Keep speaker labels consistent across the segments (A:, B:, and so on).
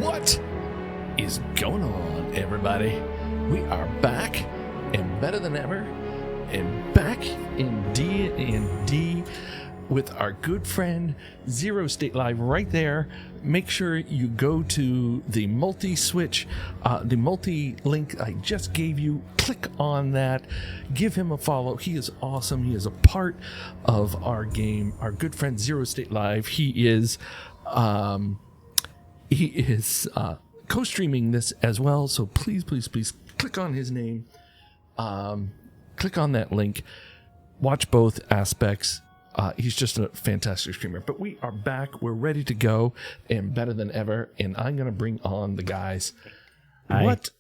A: What is going on, everybody? We are back and better than ever, and back in D&D with our good friend Zero State Live right there. Make sure you go to the multi-switch, the multi-link I just gave you. Click on that. Give him a follow. He is awesome. He is a part of our game. Our good friend Zero State Live. He is co-streaming this as well. So please click on his name. Click on that link. Watch both aspects. He's just a fantastic streamer. But we are back. We're ready to go and better than ever. And I'm going to bring on the guys. Hi. What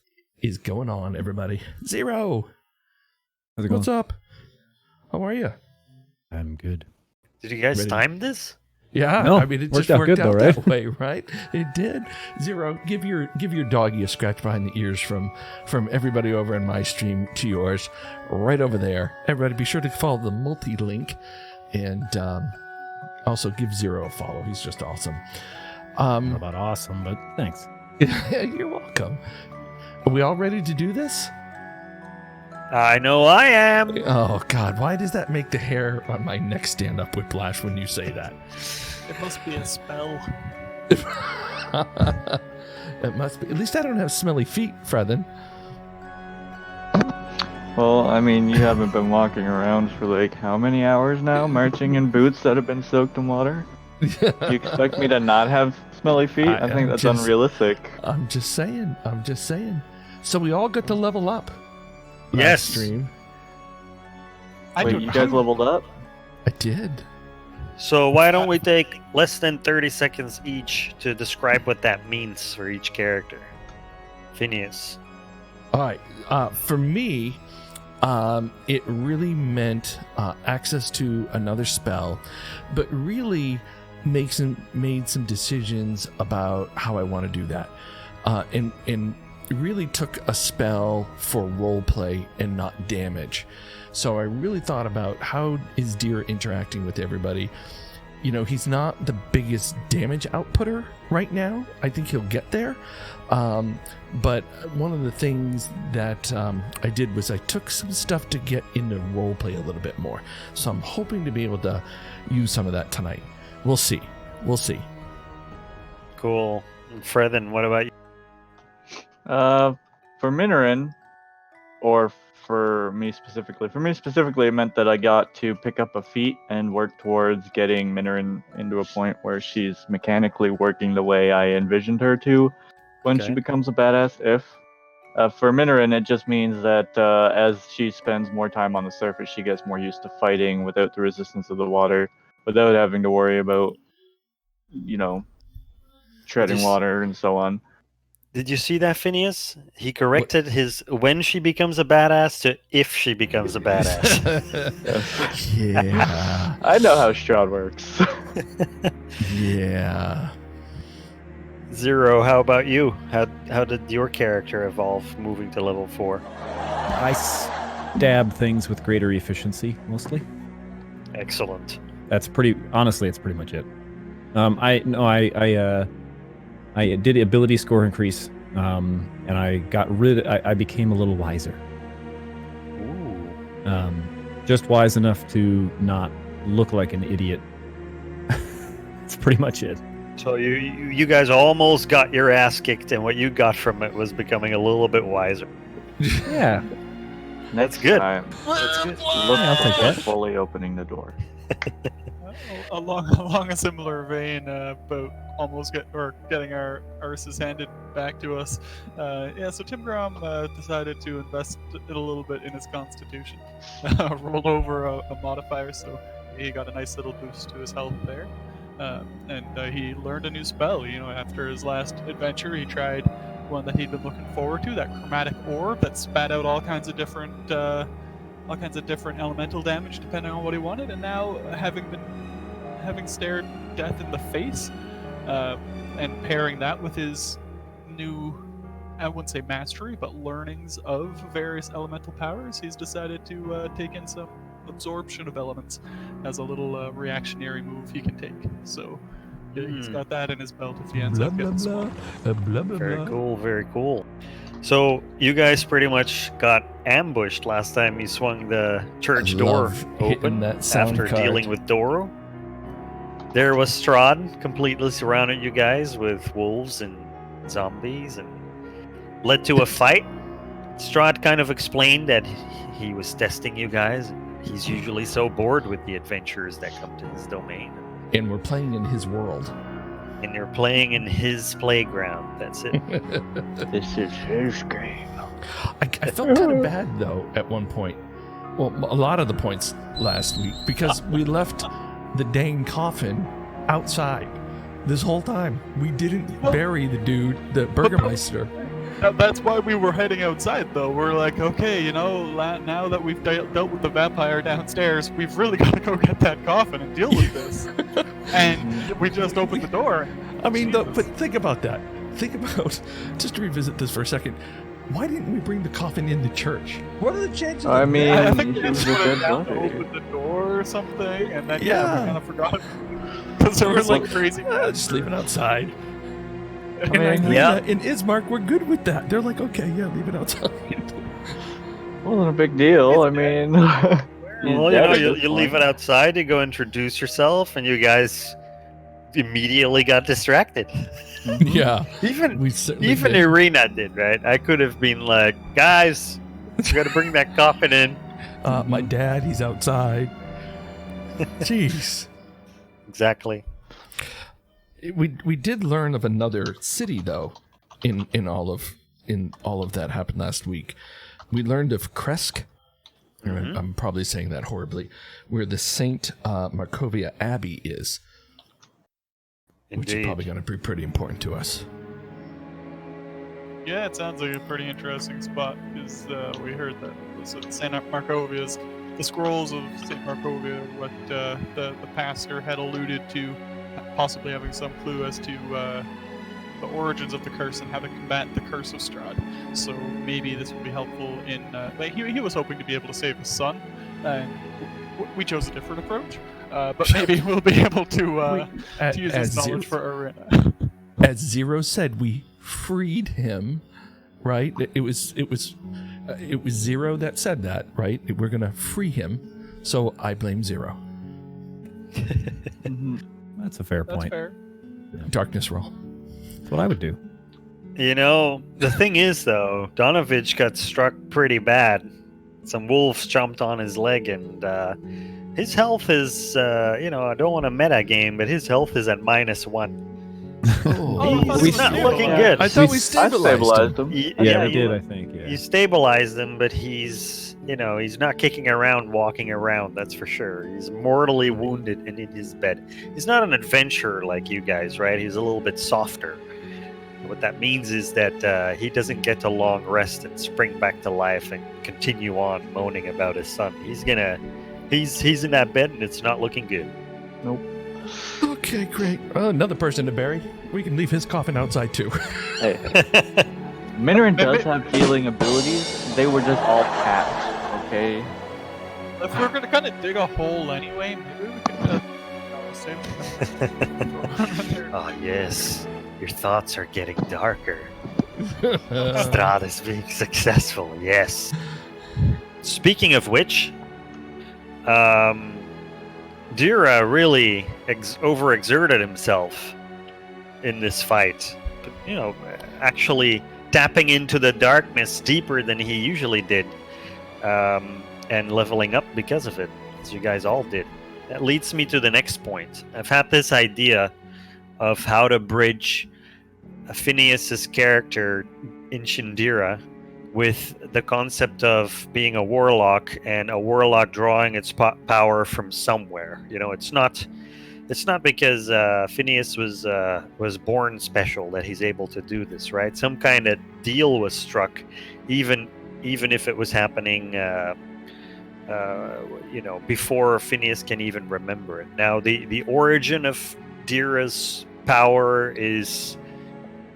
A: is going on, everybody? Zero.
B: How's it going?
A: What's up? How are you?
B: I'm good.
C: Did you guys time this?
A: Yeah.
B: No,
A: I mean, it
B: worked
A: just
B: out
A: worked
B: good,
A: out
B: though, right?
A: that way, right? It did. Zero, give your doggy a scratch behind the ears from everybody over in my stream to yours. Right over there. Everybody, be sure to follow the multi-link. And also give Zero a follow. He's just awesome.
B: Not about awesome, but thanks.
A: You're welcome. Are we all ready to do this?
C: I know I am.
A: Oh, God. Why does that make the hair on my neck stand up whiplash when you say that?
D: It must be a spell.
A: It must be. At least I don't have smelly feet, Frethen.
E: Well, I mean, you haven't been walking around for like how many hours now, marching in boots that have been soaked in water? Do you expect me to not have smelly feet? I think that's unrealistic.
A: I'm just saying. So we all got to level up.
C: Yes.
A: Stream.
E: Wait, you guys leveled up?
A: I did.
C: So why don't we take less than 30 seconds each to describe what that means for each character? Phineas.
A: All right. For me, it really meant access to another spell, but really made some decisions about how I want to do that, and really took a spell for role play and not damage. So I really thought about how is Deer interacting with everybody. You know, he's not the biggest damage outputter right now. I think he'll get there. But one of the things that I did was I took some stuff to get into roleplay a little bit more. So I'm hoping to be able to use some of that tonight. We'll see.
C: Cool. And Frethen, what about you?
E: For Minoran, or for me specifically, it meant that I got to pick up a feat and work towards getting Minoran into a point where she's mechanically working the way I envisioned her to when she becomes a badass. For Minoran, it just means that as she spends more time on the surface, she gets more used to fighting without the resistance of the water, without having to worry about, treading water and so on.
C: Did you see that, Phineas? He corrected his when she becomes a badass to if she becomes a badass.
A: Yeah.
E: I know how Strahd works.
A: Yeah.
C: Zero, how about you? How did your character evolve moving to level 4?
B: I stab things with greater efficiency, mostly.
C: Excellent.
B: That's pretty much it. I did ability score increase, and I became a little wiser.
C: Ooh.
B: Just wise enough to not look like an idiot. That's pretty much it.
C: So you guys almost got your ass kicked, and what you got from it was becoming a little bit wiser.
B: Yeah.
C: That's good.
E: Time.
C: That's good.
B: I'll take that.
E: Fully opening the door.
D: Along a similar vein, about almost getting our arses handed back to us. So Tim Grom decided to invest it a little bit in his constitution. Rolled over a modifier, so he got a nice little boost to his health there. And he learned a new spell. After his last adventure, he tried one that he'd been looking forward to, that chromatic orb that spat out all kinds of different elemental damage depending on what he wanted. And now, having stared death in the face, and pairing that with his new, I wouldn't say mastery, but learnings of various elemental powers, he's decided to take in some absorption of elements as a little reactionary move he can take. So He's got that in his belt if he ends
A: Blah
D: up
A: blah
D: getting
A: blah.
D: smoked.
A: Blah blah
C: Very
A: blah.
C: cool, very cool. So you guys pretty much got ambushed last time you swung the church door
A: love hitting
C: open
A: that sound
C: after
A: card.
C: dealing with Doro. There was Strahd completely surrounded you guys with wolves and zombies and led to a fight. Strahd kind of explained that he was testing you guys. He's usually so bored with the adventurers that come to his domain.
A: And we're playing in his world.
C: And you're playing in his playground. That's it.
E: This is his game.
A: I felt kind of bad though at one point. Well, a lot of the points last week because we left the dang coffin outside this whole time. We didn't bury the dude, the Burgermeister.
D: That's why we were heading outside, though. We're like, okay, you know, now that we've dealt with the vampire downstairs, we've really got to go get that coffin and deal with this. And we just opened the door.
A: I mean, but think about that. Think about, just to revisit this for a second, why didn't we bring the coffin into church? What are the chances
E: I
A: of
E: mean,
A: that?
D: I think
E: he
D: we
E: was
D: just
E: a
D: went
E: dead
D: down to
E: body.
D: open the door or something, and then
A: Yeah.
D: we kind of forgot because there was like crazy.
A: Just leave it outside.
D: And
A: And
E: mean,
A: Irina
C: yeah.
A: and Ismark were good with that. They're like, okay, yeah, leave it outside.
E: Wasn't a big deal. I mean, he's
C: Well, you
E: dead
C: know,
E: at
C: you,
E: this
C: you leave
E: point.
C: it outside, you go introduce yourself, and you guys immediately got distracted.
A: Yeah,
C: Even
A: we certainly
C: even
A: did.
C: Irina did, right? I could have been like, guys, you got to bring that coffin in.
A: My dad, he's outside. Jeez.
C: Exactly.
A: We did learn of another city though, in all of that happened last week. We learned of Kresk. I'm probably saying that horribly, where the Saint Markovia Abbey is, which is
C: Indeed.
A: probably going to be pretty important to us.
D: Yeah, it sounds like a pretty interesting spot because we heard that St. Markovia's, the scrolls of St. Markovia, what the pastor had alluded to, possibly having some clue as to the origins of the curse and how to combat the curse of Strahd. So maybe this will be helpful in. He was hoping to be able to save his son, and we chose a different approach. But maybe we'll be able to use this knowledge for Irina.
A: As Zero said, we freed him, right? It was Zero that said that, right? We're gonna free him, so I blame Zero.
B: That's a fair
D: That's
B: point.
D: fair.
A: Darkness roll.
B: That's what I would do.
C: You know, the thing is, though, Donovich got struck pretty bad. Some wolves jumped on his leg, and his health is, I don't want to meta game, but his health is at -1.
D: Oh,
C: He's not looking
E: Yeah.
C: good.
A: I thought we
E: I
A: stabilized,
E: stabilized
A: him.
E: him.
B: Yeah, we
C: you-
B: did, I think. Yeah.
C: You stabilized him, but he's not kicking around, walking around, that's for sure. He's mortally wounded and in his bed. He's not an adventurer like you guys, right? He's a little bit softer. What that means is that he doesn't get a long rest and spring back to life and continue on moaning about his son. He's in that bed and it's not looking good.
A: Okay, great. Another person to bury. We can leave his coffin outside too.
E: Hey, Minoran does have healing abilities. They were just all patched, okay?
D: If we're gonna kind of dig a hole anyway, maybe we can.
C: Oh yes, your thoughts are getting darker. Strahd is being successful, yes. Speaking of which, Dira really overexerted himself in this fight. But, actually tapping into the darkness deeper than he usually did, and leveling up because of it, as you guys all did. That leads me to the next point. I've had this idea of how to bridge Phineas's character in Shindira with the concept of being a warlock and a warlock drawing its power from somewhere. It's not because Phineas was born special that he's able to do this, right? Some kind of deal was struck, even if it was happening, before Phineas can even remember it. Now, the origin of Dira's power is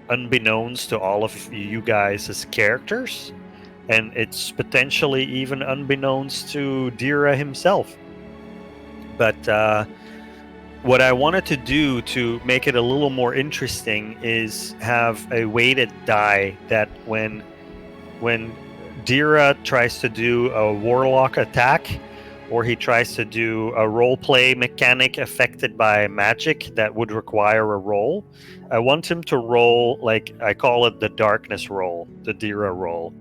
C: unbeknownst to all of you guys as characters, and it's potentially even unbeknownst to Dira himself. But what I wanted to do to make it a little more interesting is have a weighted die that when Dira tries to do a warlock attack, or he tries to do a roleplay mechanic affected by magic that would require a roll, I want him to roll, like I call it the darkness roll, the Dira roll.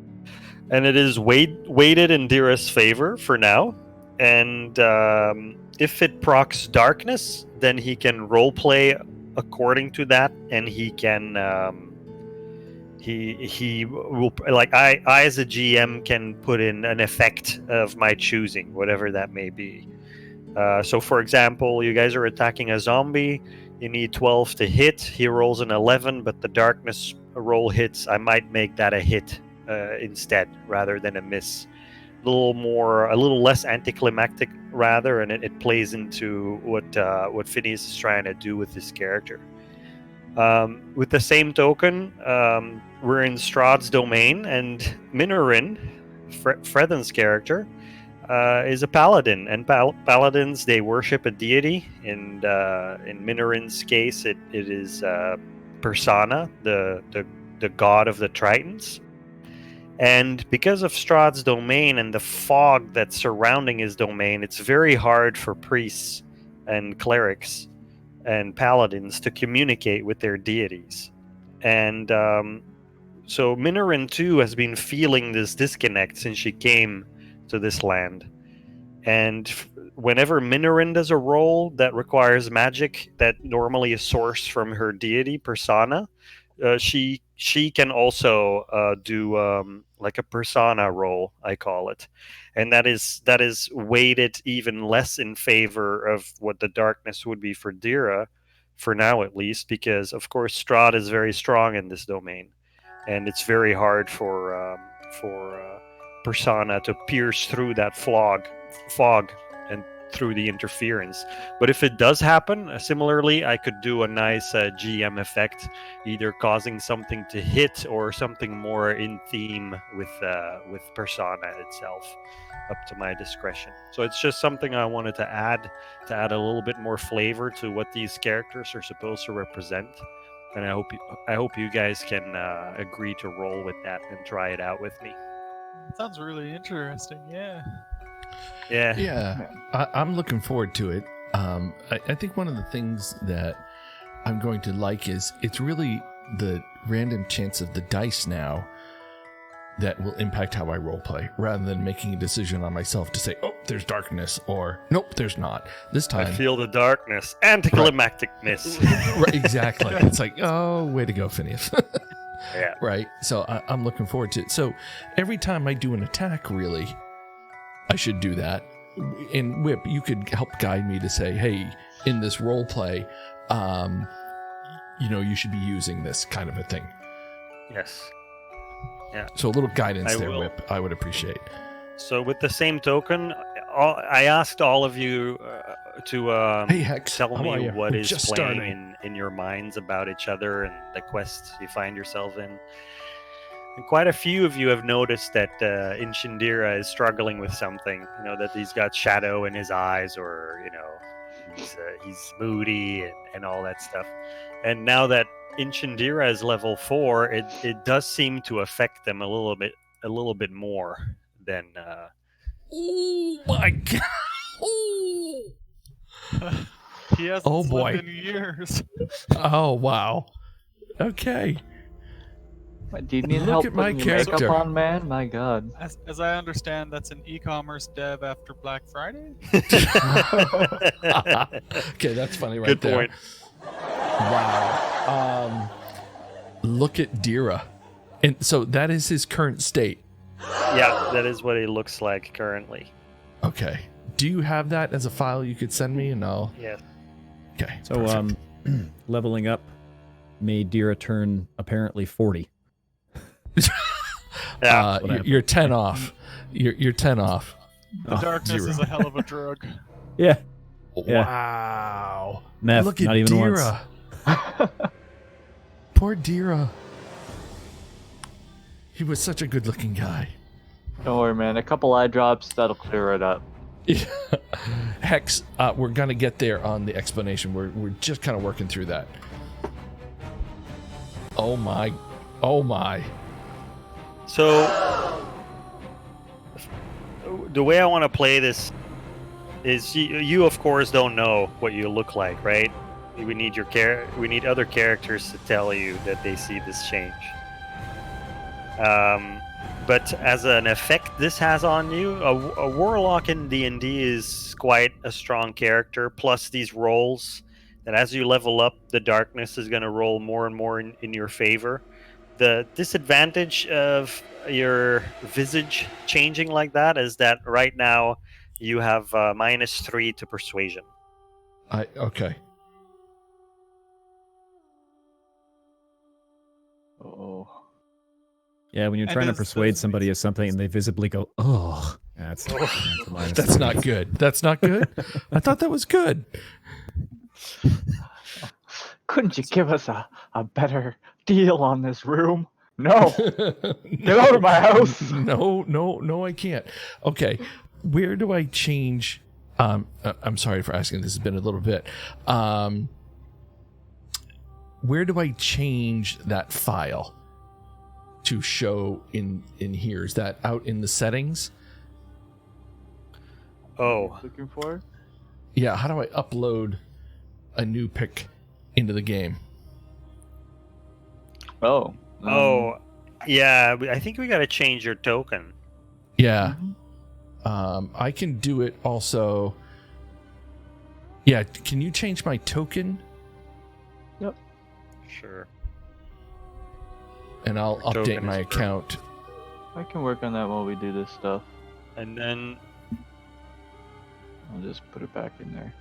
C: And it is weighted in Dira's favor for now. And if it procs darkness, then he can roleplay according to that, and he can he will, like I as a GM can put in an effect of my choosing, whatever that may be. So for example, you guys are attacking a zombie, you need 12 to hit, he rolls an 11, but the darkness roll hits, I might make that a hit instead rather than a miss. A little less anticlimactic rather, and it plays into what Phineas is trying to do with his character. With the same token, we're in Strahd's domain, and Minorin, Fredden's character, is a paladin. And paladins, they worship a deity. And in Minorin's case, it is Persona, the god of the Tritons. And because of Strahd's domain and the fog that's surrounding his domain, it's very hard for priests and clerics and paladins to communicate with their deities. And so Minorin too has been feeling this disconnect since she came to this land. And whenever Minorin does a roll that requires magic that normally is sourced from her deity persona, she can also do like a persona roll, I call it, and that is weighted even less in favor of what the darkness would be for Dira, for now at least, because of course Strahd is very strong in this domain, and it's very hard for persona to pierce through that fog and through the interference. But if it does happen, similarly, I could do a nice GM effect, either causing something to hit or something more in theme with persona itself, up to my discretion. So it's just something I wanted to add a little bit more flavor to what these characters are supposed to represent. And I hope you guys can agree to roll with that and try it out with me.
D: Sounds really interesting. Yeah.
A: Yeah, I'm looking forward to it. I think one of the things that I'm going to like is it's really the random chance of the dice now that will impact how I roleplay, rather than making a decision on myself to say, oh, there's darkness, or nope, there's not. This time,
C: I feel the darkness. Anticlimactic miss.
A: Right, exactly. It's like, oh, way to go, Phineas.
C: Yeah.
A: Right. So I'm looking forward to it. So every time I do an attack, really, I should do that. And Whip, you could help guide me to say, hey, in this role play, you should be using this kind of a thing.
C: Yes. Yeah.
A: So a little guidance
C: I
A: there,
C: will.
A: Whip, I would appreciate.
C: So with the same token, I asked all of you to
A: Hey, Hex,
C: tell
A: how are
C: me
A: you?
C: what
A: We're
C: is
A: just
C: playing
A: starting.
C: in your minds about each other and the quests you find yourself in. And quite a few of you have noticed that Inchandira is struggling with something. That he's got shadow in his eyes, or he's moody and all that stuff. And now that Inchandira is level 4, it does seem to affect them a little bit more than.
A: Oh my god! Ooh.
D: He hasn't
A: Oh,
D: slept
A: boy.
D: in years.
A: Oh wow. Okay.
E: What, do you need
A: Look
E: help
A: at my
E: putting your makeup
A: character.
E: on, man? My god.
D: As I understand, that's an e-commerce dev after Black Friday.
A: Okay, that's funny right
C: Good
A: there.
C: point.
A: Wow. Look at Dira. And so that is his current state.
C: Yeah, that is what it looks like currently.
A: Okay. Do you have that as a file you could send me? And I'll.
C: Yes.
A: Okay.
B: So,
A: perfect.
B: leveling up made Dira turn apparently 40.
C: Yeah.
A: You're 10 off. You're 10 off.
D: The darkness
A: 0.
D: is a hell of a drug.
B: Yeah. Yeah.
A: Wow.
B: Meth,
A: Look at
B: not even once.
A: Dira. Poor Dira. He was such a good-looking guy.
E: Don't worry, man. A couple eye drops, that'll clear it up.
A: Yeah. Hex, we're gonna get there on the explanation. We're just kind of working through that. Oh my.
C: So the way I want to play this is you of course don't know what you look like, right? We need we need other characters to tell you that they see this change. But as an effect this has on you, a warlock in D&D is quite a strong character, plus these rolls that as you level up, the darkness is going to roll more and more in your favor. The disadvantage of your visage changing like that is that right now you have -3 to persuasion.
A: Okay.
E: Oh.
B: Yeah, when you're
D: And
B: trying to
D: this
B: persuade
D: does
B: somebody
D: make
B: of something and they visibly go, "Oh," that's a minus
A: That's
B: three.
A: not good. That's not good. I thought that was good.
E: Couldn't you give us a better deal on this room? No. Get out of my house.
A: No, I can't. Okay, where do I change? I'm sorry for asking. This has been a little bit. Where do I change that file to show in here? Is that out in the settings?
C: Oh,
E: Looking for?
A: Yeah. How do I upload a new pick into the game?
E: Oh.
C: yeah. I think we got to change your token.
A: Yeah.
E: Mhm.
A: I can do it also. Yeah. Can you change my token?
C: Sure.
A: And I'll
C: Your
A: update
C: token
A: my
C: is
A: account.
E: I can work on that while we do this stuff.
C: And then
E: I'll just put it back in there.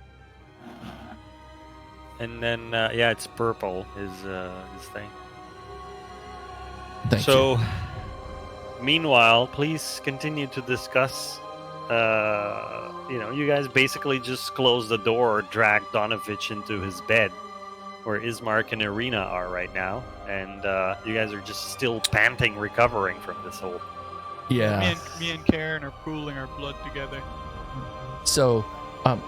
C: yeah, it's purple is his thing.
A: Thank you.
C: So, meanwhile, please continue to discuss. You guys basically just closed the door, dragged Donovich into his bed, where Ismark and Irina are right now, and you guys are just still panting, recovering from this whole.
A: Yeah.
D: Me and Karen are pooling our blood together.
A: So,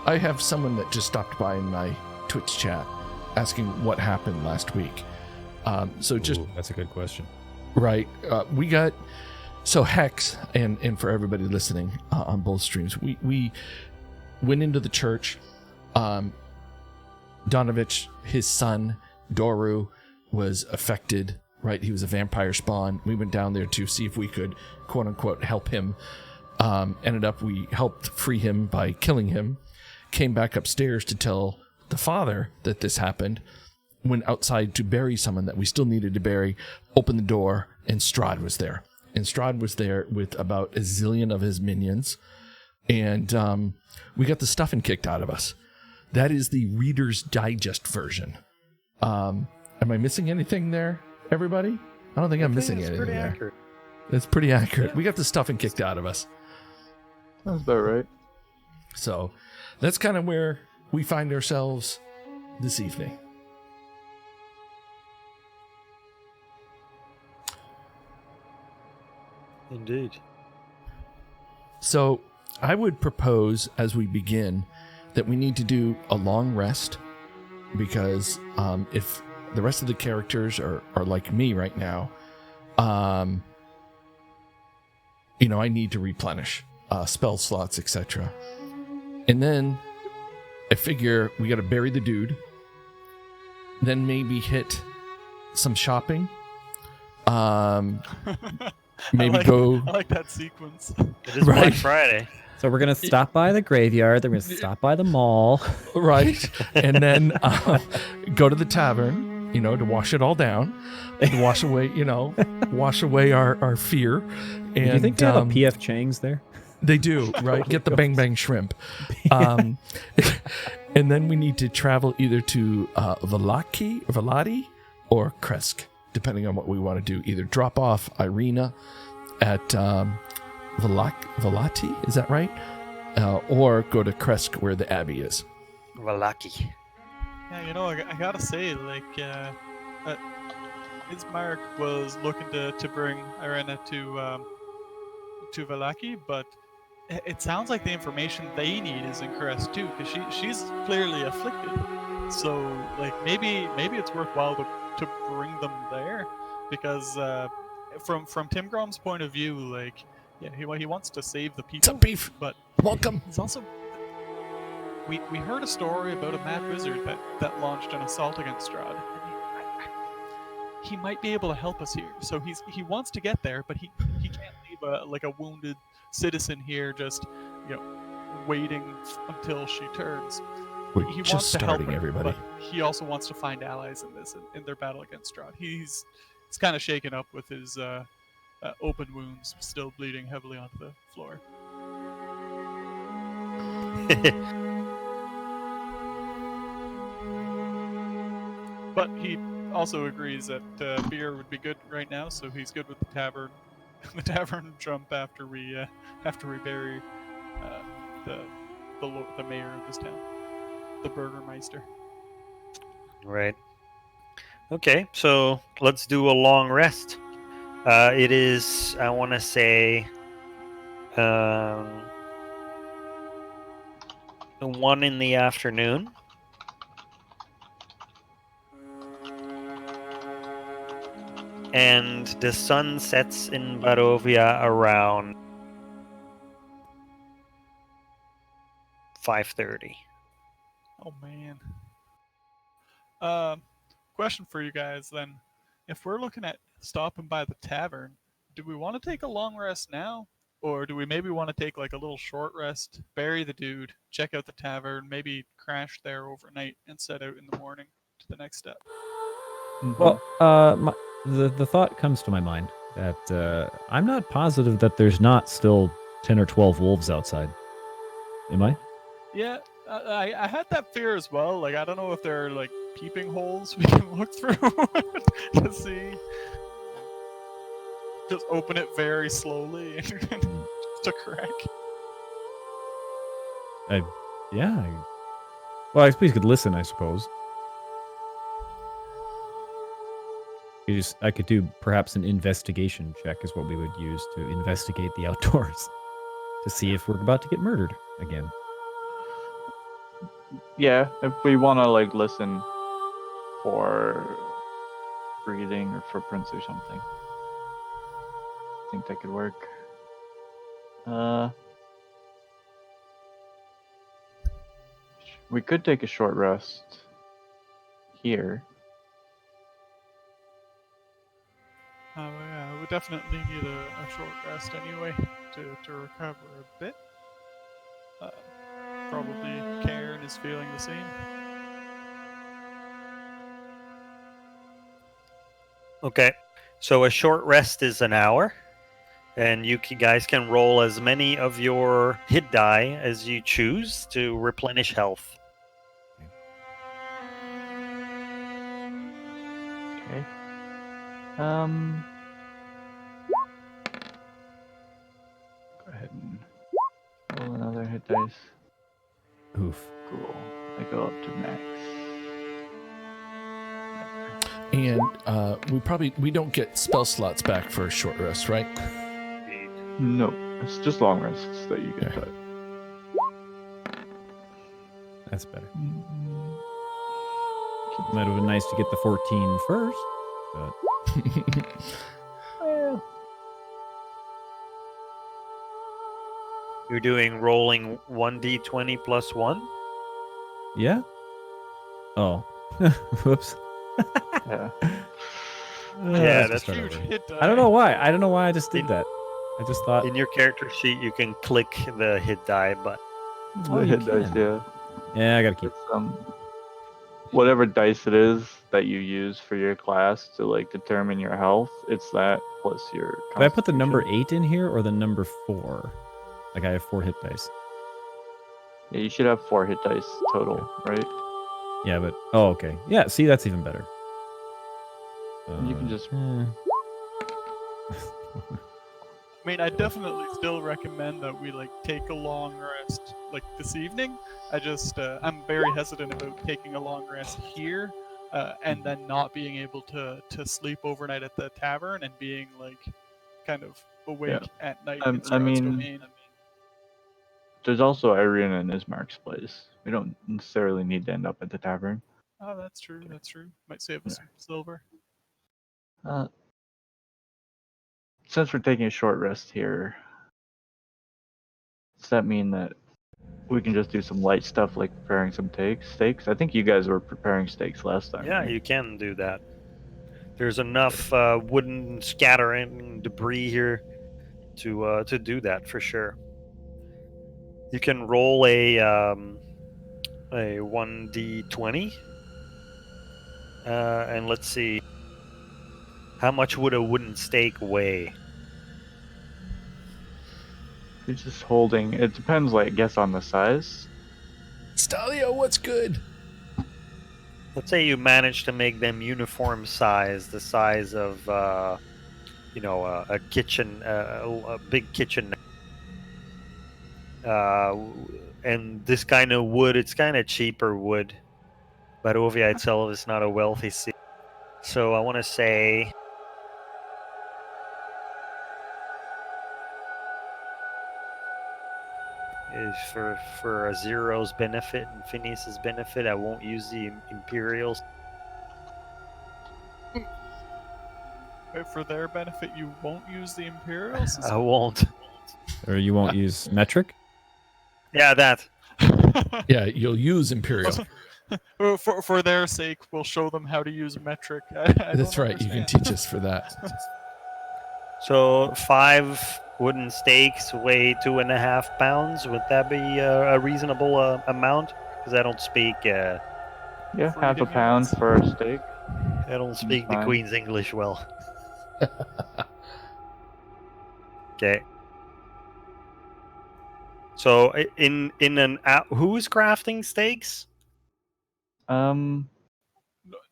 A: I have someone that just stopped by in my Twitch chat asking what happened last week. So just
B: Ooh, that's a good question.
A: right, we got so Hex and for everybody listening on both streams, we went into the church. Donovich, his son Doru, was affected. Right, he was a vampire spawn. We went down there to see if we could, quote unquote, help him. Ended up we helped free him by killing him. Came back upstairs to tell the father that this happened. Went outside to bury someone that we still needed to bury. Opened the door, and Strahd was there. And Strahd was there with about a zillion of his minions. And we got the stuffing kicked out of us. That is the Reader's Digest version. Am I missing anything there, everybody? I don't think I'm missing anything
C: Pretty
A: there.
C: accurate.
A: It's pretty accurate. We got the stuffing kicked out of us.
E: Sounds about right.
A: So that's kind of where we find ourselves this evening.
C: Indeed.
A: So I would propose as we begin that we need to do a long rest, because if the rest of the characters are like me right now, I need to replenish spell slots, etc. And then I figure we got to bury the dude, then maybe hit some shopping. Maybe
D: I like that sequence.
C: It is Black
A: Right.
C: Friday.
B: So we're gonna stop by the graveyard. Then we're gonna stop by the mall.
A: right, and then go to the tavern, to wash it all down, to wash away, our fear. And
B: Do you think they have a PF Chang's there?
A: They do, right? Get the bang bang shrimp. And then we need to travel either to Velati or Kresk, depending on what we want to do. Either drop off Irina at Velati, is that right? Or go to Kresk where the Abbey is.
C: Valaki.
D: Yeah, I gotta say, Ismark was looking to bring Irena to Valaki, but it sounds like the information they need is in Crest too, because she's clearly afflicted. So like maybe it's worthwhile to bring them there, because from Tim Grom's point of view, like yeah, he wants to save the
A: What's
D: people,
A: up, Beef?
D: but
A: Welcome.
D: he's also we heard a story about a mad wizard that launched an assault against Strahd, and he might be able to help us here. So he wants to get there, but he can't leave a wounded citizen here just waiting until she turns.
A: We're
D: He
A: just
D: wants to help
A: starting,
D: her,
A: everybody.
D: but he also wants to find allies in this in their battle against Strahd. He's kind of shaken up with his open wounds still bleeding heavily onto the floor. But he also agrees that beer would be good right now, so he's good with the tavern. The tavern jump after we bury the mayor of this town, the Burgermeister.
C: Right. Okay, so let's do a long rest. It is, I want to say, 1 in the afternoon. And the sun sets in Barovia around 5:30.
D: Oh man. Question for you guys then: if we're looking at stopping by the tavern, do we want to take a long rest now, or do we maybe want to take like a little short rest, bury the dude, check out the tavern, maybe crash there overnight, and set out in the morning to the next step?
B: Well, the thought comes to my mind that I'm not positive that there's not still 10 or 12 wolves outside. Am I?
D: Yeah, I had that fear as well. Like, I don't know if there are like peeping holes we can look through to see. Just open it very slowly and just a crack.
B: Yeah. Well, I suppose you could listen, I suppose. I could do perhaps an investigation check is what we would use to investigate the outdoors to see if we're about to get murdered again.
E: Yeah, if we want to like listen for breathing or footprints or something, I think that could work. We could take a short rest here.
D: Yeah, we definitely need a short rest anyway to recover a bit. Probably Karen is feeling the same.
C: Okay, so a short rest is an hour, and you guys can roll as many of your hit die as you choose to replenish health.
E: Okay. Go ahead and roll another hit dice.
B: Oof.
E: Cool. I go up to max.
A: And we don't get spell slots back for a short rest, right?
E: No, it's just long rests that you get.
A: Okay.
B: That's better.
E: Mm-hmm.
B: Might have been nice to get the 14 first, but
E: Well,
C: You're doing rolling 1d20 plus 1?
B: yeah. Oh, whoops.
E: yeah.
B: I
C: Yeah,
B: have to
C: that's
B: start
D: Huge
B: over.
D: hit die.
B: I don't know why. I just did that. I just thought.
C: In your character sheet, you can click the hit die button.
B: Oh,
E: The
B: you
E: hit dice,
B: can.
E: yeah.
B: Yeah, I gotta keep.
E: It's whatever dice it is that you use for your class to like determine your health. It's that plus your.
B: Did I put the number
E: constitution.
B: 8 in here or the number 4? Like I have 4 hit dice.
E: Yeah, you should have 4 hit dice total, right?
B: Yeah, but okay. Yeah, see, that's even better.
E: You can just.
D: I mean, I definitely still recommend that we like take a long rest like this evening. I'm very hesitant about taking a long rest here, and then not being able to sleep overnight at the tavern and being like kind of awake at night in
E: I
D: Strahd's
E: mean,
D: domain.
E: there's also Irene and Ismark's place. We don't necessarily need to end up at the tavern.
D: Oh, that's true. That's true. Might save us some silver.
E: Uh, since we're taking a short rest here, does that mean that we can just do some light stuff like preparing some steaks? I think you guys were preparing steaks last time.
C: Yeah,
E: right?
C: you can do that. There's enough wooden scattering debris here to do that for sure. You can roll a 1d20, and let's see, how much would a wooden stake weigh?
E: He's just holding. It depends, I guess, on the size.
A: Stalio, what's good?
C: Let's say you manage to make them uniform size, the size of a kitchen, a big kitchen. And this kind of wood, it's kind of cheaper wood. Barovia itself is not a wealthy city. So I want to say for a Zero's benefit and Phineas's benefit, I won't use the Imperials.
D: Wait, for their benefit, you won't use the Imperials?
C: I won't.
B: Or you won't use metric?
C: Yeah, that.
A: Yeah, you'll use Imperial.
D: For their sake, we'll show them how to use metric. I
A: That's
D: don't
A: right. You can
D: understand.
A: teach us for that.
C: So 5 wooden stakes weigh 2.5 pounds. Would that be a reasonable amount? Because I don't speak.
E: Yeah,
D: For
E: half a
D: eating
E: pound
D: units?
E: for a steak.
C: I don't speak the
E: fine.
C: Queen's English well. Okay. So who's crafting steaks?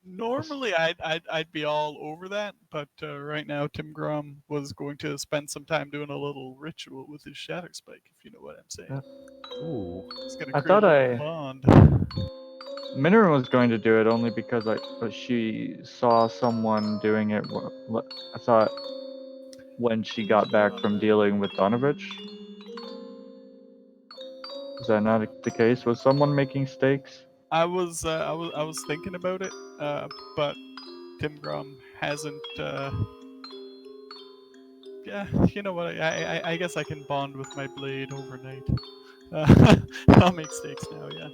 D: Normally, I'd be all over that, but right now Tim Grom was going to spend some time doing a little ritual with his shatter spike, if you know what I'm saying.
E: Yeah.
C: Ooh.
D: It's gonna
E: I
D: create
E: thought
D: a bond.
E: Minna was going to do it only because but she saw someone doing it. I thought when she got back from dealing with Donovich. Is that not the case? Was someone making steaks?
D: I was thinking about it, but Tim Grom hasn't. Yeah, you know what? I guess I can bond with my blade overnight. I'll make steaks now. Yeah.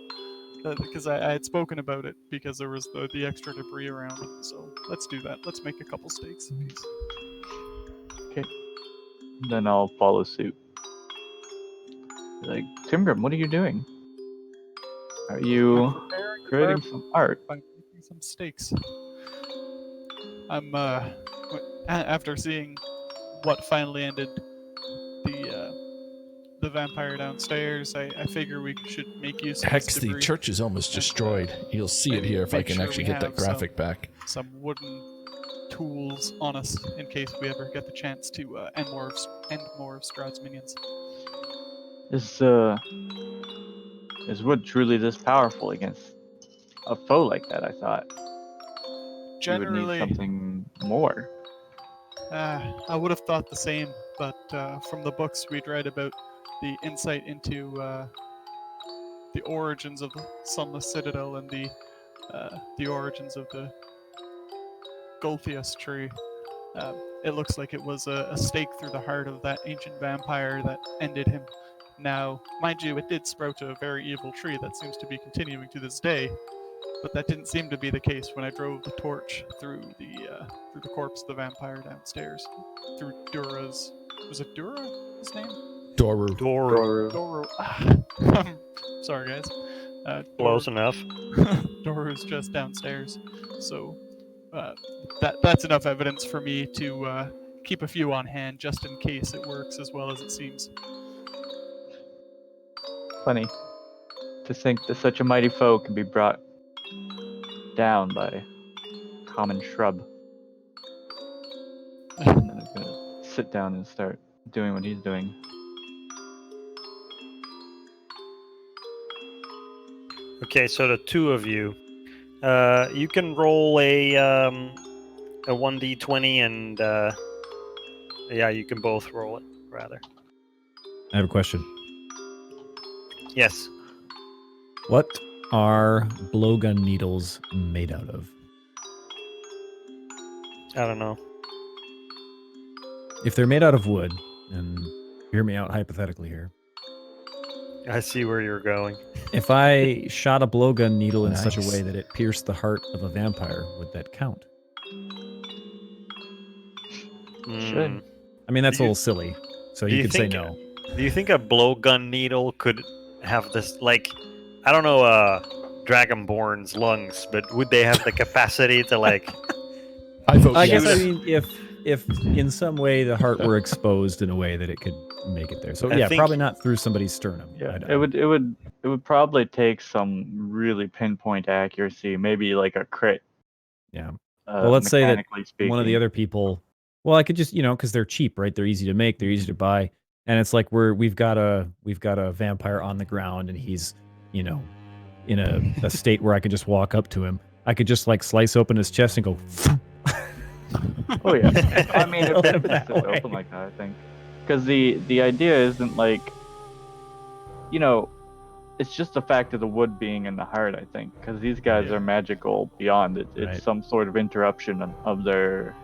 D: Because I had spoken about it because there was the extra debris around. So let's do that. Let's make a couple steaks apiece.
E: Okay. Then I'll follow suit. Like, Timgrim, what are you doing? Are
D: I'm
E: you
D: preparing the
E: creating
D: barbecue
E: some art?
D: by making some steaks. I'm after seeing what finally ended the vampire downstairs. I figure we should make use of this
A: Hex, the
D: debris.
A: church is almost destroyed. You'll see it
D: maybe
A: here if I
D: make
A: can
D: sure
A: actually
D: we
A: get that
D: have
A: graphic back.
D: some wooden tools on us in case we ever get the chance to end more of Strahd's minions.
E: Is wood truly this powerful against a foe like that? I thought you would need
D: Generally,
E: something more.
D: I would have thought the same, but from the books we'd read about the insight into the origins of the Sunless Citadel and the origins of the Golthius tree, it looks like it was a stake through the heart of that ancient vampire that ended him. Now, mind you, it did sprout a very evil tree that seems to be continuing to this day, but that didn't seem to be the case when I drove the torch through the corpse of the vampire downstairs, through Dura's. Was it Dura? His name?
A: Doru.
C: Doru.
D: Doru. Sorry, guys.
C: Close enough.
D: Doru's just downstairs, so that's enough evidence for me to keep a few on hand just in case it works as well as it seems.
E: Funny to think that such a mighty foe can be brought down by a common shrub. And then I'm gonna sit down and start doing what he's doing.
C: Okay, so the two of you, you can roll a 1d20 and yeah, you can both roll it rather.
B: I have a question.
C: Yes.
B: What are blowgun needles made out of?
C: I don't know.
B: If they're made out of wood, and hear me out hypothetically here,
C: I see where you're going.
B: if I shot a blowgun needle in such a way
A: Nice.
B: that it pierced the heart of a vampire, would that count?
E: Should.
C: Mm.
B: I mean, that's a
C: Do you-
B: little silly, so
C: do
B: you
C: you
B: could say
C: think-
B: no.
C: Do you think a blowgun needle could have this, like, I don't know, Dragonborn's lungs, but would they have the capacity to, like,
A: I vote
B: I
A: yes.
B: guess I mean if in some way the heart were exposed in a way that it could make it there. So
C: I
B: yeah,
C: think-
B: probably not through somebody's sternum.
E: Yeah,
B: I-
E: it would probably take some really pinpoint accuracy, maybe like a crit.
B: Yeah. Well, let's say that
E: mechanically speaking.
B: one of the other people. Well, I could just because they're cheap, right? They're easy to make, they're easy to buy, and it's like we've got a vampire on the ground, and he's in a state where I could just walk up to him. I could just like slice open his chest and go.
E: Oh yeah, I mean
B: Kill him
E: if it's
B: that way.
E: open like that, I think, because the idea isn't like, it's just the fact of the wood being in the heart. I think because these guys
B: Yeah.
E: are magical beyond it. It's
B: Right.
E: some sort of interruption of their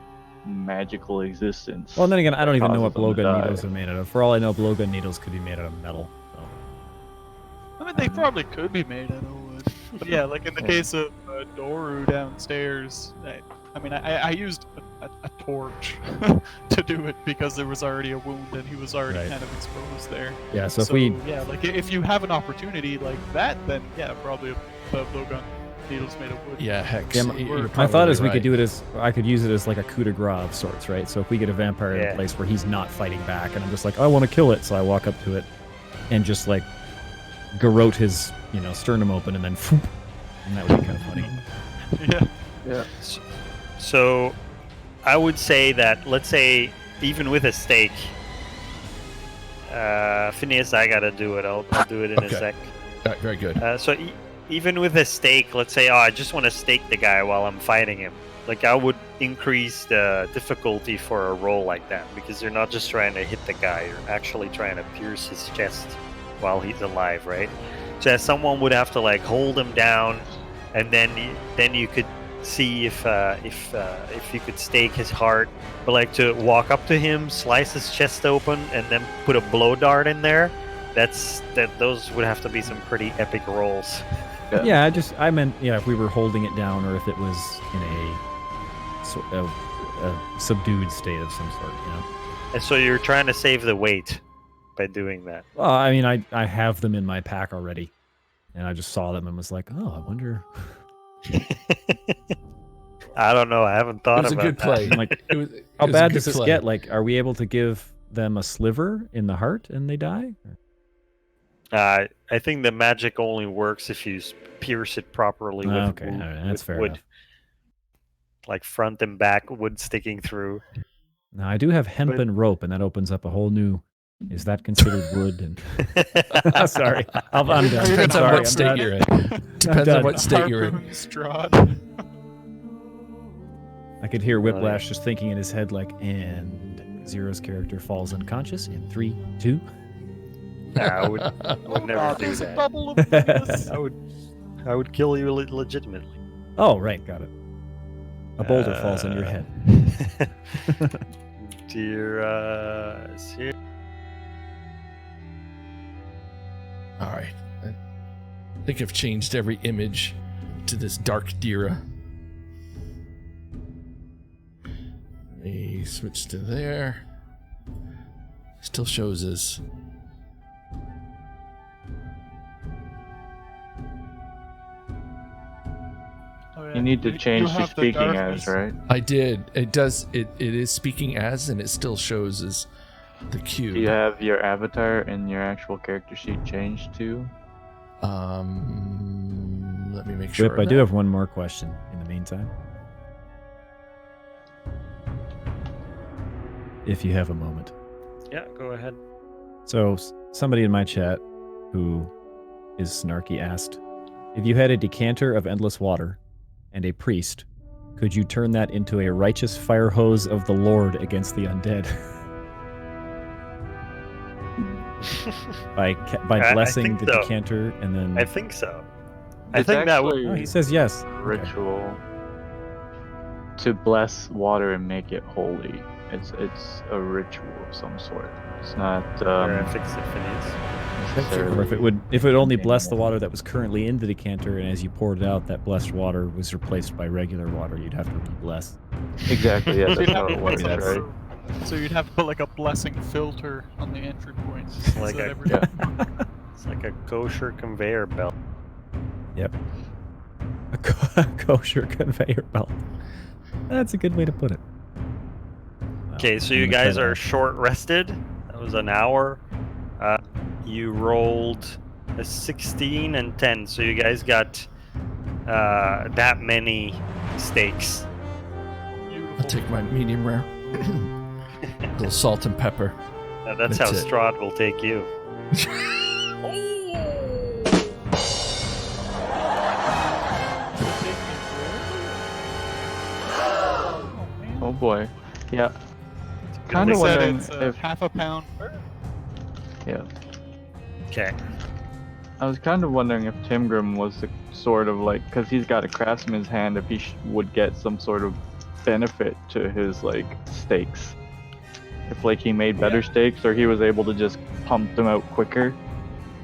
E: magical existence.
B: Well, then again, I don't even know what
E: Causes them to
B: blowgun
E: die.
B: needles are made out of. For all I know, blowgun needles could be made out of metal. So.
D: I mean, they probably could be made out of wood. But yeah, like in the
E: Yeah.
D: case of Doru downstairs, I used a torch to do it because there was already a wound and he was already
B: Right.
D: kind of exposed there.
B: Yeah. So if we
D: yeah, like if you have an opportunity like that, then yeah, probably a blowgun needles made of wood.
A: Yeah, hex.
B: Yeah,
A: you're
B: my thought
A: probably
B: is we
A: right.
B: could do it as I could use it as like a coup de grace of sorts, right? So if we get a vampire in
C: Yeah.
B: a place where he's not fighting back, and I'm just like, I want to kill it, so I walk up to it and just like garrote his sternum open, and then and that would be kind of funny.
D: Yeah.
C: So, I would say that, let's say, even with a stake, Phineas, I gotta do it. I'll do it in a
A: Okay.
C: sec.
A: All right, very good.
C: Even with a stake, let's say, I just want to stake the guy while I'm fighting him. Like, I would increase the difficulty for a roll like that, because you're not just trying to hit the guy, you're actually trying to pierce his chest while he's alive, right? So someone would have to like hold him down, and then you could see if you could stake his heart, but like to walk up to him, slice his chest open, and then put a blow dart in there. Those would have to be some pretty epic rolls.
B: Yeah, I meant if we were holding it down, or if it was in a subdued state of some sort.
C: And so you're trying to save the weight by doing that.
B: Well, I mean, I have them in my pack already, and I just saw them and was like, oh, I wonder.
C: I don't know. I haven't
A: It
C: thought
A: was a
C: about
A: good
C: that.
A: play.
B: Like,
A: It was,
B: how
A: it was a
B: bad
A: good
B: does this
A: play.
B: get? Like, are we able to give them a sliver in the heart and they die?
C: I think the magic only works if you pierce it properly with,
B: Okay,
C: wood,
B: all right, that's
C: with
B: fair
C: wood.
B: enough.
C: Like front and back, wood sticking through.
B: Now I do have hempen rope, and that opens up a whole new. Is that considered wood? And sorry, I'm done.
A: Depends on
B: Sorry,
A: what
B: I'm
A: state
B: done.
A: you're in. Depends on
B: done.
A: what state you're in.
D: Harpoon Strahd.
B: I could hear Whiplash just thinking in his head, like, and Zero's character falls unconscious in 3, 2.
C: I would never do
D: There's a
C: that.
D: bubble of this.
C: I would kill you legitimately.
B: Oh, right, got it. A boulder falls on your head.
C: Dear, see-
A: All right. I think I've changed every image to this dark Dira. Let me switch to there. Still shows as
D: Oh, yeah.
E: You need to
D: You
E: change to
D: have the
E: speaking
D: darkness.
E: as, right?
A: I did. It does. It is speaking as, and it still shows as the cube.
E: Do you have your avatar and your actual character sheet changed to?
A: Let me make sure.
B: Whip, I do have one more question in the meantime. If you have a moment.
C: Yeah, go ahead.
B: So, somebody in my chat who is snarky asked, if you had a decanter of endless water and a priest, could you turn that into a righteous fire hose of the Lord against the undead? by
C: I
B: blessing
C: think
B: the
C: so.
B: decanter and then.
C: I think so. I
E: It's
C: think that would.
E: actually
B: Oh, he says yes. Okay.
E: ritual to bless water and make it holy. It's a ritual of some sort. It's not
C: Or if it is.
E: necessarily.
B: Or if it only
E: containing
B: blessed the
E: water.
B: water that was currently in the decanter, and as you poured it out, that blessed water was replaced by regular water, you'd have to re-bless.
E: Exactly. Yeah,
D: So
E: that's
D: you'd
E: how
D: have
E: it
D: to-
E: works,
B: Maybe that's-
E: right?
D: So you'd have to put like a blessing filter on the entry point.
C: It's like
D: so that
C: a-
D: every-
E: Yeah.
C: It's like a kosher conveyor belt.
B: A kosher conveyor belt. That's a good way to put it. Wow.
C: Okay, so
B: I'm
C: you
B: gonna try
C: guys are
B: that.
C: short rested. That was an hour. You rolled a 16 and 10, so you guys got that many steaks.
D: Beautiful.
A: I'll take my medium rare. A little salt and pepper.
C: That's how
A: That's it.
C: Strahd will take you.
E: Oh boy. Yeah.
D: They
E: Kind of
D: said
E: wondering
D: it's
E: if
D: half a pound.
E: yeah.
C: Okay.
E: I was kind of wondering if Timgrim was the sort of like, because he's got a craftsman's hand, if he would get some sort of benefit to his like steaks. If like he made better steaks, or he was able to just pump them out quicker.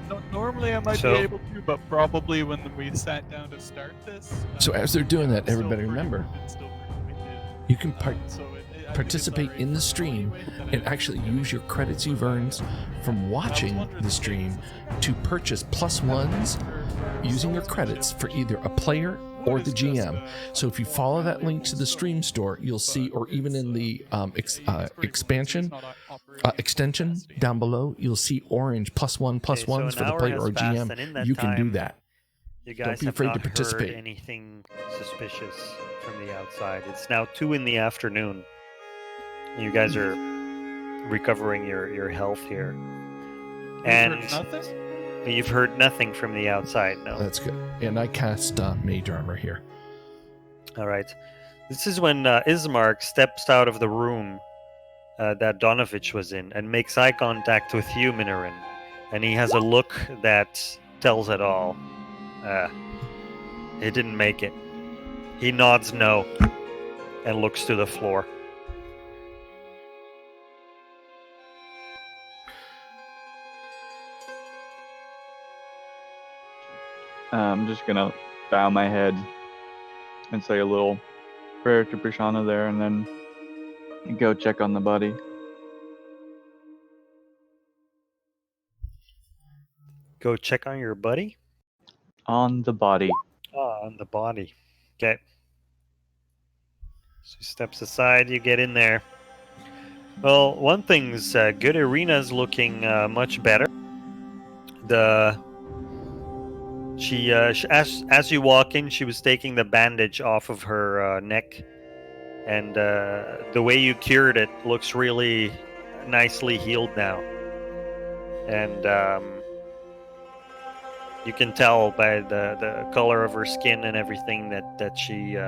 D: No, normally I might
C: So-
D: be able to, but probably when we sat down to start this.
A: So as they're doing that,
D: it's still
A: everybody
D: pretty-
A: remember,
D: it's still pretty limited.
A: you can
D: So I think it's
A: participate
D: alright
A: in the
D: for
A: stream
D: anyway, that I
A: and
D: don't
A: actually
D: think
A: use your credits you've earned from watching
D: wondering
A: the
D: if
A: stream
D: it's-
A: to purchase +1s using your credits for either a player or the GM. So if you follow that link to the stream store, you'll see, or even in the expansion extension down below, you'll see orange +1
C: Okay, so
A: +1s
C: an
A: for the
C: hour
A: player
C: has
A: or
C: passed,
A: GM.
C: and in that
A: You can do
C: time,
A: that.
C: You guys
A: be
C: have
A: afraid
C: not
A: to participate.
C: heard anything suspicious from the outside. It's now 2 in the afternoon. You guys are recovering your health here. And
D: nothing.
C: you've heard nothing from the outside, no.
A: That's good. And I cast Mage Armor here.
C: All right. This is when Ismark steps out of the room that Donovich was in and makes eye contact with you, Minorin. And he has a look that tells it all. He didn't make it. He nods no and looks to the floor.
E: I'm just gonna bow my head and say a little prayer to Prashana there, and then go check on the body.
C: Go check on your buddy.
E: On the body.
C: On the body. Okay. So he steps aside, you get in there. Well, one thing's good. Irina's looking much better. As you walk in, she was taking the bandage off of her neck, and the way you cured it looks really nicely healed now. And you can tell by the color of her skin and everything that she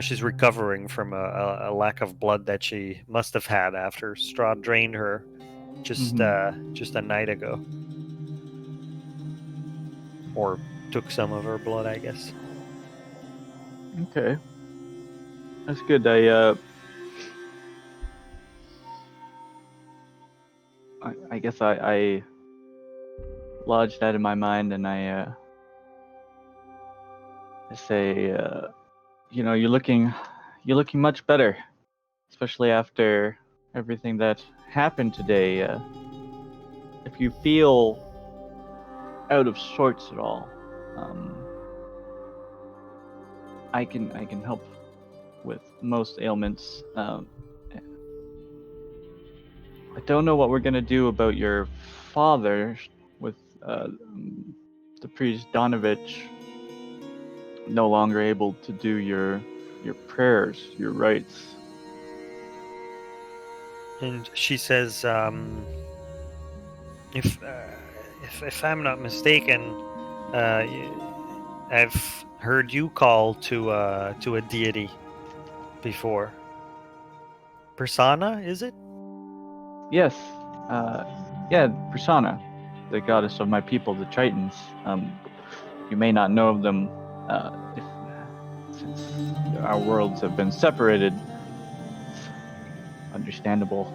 C: she's recovering from a lack of blood that she must have had after Strahd drained her just a night ago, or took some of her blood, I guess.
E: Okay. That's good. I guess I lodged that in my mind, and I say, you're looking much better, especially after everything that happened today. If you feel out of sorts at all, I can help with most ailments. I don't know what we're gonna do about your father with the priest Donovich no longer able to do your prayers, your rites.
C: And she says, if I'm not mistaken, I've heard you call to a deity before. Persona, is it?
E: Yes, Yeah, Persona, the goddess of my people, the Tritons. You may not know of them, since our worlds have been separated. It's understandable.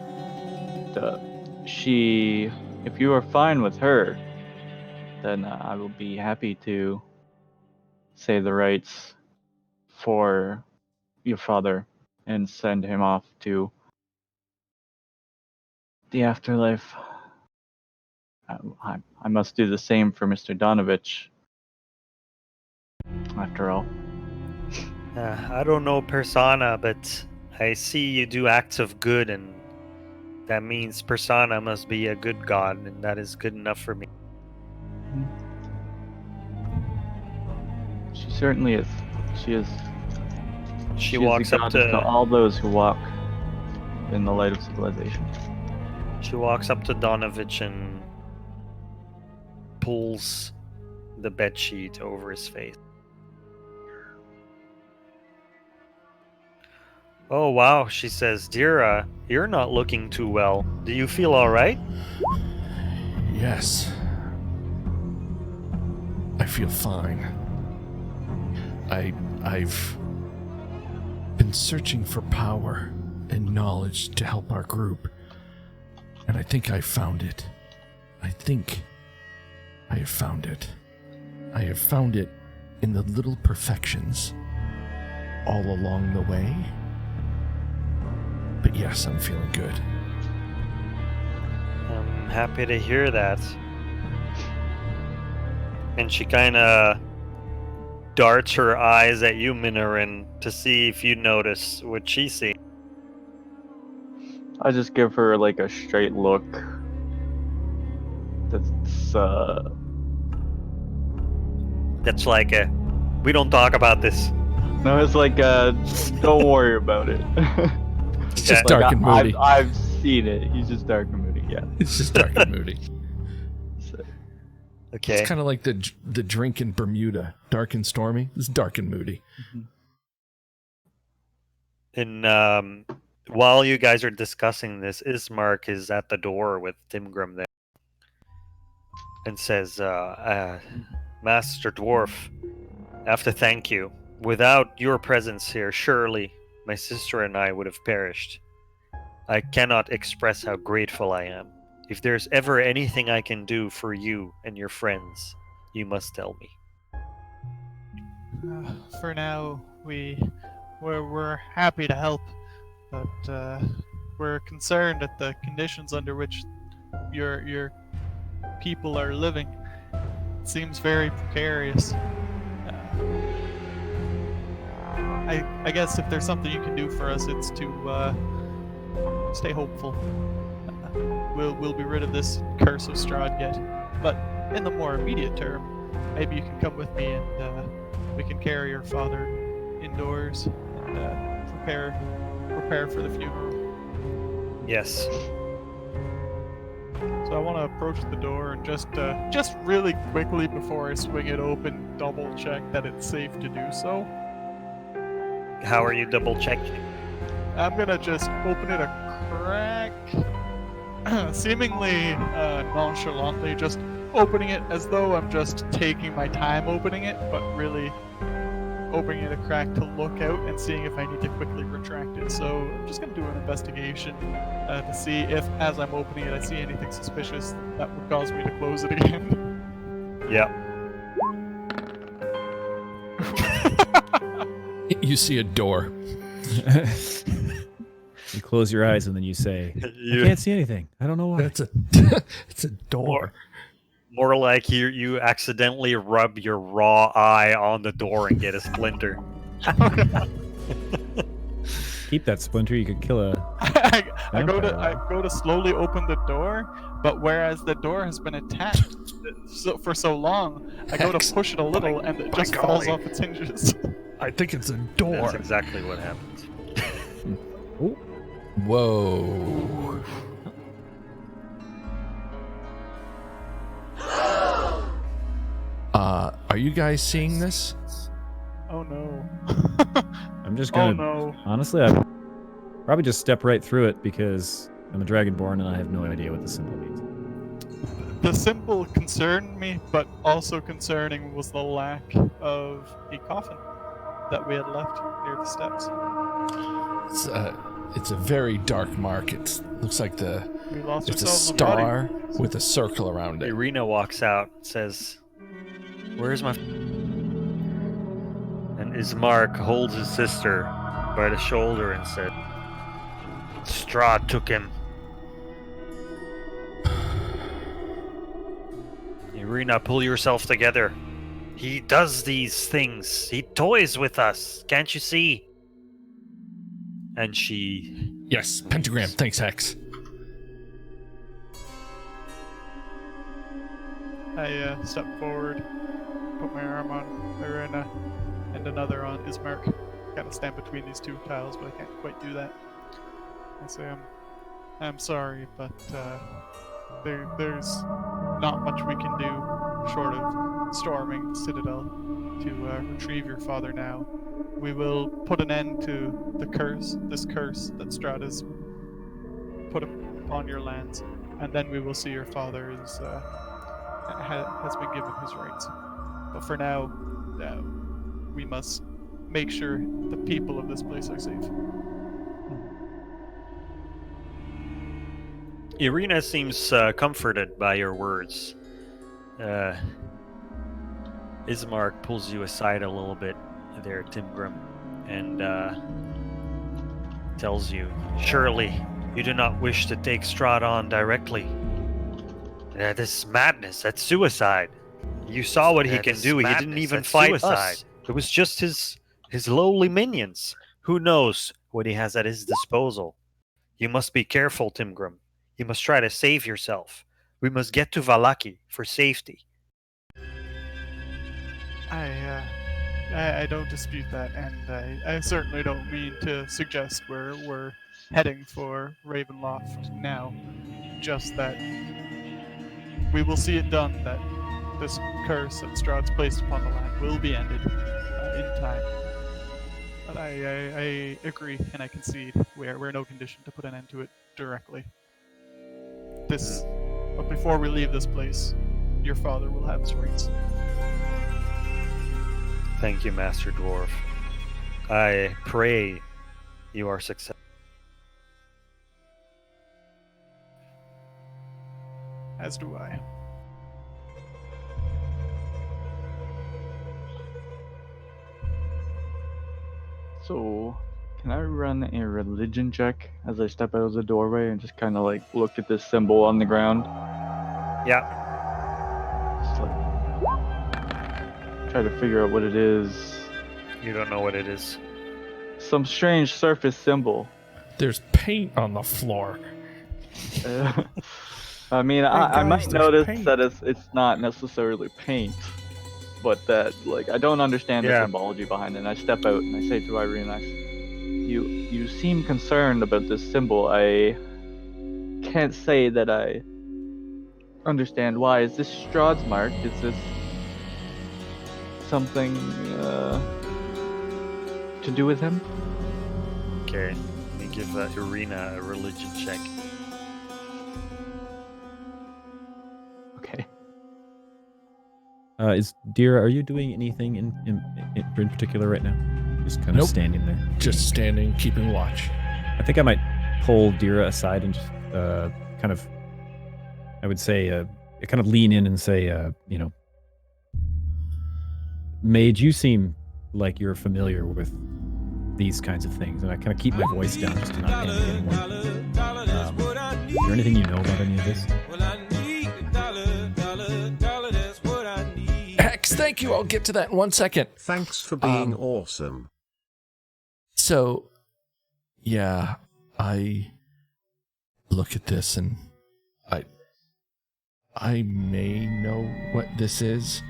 E: If you are fine with her, then I will be happy to say the rites for your father and send him off to the afterlife. I must do the same for Mr. Donovich, after all.
C: I don't know Persona, but I see you do acts of good, and that means Persona must be a good god, and that is good enough for me.
E: She certainly is. She is.
C: She
E: She
C: walks
E: is the
C: up
E: goddess to
C: to
E: all those who walk in the light of civilization.
C: Donovich and pulls the bedsheet over his face. Oh wow, she says, Dira, you're not looking too well. Do you feel alright?
A: Yes. I feel fine. I've been searching for power and knowledge to help our group. And I think I found it. I think I have found it. I have found it in the little perfections all along the way. But yes, I'm feeling good.
C: I'm happy to hear that. And she kind of darts her eyes at you, Minorin, to see if you notice what she sees.
E: I just give her like a straight look.
C: That's like a, we don't talk about this.
E: No, it's like don't worry about it.
A: It's just
C: Okay.
A: dark and moody.
E: I've seen it. He's just dark and moody. Yeah.
A: It's just dark and moody.
E: So,
C: Okay.
A: It's kind of like the drink in Bermuda. Dark and stormy. It's dark and moody.
C: And while you guys are discussing this, Ismark is at the door with Timgrim there and says, Master Dwarf, I have to thank you. Without your presence here, surely my sister and I would have perished. I cannot express how grateful I am. If there's ever anything I can do for you and your friends, you must tell me.
D: For now, we're happy to help, but we're concerned at the conditions under which your people are living. It seems very precarious. I guess if there's something you can do for us, it's to stay hopeful. We'll be rid of this curse of Strahd yet, but in the more immediate term, maybe you can come with me and we can carry your father indoors and prepare for the funeral.
C: Yes.
D: So I want to approach the door and just really quickly before I swing it open, double check that it's safe to do so.
C: How are you double checking?
D: I'm gonna just open it a crack, seemingly nonchalantly, just opening it as though I'm just taking my time opening it, but really opening it a crack to look out and seeing if I need to quickly retract it. So I'm just gonna do an investigation to see if, as I'm opening it, I see anything suspicious that would cause me to close it again.
C: Yeah.
A: You see a door.
B: You close your eyes and then you say, I
C: You-
B: can't see anything. I don't know why.
A: That's it's a door.
C: More like you accidentally rub your raw eye on the door and get a splinter.
B: Keep that splinter. You could kill a.
D: I go to slowly open the door, but whereas the door has been attached for so long, I go to push it a little and it just falls off its hinges.
A: I think it's a door.
C: That's exactly what happens.
A: Whoa. Are you guys seeing this?
D: Oh no.
B: I'm just
D: Oh
B: gonna.
D: no.
B: Honestly, I probably just step right through it because I'm a dragonborn and I have no idea what the symbol means.
D: The symbol concerned me, but also concerning was the lack of a coffin that we had left near the steps.
A: It's a very dark mark. It looks like
D: We lost
A: it's a
D: ourselves a body.
A: star with a circle around it.
C: Irina walks out, says, "Where's my?" And Ismark holds his sister by the shoulder and said, "Strahd took him." Irina, pull yourself together. He does these things. He toys with us. Can't you see? And she...
A: Yes, pentagram. Thanks, Hex.
D: I step forward, put my arm on Irina, and another on Ismark. Gotta stand between these two tiles, but I can't quite do that. I say, I'm sorry, but there's not much we can do short of storming Citadel to retrieve your father now. We will put an end to this curse that Strahd has put upon your lands, and then we will see your father has been given his rights. But for now, we must make sure the people of this place are safe.
C: Irina seems comforted by your words. Ismark pulls you aside a little bit there, Timgrim, and tells you, "Surely you do not wish to take Strahd on directly. This is madness. That's suicide. You saw what he can do. He didn't even fight us. It was just his lowly minions. Who knows what he has at his disposal? You must be careful, Timgrim. You must try to save yourself. We must get to Vallaki for safety."
D: I don't dispute that, and I certainly don't mean to suggest we're heading for Ravenloft now. Just that we will see it done, that this curse that Strahd's placed upon the land will be ended in time. But I agree, and I concede we're in no condition to put an end to it directly. But before we leave this place, your father will have his rights.
C: Thank you, Master Dwarf. I pray you are successful.
D: As do I.
E: So, can I run a religion check as I step out of the doorway and just kind of like look at this symbol on the ground?
C: Yeah.
E: Just like try to figure out what it is.
C: You don't know what it is.
E: Some strange surface symbol.
A: There's paint on the floor.
E: I mean, I
A: guys,
E: might
A: there's
E: notice
A: paint.
E: that it's not necessarily paint, but that like I don't understand the
C: Yeah.
E: symbology behind it. And I step out and I say to Irene, "You seem concerned about this symbol. I can't say that I understand why. Is this Strahd's mark? Is this something to do with him?"
C: Okay. Let me give Irina a religion check.
E: Okay.
B: Is Dira, are you doing anything in particular right now? Just kind of
A: Nope.
B: standing there.
A: Just standing, keeping watch.
B: I think I might pull Dira aside and just kind of, I would say, kind of lean in and say, Mage, you seem like you're familiar with these kinds of things, and I kind of keep my voice down just to not panic anyone. Is there anything you know about any of this?
A: Hex, thank you. I'll get to that in 1 second.
F: Thanks for being awesome.
A: So, yeah, I look at this and I may know what this is.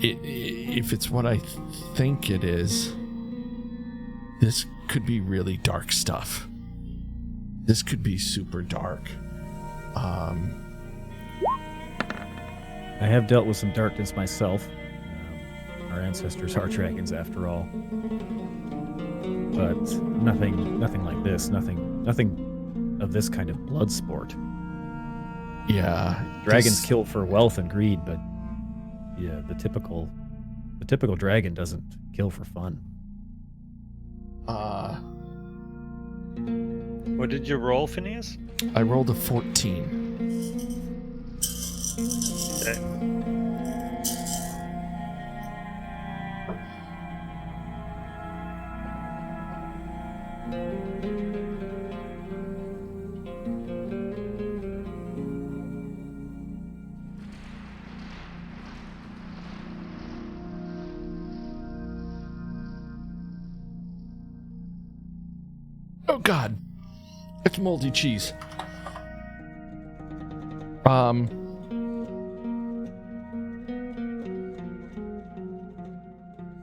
A: If it's what I think it is, this could be really dark stuff. This could be super dark.
B: I have dealt with some darkness myself. Our ancestors are dragons, after all. But nothing like this. Nothing of this kind of blood sport.
A: Yeah.
B: Dragons
A: this-
B: kill for wealth and greed, but yeah, the typical dragon doesn't kill for fun.
C: What did you roll, Phineas?
A: I rolled a 14.
C: Okay.
A: Oh God, it's moldy cheese.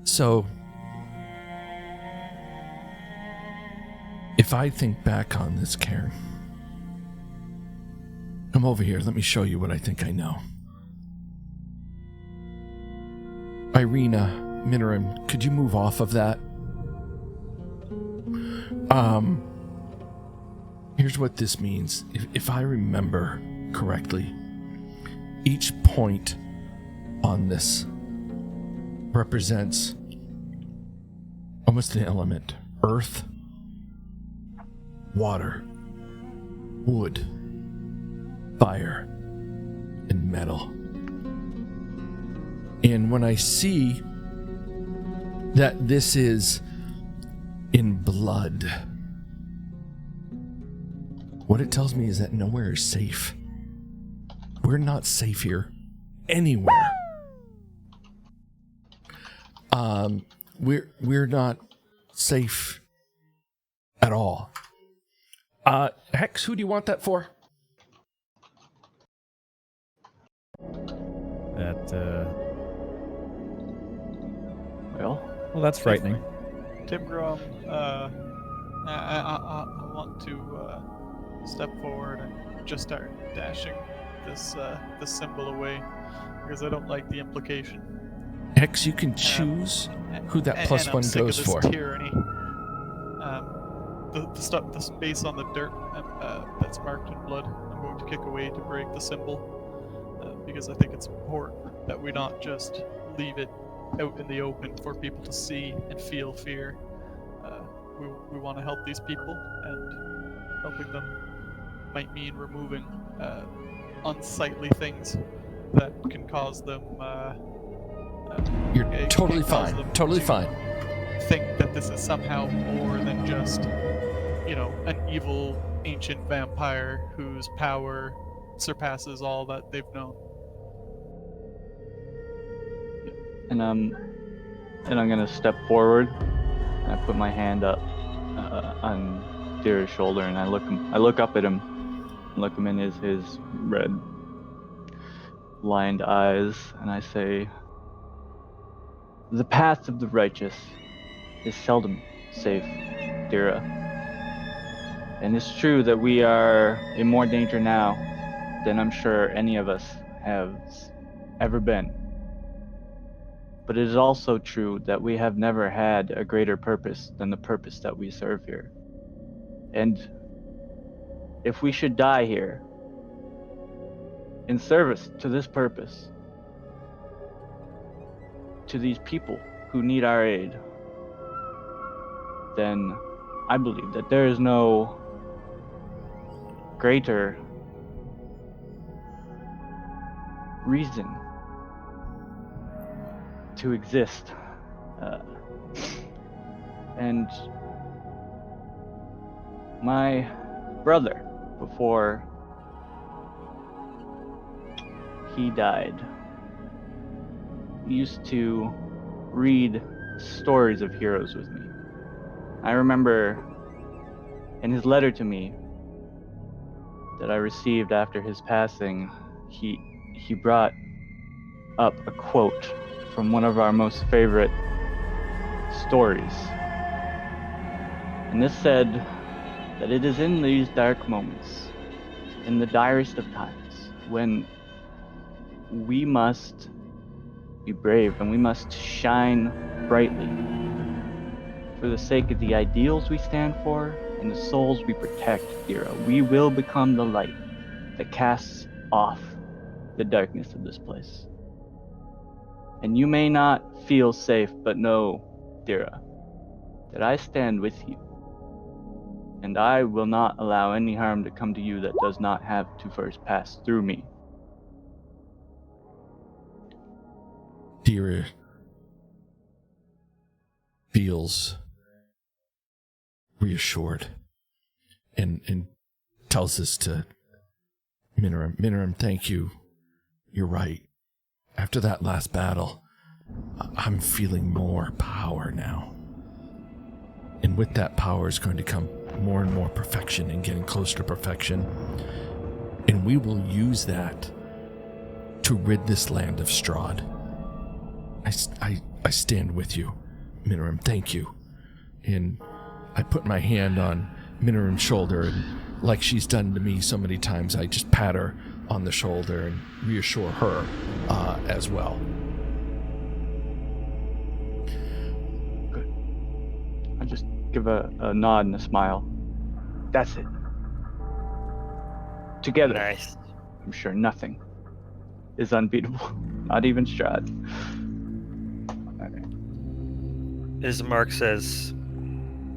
A: So if I think back on this, Karen, come over here. Let me show you what I think I know. Irina, Minoran, could you move off of that? Here's what this means. If I remember correctly, each point on this represents almost an element. Earth, water, wood, fire, and metal. And when I see that this is in blood, what it tells me is that nowhere is safe. We're not safe here anywhere. We're not safe at all. Hex, who do you want that for?
B: Well, that's frightening.
D: Tim Grom, I want to step forward and just start dashing this symbol away because I don't like the implication.
A: Hex, you can choose who that plus
D: and
A: one
D: I'm sick
A: goes
D: of this
A: for.
D: Tyranny. The stuff, the space on the dirt that's marked in blood, I'm going to kick away to break the symbol because I think it's important that we not just leave it out in the open for people to see and feel fear. We want to help these people, and helping them might mean removing unsightly things that can cause them.
A: You're totally
D: can cause
A: fine.
D: them
A: Totally
D: to
A: fine.
D: Think that this is somehow more than just, an evil ancient vampire whose power surpasses all that they've known.
E: And I'm gonna step forward. And I put my hand up on Dira's shoulder, and I look up at him, look him in his red, lined eyes, and I say, "The path of the righteous is seldom safe, Dira. And it's true that we are in more danger now than I'm sure any of us have ever been. But it is also true that we have never had a greater purpose than the purpose that we serve here. And if we should die here, in service to this purpose, to these people who need our aid, then I believe that there is no greater reason to exist. And my brother, before he died, used to read stories of heroes with me. I remember in his letter to me that I received after his passing, he brought up a quote from one of our most favorite stories. And this said that it is in these dark moments, in the direst of times, when we must be brave and we must shine brightly for the sake of the ideals we stand for and the souls we protect, Dira. We will become the light that casts off the darkness of this place. And you may not feel safe, but know, Dira, that I stand with you. And I will not allow any harm to come to you that does not have to first pass through me.
A: Dira feels reassured and tells us to Minoram. Minoram, thank you. You're right. After that last battle, I'm feeling more power now. And with that power is going to come more and more perfection and getting closer to perfection. And we will use that to rid this land of Strahd. I stand with you, Minoram. Thank you. And I put my hand on Minoram's shoulder, and like she's done to me so many times, I just pat her on the shoulder and reassure her as well.
E: Good. I just give a nod and a smile. That's it. Together,
C: Nice.
E: I'm sure nothing is unbeatable. Not even Strahd.
C: Ismark says,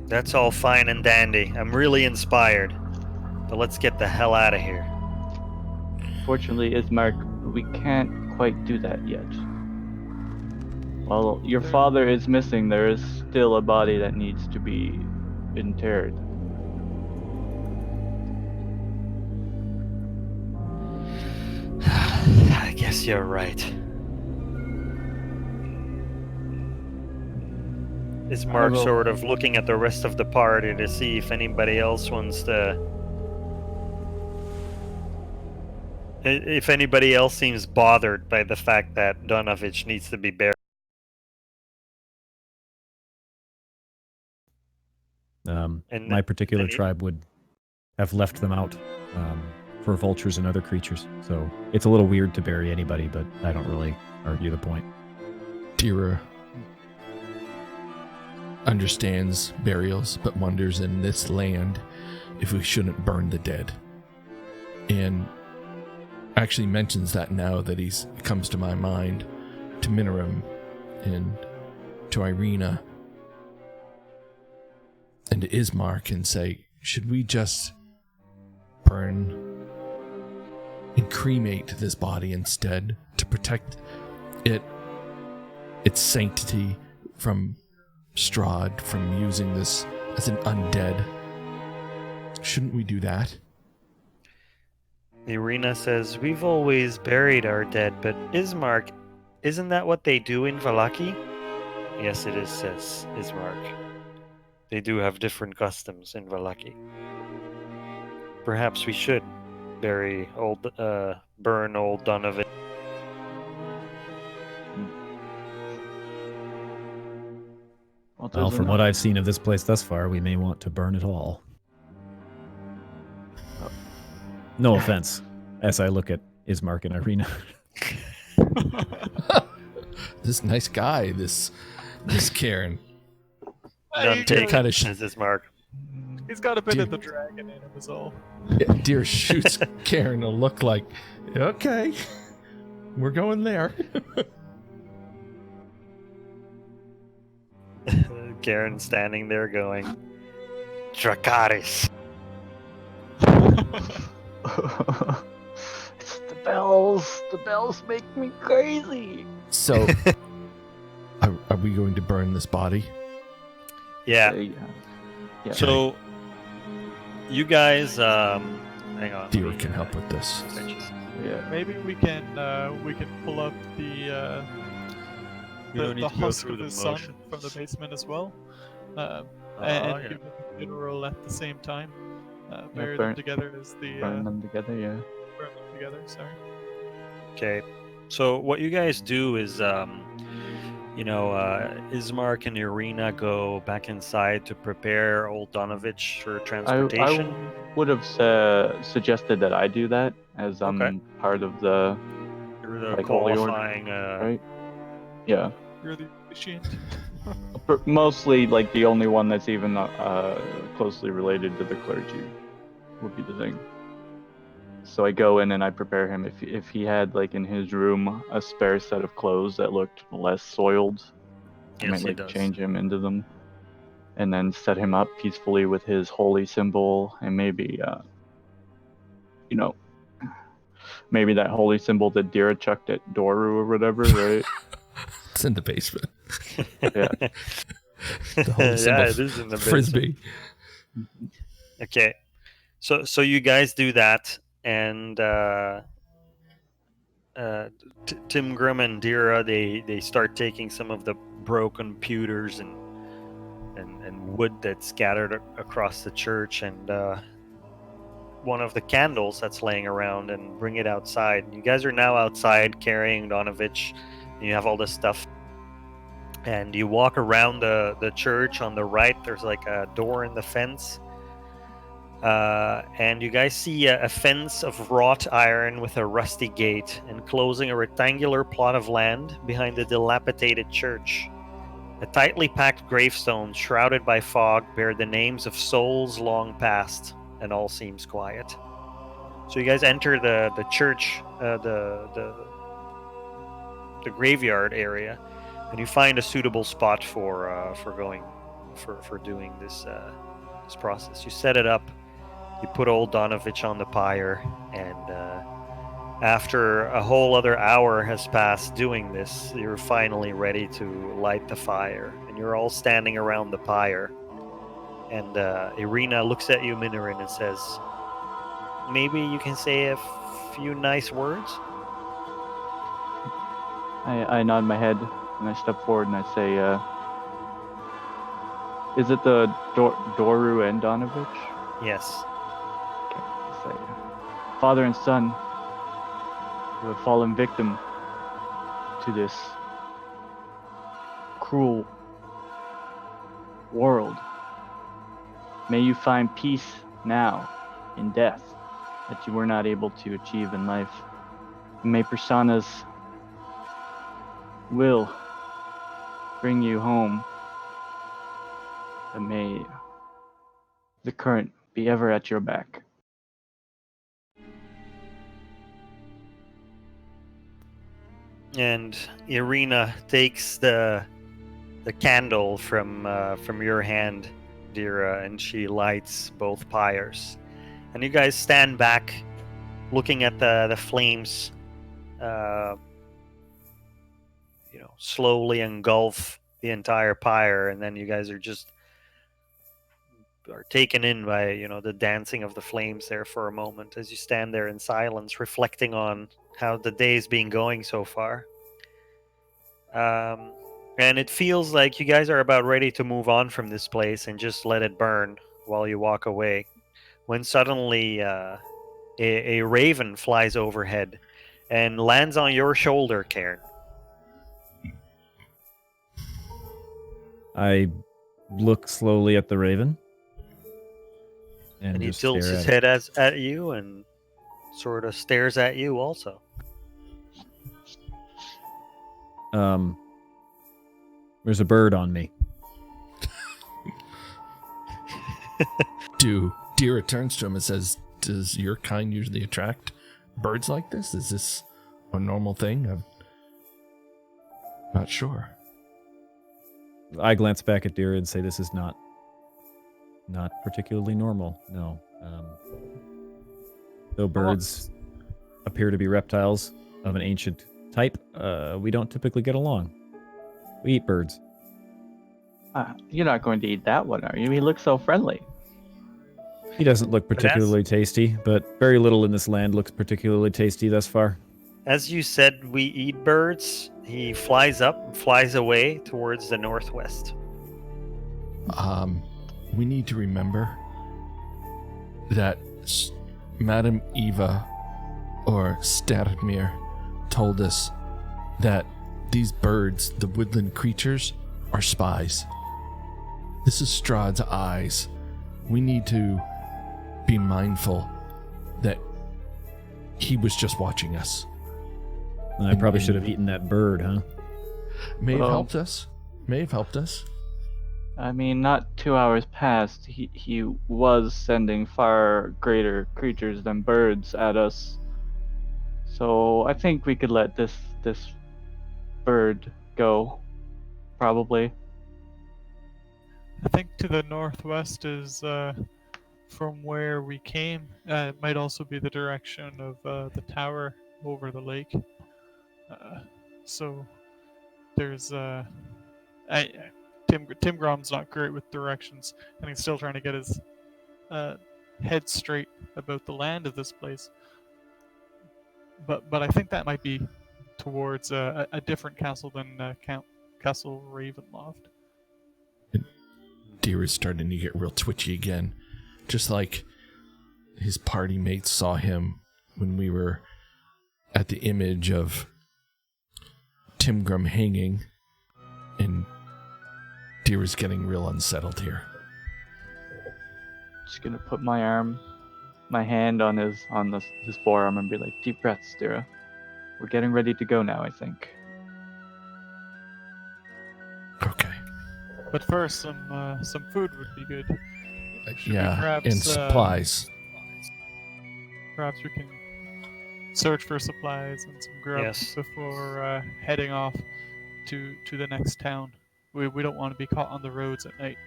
C: "That's all fine and dandy. I'm really inspired. But let's get the hell out of here."
E: Fortunately, Ismark, we can't quite do that yet. While your father is missing, there is still a body that needs to be interred.
C: I guess you're right. Is Mark
E: will-
C: sort of looking at the rest of the party to see if anybody else wants to... If anybody else seems bothered by the fact that Donovich needs to be buried. And
B: My particular
C: and he-
B: tribe would have left them out for vultures and other creatures. So it's a little weird to bury anybody, but I don't really argue the point.
A: Dira understands burials, but wonders in this land if we shouldn't burn the dead. And actually mentions that now that it comes to my mind, to Minoram and to Irina and to Ismark, and say, should we just burn and cremate this body instead to protect its sanctity from Strahd, from using this as an undead? Shouldn't we do that?
C: Irina says, "We've always buried our dead, but Ismark, isn't that what they do in Valaki?" "Yes, it is," says Ismark. "They do have different customs in Valaki. Perhaps we should burn old Donovan."
B: Well, from what I've seen of this place thus far, we may want to burn it all. No offense, as I look at Ismark and Irina.
A: This nice guy, this Karen.
C: None
A: Deer
C: taken,
A: kind of
C: says Ismark.
D: He's got a bit
A: Dude.
D: of the dragon in him, is all.
A: Deer shoots Karen a look like, okay, we're going there.
C: Karen standing there going, "Dracarys."
E: It's the bells. The bells make me crazy.
A: So, are we going to burn this body?
C: Yeah.
E: Yeah.
C: So, you guys, hang on.
A: Deer
C: let me,
A: can help with this.
E: Yeah.
D: Maybe we can pull up the husk of his son from the basement as well, and give them a funeral at the same time. Bury them together as the
E: Burn them together, yeah.
D: burn them together. Sorry.
C: Okay. So what you guys do is, Ismark and Irina go back inside to prepare old Donovich for transportation.
E: I would have suggested that I do that, as I'm
C: Okay.
E: part of the
C: You're the
E: like, holy order,
C: qualifying.
E: right? Yeah.
D: You're the officiant.
E: Mostly, like, the only one that's even closely related to the clergy would be the thing. So I go in and I prepare him. If he had like in his room a spare set of clothes that looked less soiled, I
C: Yes,
E: might
C: he
E: like
C: does.
E: change him into them, and then set him up peacefully with his holy symbol, and maybe you know, maybe that holy symbol that Dira chucked at Doru or whatever, right?
A: It's in the basement.
E: Yeah.
A: The holy symbol,
C: Yeah, it is in the
A: frisbee.
C: Okay, so you guys do that, and Tim Grim and Dira they start taking some of the broken pewters and wood that's scattered across the church, and one of the candles that's laying around, and bring it outside. You guys are now outside carrying Donovich, and you have all this stuff, and you walk around the church. On the right there's like a door in the fence, and you guys see a fence of wrought iron with a rusty gate enclosing a rectangular plot of land behind the dilapidated church. A tightly packed gravestone shrouded by fog bear the names of souls long past, and all seems quiet. So you guys enter the church, the graveyard area, and you find a suitable spot for doing this process. You set it up. You put old Donovich on the pyre, and after a whole other hour has passed doing this, you're finally ready to light the fire, and you're all standing around the pyre. And Irina looks at you, Minorin, and says, "Maybe you can say a few nice words."
E: I nod my head and I step forward and I say, "Is it the Doru and Donovich?"
C: Yes.
E: Okay. I say, "Father and son who have fallen victim to this cruel world. May you find peace now in death that you were not able to achieve in life. May Prasanna's will bring you home, and may the current be ever at your back."
C: And Irina takes the candle from your hand, Dira, and she lights both pyres. And you guys stand back, looking at the flames, slowly engulf the entire pyre, and then you guys are taken in by the dancing of the flames there for a moment as you stand there in silence, reflecting on how the day's been going so far. And it feels like you guys are about ready to move on from this place and just let it burn while you walk away, when suddenly a raven flies overhead and lands on your shoulder, Cairn.
B: I look slowly at the raven.
C: And he
B: just
C: tilts
B: stare
C: his
B: at
C: head at you and sort of stares at you also.
B: There's a bird on me.
A: Dira turns to him and says, "Does your kind usually attract birds like this? Is this a normal thing? I'm not sure."
B: I glance back at Dira and say, "This is not particularly normal. No. Though birds appear to be reptiles of an ancient type, we don't typically get along. We eat birds."
E: You're not going to eat that one, are you? He looks so friendly.
B: He doesn't look particularly tasty, but very little in this land looks particularly tasty thus far.
C: As you said, we eat birds. He flies up, flies away towards the northwest.
A: We need to remember that Madame Eva or Stadmir told us that these birds, the woodland creatures, are spies. This is Strahd's eyes. We need to be mindful that he was just watching us.
B: I probably should have eaten that bird, huh?
A: May have helped us.
E: I mean, not 2 hours past, he was sending far greater creatures than birds at us. So I think we could let this bird go, probably.
D: I think to the northwest is from where we came. It might also be the direction of the tower over the lake. So there's Tim Grom's not great with directions, and he's still trying to get his uh, head straight about the land of this place. But I think that might be towards a different castle than Castle Ravenloft.
A: Deer is starting to get real twitchy again, just like his party mates saw him when we were at the image of Timgrim hanging, and Deer is getting real unsettled here.
E: Just gonna put my hand on his forearm and be like, deep breaths, Dira. We're getting ready to go now, I think.
A: Okay.
D: But first, some food would be good. Should we
A: Yeah,
D: perhaps,
A: and supplies.
D: Perhaps we can search for supplies and some grub
C: Yes.
D: before heading off to the next town. We don't want to be caught on the roads at night.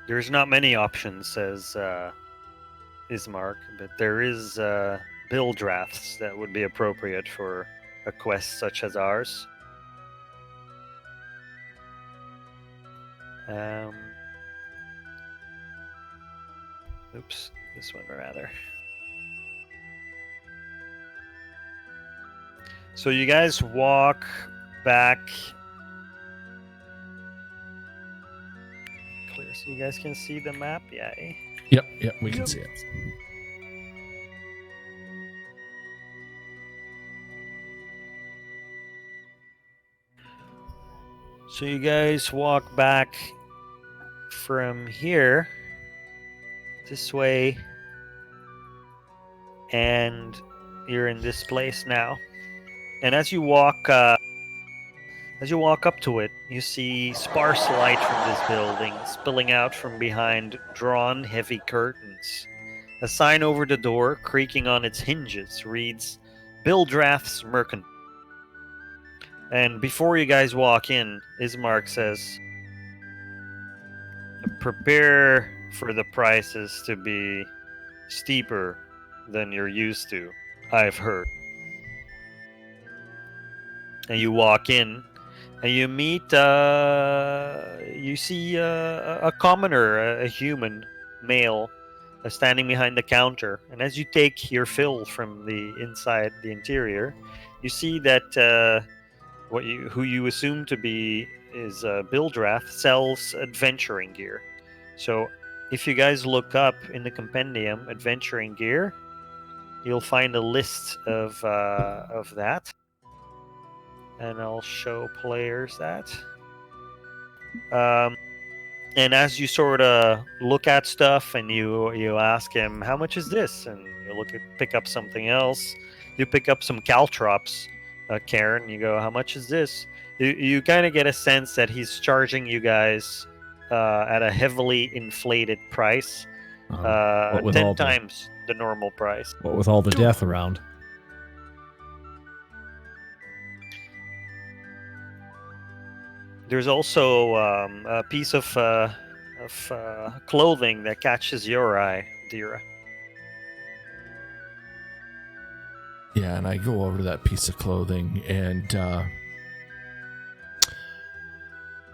C: There's not many options, says Ismark, but there is bill drafts that would be appropriate for a quest such as ours. Oops, this one rather. So you guys walk back. Clear so you guys can see the map? Yeah. Eh?
A: Yep, we can see it.
C: So you guys walk back from here this way, and you're in this place now. And as you walk up to it, you see sparse light from this building spilling out from behind drawn heavy curtains. A sign over the door, creaking on its hinges, reads, "Bill Drafts Mercantile." And before you guys walk in, Ismark says, "Prepare for the prices to be steeper than you're used to, I've heard." And you walk in, and you meet, you see a commoner, a human male, standing behind the counter. And as you take your fill from the inside, the interior, you see that who you assume to be is Bill Draft sells adventuring gear. So if you guys look up in the compendium adventuring gear, you'll find a list of that. And I'll show players that. And as you sort of look at stuff and you ask him, how much is this? And you pick up something else. You pick up some caltrops, Karen. You go, how much is this? You kind of get a sense that he's charging you guys at a heavily inflated price,
B: What with
C: 10
B: all
C: times the normal price.
B: What with all the death around?
C: There's also a piece of clothing that catches your eye, Dira.
A: Yeah, and I go over to that piece of clothing, and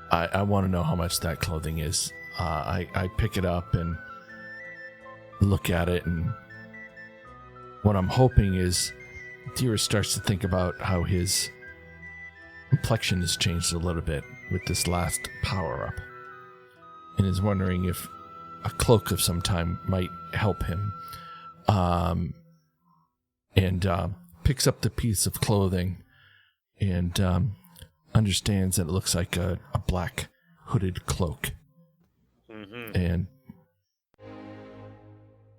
A: I want to know how much that clothing is. I pick it up and look at it, and what I'm hoping is Dira starts to think about how his complexion has changed a little bit with this last power-up, and is wondering if a cloak of some time might help him. And picks up the piece of clothing and understands that it looks like a black hooded cloak.
C: Mm-hmm.
A: And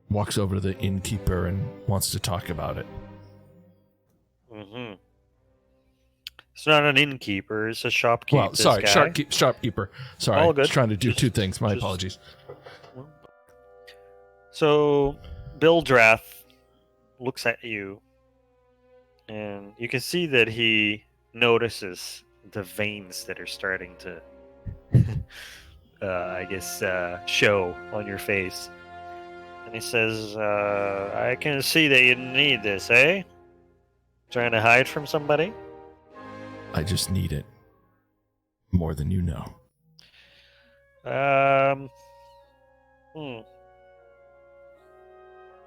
A: walks over to the innkeeper and wants to talk about it.
C: Mm-hmm. It's not an innkeeper. It's a shopkeeper.
A: Well, sorry, shopkeeper. Sorry,
C: All
A: I was
C: good.
A: trying to do
C: Just-
A: two things. My
C: just-
A: apologies.
C: So, Bildrath looks at you, and you can see that he notices the veins that are starting to, show on your face. And he says, I can see that you need this, eh? Trying to hide from somebody?
A: I just need it more than you know.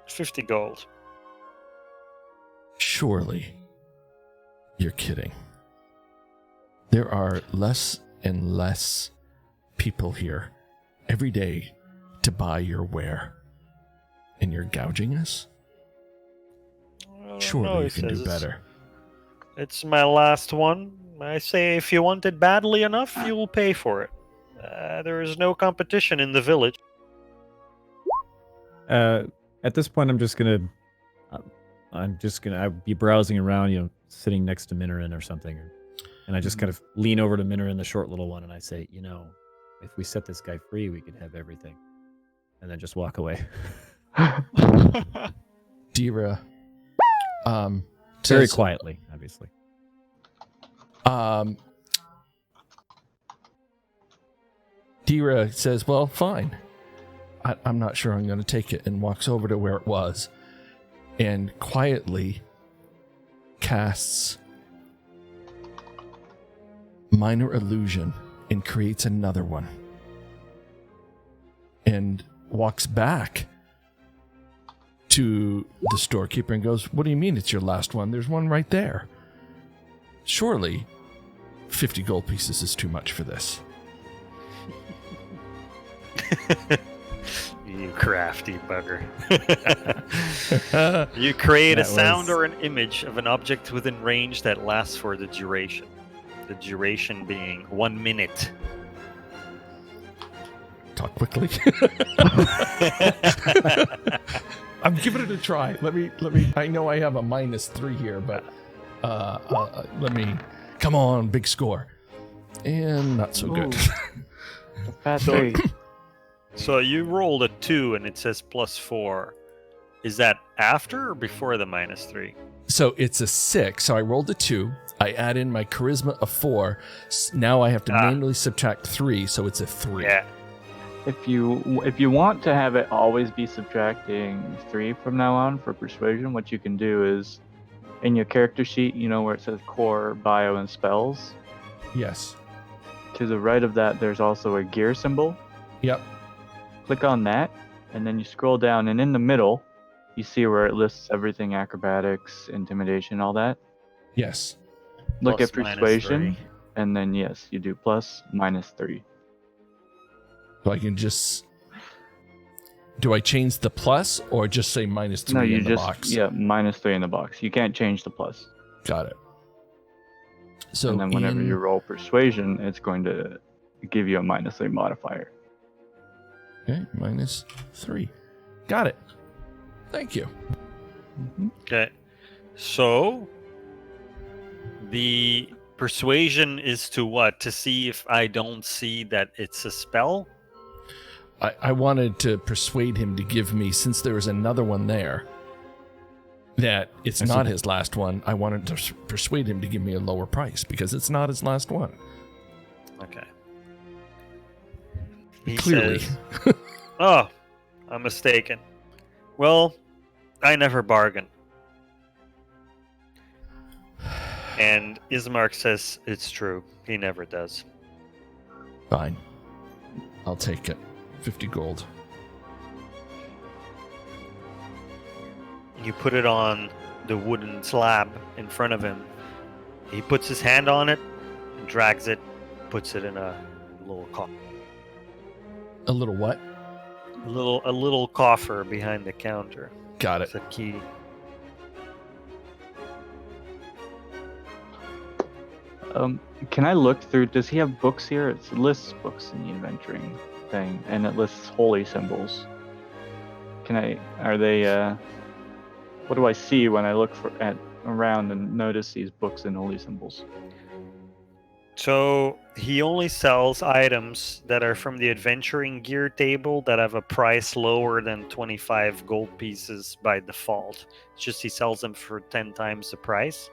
C: 50 gold.
A: Surely, you're kidding. There are less and less people here every day to buy your ware, and you're gouging us? Surely you can do better.
C: It's my last one. I say if you want it badly enough, you will pay for it. There is no competition in the village.
B: At this point, I'd be browsing around, sitting next to Minorin or something, and I just kind of lean over to Minorin, the short little one, and I say, if we set this guy free, we could have everything, and then just walk away.
A: Dira,
B: Very
A: says,
B: quietly, obviously.
A: Dira says, well, fine. I'm not sure I'm going to take it, and walks over to where it was and quietly casts minor illusion and creates another one and walks back to the storekeeper and goes, what do you mean it's your last one? There's one right there. Surely 50 gold pieces is too much for this.
C: You crafty bugger. You create a sound or an image of an object within range that lasts for the duration. The duration being 1 minute.
A: Talk quickly. I'm giving it a try. Let me. I know I have a -3 here, but let me. Come on, big score, and not so good.
E: Fat three.
C: So you rolled a 2 and it says +4. Is that after or before the -3?
A: So it's a 6. So I rolled a 2. I add in my charisma of 4. Now I have to manually subtract 3, so it's a 3.
C: Yeah.
E: If you want to have it always be subtracting 3 from now on for persuasion, what you can do is in your character sheet, where it says core, bio, and spells.
A: Yes.
E: To the right of that, there's also a gear symbol.
A: Yep.
E: Click on that, and then you scroll down, and in the middle, you see where it lists everything: acrobatics, intimidation, all that.
A: Yes.
E: Look
C: Plus,
E: at persuasion,
C: -3.
E: and then yes, you do plus, -3.
A: So I can just. Do I change the plus or just say -3
E: No, you
A: in the
E: just
A: box?
E: -3 in the box. You can't change the plus.
A: Got it. So
E: and then whenever
A: in-
E: you roll persuasion, it's going to give you a -3 modifier.
A: Okay, -3. Got it. Thank you.
C: Okay. So the persuasion is to what? To see if I don't see that it's a spell?
A: I wanted to persuade him to give me, since there was another one there, that it's not his last one. I wanted to persuade him to give me a lower price because it's not his last one.
C: Okay. He
A: Clearly.
C: says, oh, I'm mistaken. Well, I never bargain. And Ismark says it's true. He never does.
A: Fine. I'll take it. 50 gold.
C: You put it on the wooden slab in front of him. He puts his hand on it, and drags it, puts it in a little coffer.
A: A little what?
C: A little coffer behind the counter.
A: Got it.
C: It's a key.
E: Can I look through? Does he have books here? It lists books in the adventuring thing, and it lists holy symbols. Are they? What do I see when I look around and notice these books and holy symbols?
C: So he only sells items that are from the adventuring gear table that have a price lower than 25 gold pieces by default. It's just he sells them for 10 times the price.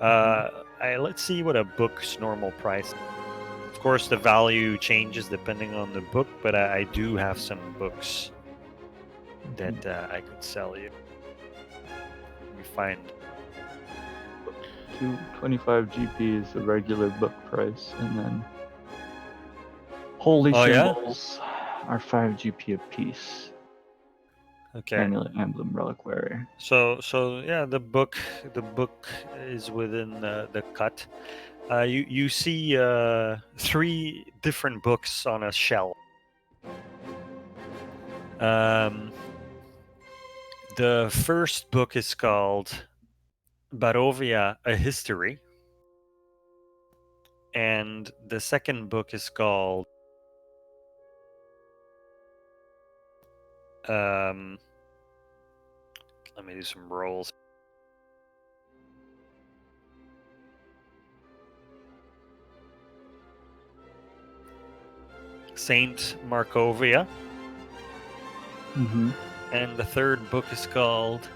C: Let's see what a book's normal price. Of course, the value changes depending on the book, but I do have some books that I could sell you. Let me find.
E: 225 GP is the regular book price, and then holy
C: Oh, yeah?
E: symbols are 5 GP apiece.
C: Okay.
E: Amulet, emblem, reliquary.
C: So yeah, the book is within the cut. You see 3 different books on a shelf. The first book is called Barovia: A History, and the second book is called let me do some rolls. Saint Markovia,
E: Mm-hmm.
C: and the third book is called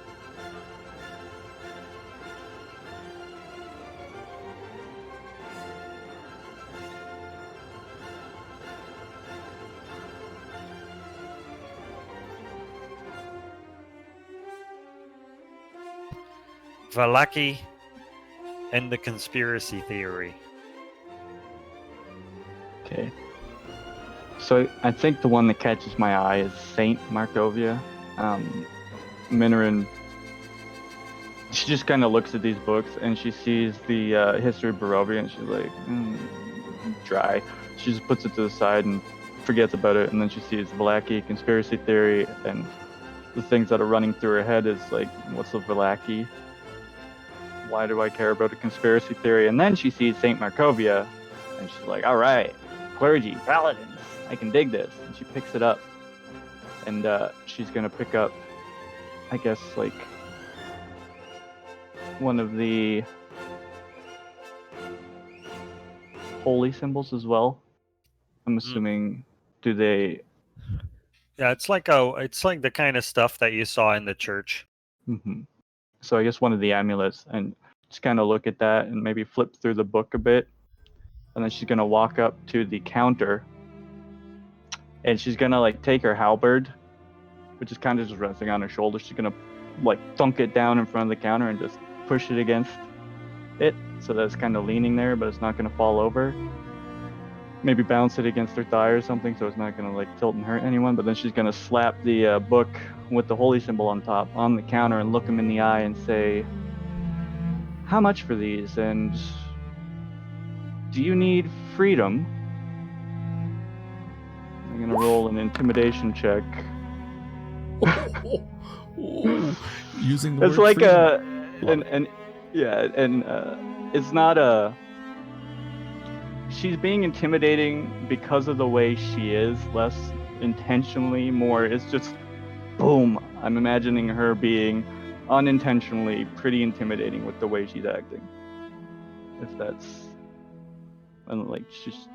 C: Valaki and the Conspiracy Theory.
E: Okay. So I think the one that catches my eye is Saint Markovia. Minoran, she just kind of looks at these books and she sees the history of Barovia and she's like, dry. She just puts it to the side and forgets about it. And then she sees Valaki, Conspiracy Theory, and the things that are running through her head is like, what's the Valaki? Why do I care about a conspiracy theory? And then she sees Saint Markovia and she's like, all right, clergy, paladins, I can dig this. And she picks it up, and she's gonna pick up, I guess, like one of the holy symbols as well. I'm assuming, do they?
C: Yeah, it's like the kind of stuff that you saw in the church.
E: Mm-hmm. So I guess one of the amulets, and just kind of look at that and maybe flip through the book a bit, and then she's gonna walk up to the counter, and she's gonna like take her halberd, which is kind of just resting on her shoulder. She's gonna like thunk it down in front of the counter and just push it against it, so that it's kind of leaning there, but it's not gonna fall over. Maybe bounce it against her thigh or something, so it's not gonna like tilt and hurt anyone. But then she's gonna slap the book with the holy symbol on top on the counter and look him in the eye and say, "How much for these? And do you need freedom?" I'm gonna roll an intimidation check.
A: Using the
E: It's
A: word
E: like
A: freedom.
E: it's not a. She's being intimidating because of the way she is, less intentionally. More, it's just boom. I'm imagining her being unintentionally pretty intimidating with the way she's acting. If that's, and like she's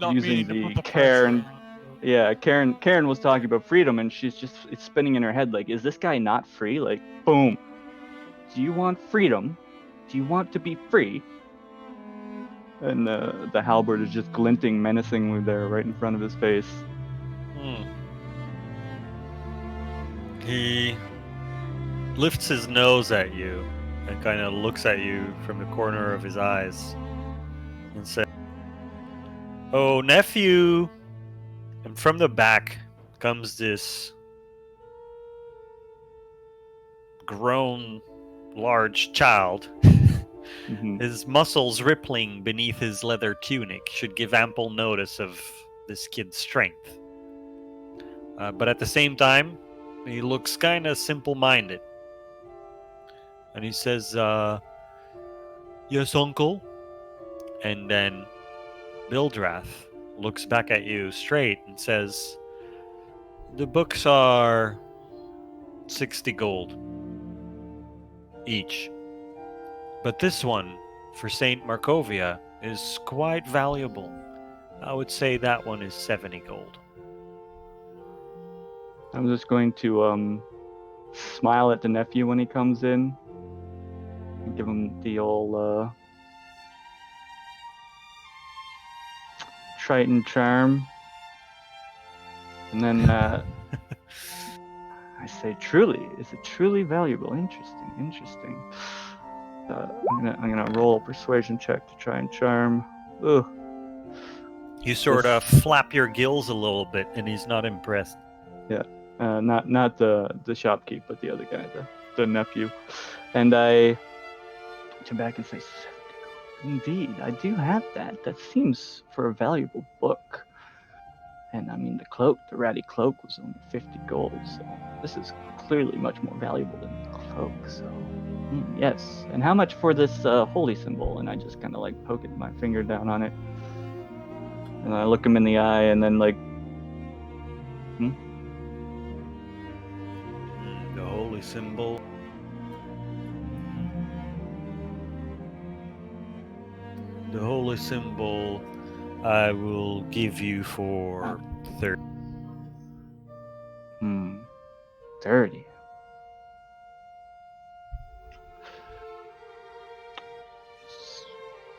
D: Not
E: using
D: meaning to
E: the
D: put the
E: Karen.
D: pressure on.
E: Yeah, Karen was talking about freedom, and it's spinning in her head like, is this guy not free? Like, boom. Do you want freedom? Do you want to be free? And the halberd is just glinting menacingly there, right in front of his face.
C: He lifts his nose at you and kind of looks at you from the corner of his eyes and says, "Oh, nephew." And from the back comes this grown, large child.
E: Mm-hmm.
C: His muscles rippling beneath his leather tunic should give ample notice of this kid's strength. But at the same time, he looks kind of simple-minded. And he says, "Yes, uncle." And then Bildrath looks back at you straight and says, "The books are 60 gold each. But this one, for Saint Markovia, is quite valuable. I would say that one is 70 gold.
E: I'm just going to smile at the nephew when he comes in and give him the old Triton charm. And then I say, truly, is it truly valuable? Interesting. I'm gonna roll a persuasion check to try and charm. Ugh.
C: You sort of flap your gills a little bit, and he's not impressed.
E: Not the shopkeep, but the other guy, the nephew. And I turn back and say, indeed, I do have that. That seems for a valuable book. And I mean, the ratty cloak was only 50 gold, so this is clearly much more valuable than the cloak, so yes. And how much for this holy symbol? And I just kind of like poke my finger down on it. And I look him in the eye and then like,
C: The holy symbol. The holy symbol I will give you for 30.
E: 30.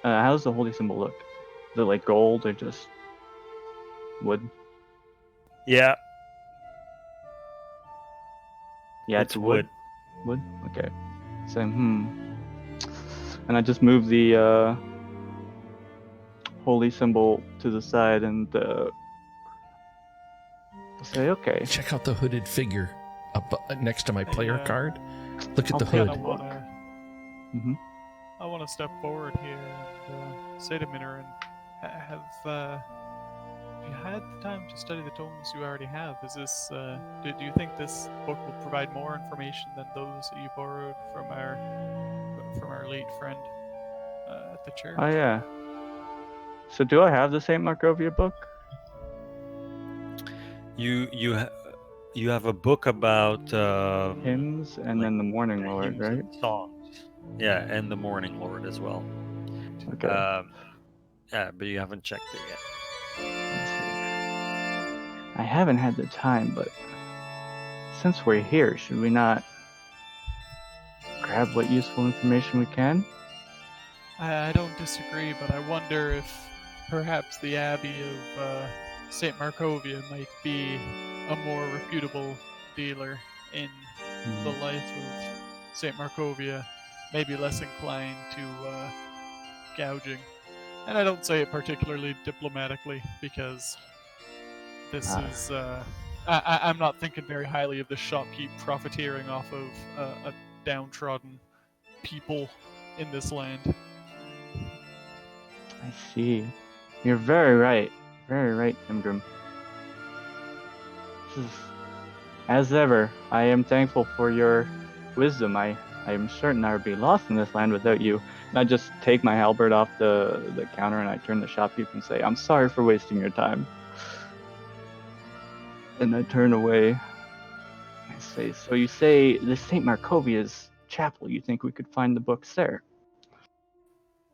E: How does the holy symbol look? Is it like gold or just wood?
C: Yeah,
E: Yeah,
C: it's wood.
E: Wood? Okay. So, And I just move the holy symbol to the side and say, okay.
A: Check out the hooded figure up next to my player
D: Yeah.
A: card. Look at
E: I'll
A: the
E: take
A: hood.
D: I want
E: Mm-hmm.
D: to step forward here and say to Minoran, have you had the time to study the tomes you already have? Is this do you think this book will provide more information than those that you borrowed from our late friend at the church?
E: Oh, yeah. So do I have the St. Markovia book?
C: You have a book about
E: Hymns and then the Morning Lord,
C: hymns
E: right?
C: and songs. Yeah, and the Morning Lord as well.
E: Okay.
C: Yeah, but you haven't checked it yet.
E: Let's see. I haven't had the time, but since we're here, should we not grab what useful information we can?
D: I don't disagree, but I wonder if perhaps the Abbey of St. Markovia might be a more reputable dealer in the life of St. Markovia, maybe less inclined to gouging. And I don't say it particularly diplomatically because this is. I'm not thinking very highly of the shopkeep profiteering off of a downtrodden people in this land.
E: I see. You're very right. Very right, Timgrim. As ever, I am thankful for your wisdom. I am certain I would be lost in this land without you. And I just take my halberd off the counter and I turn to the shopkeep and say, I'm sorry for wasting your time. And I turn away. I say, so you say the St. Markovia's chapel, you think we could find the books there?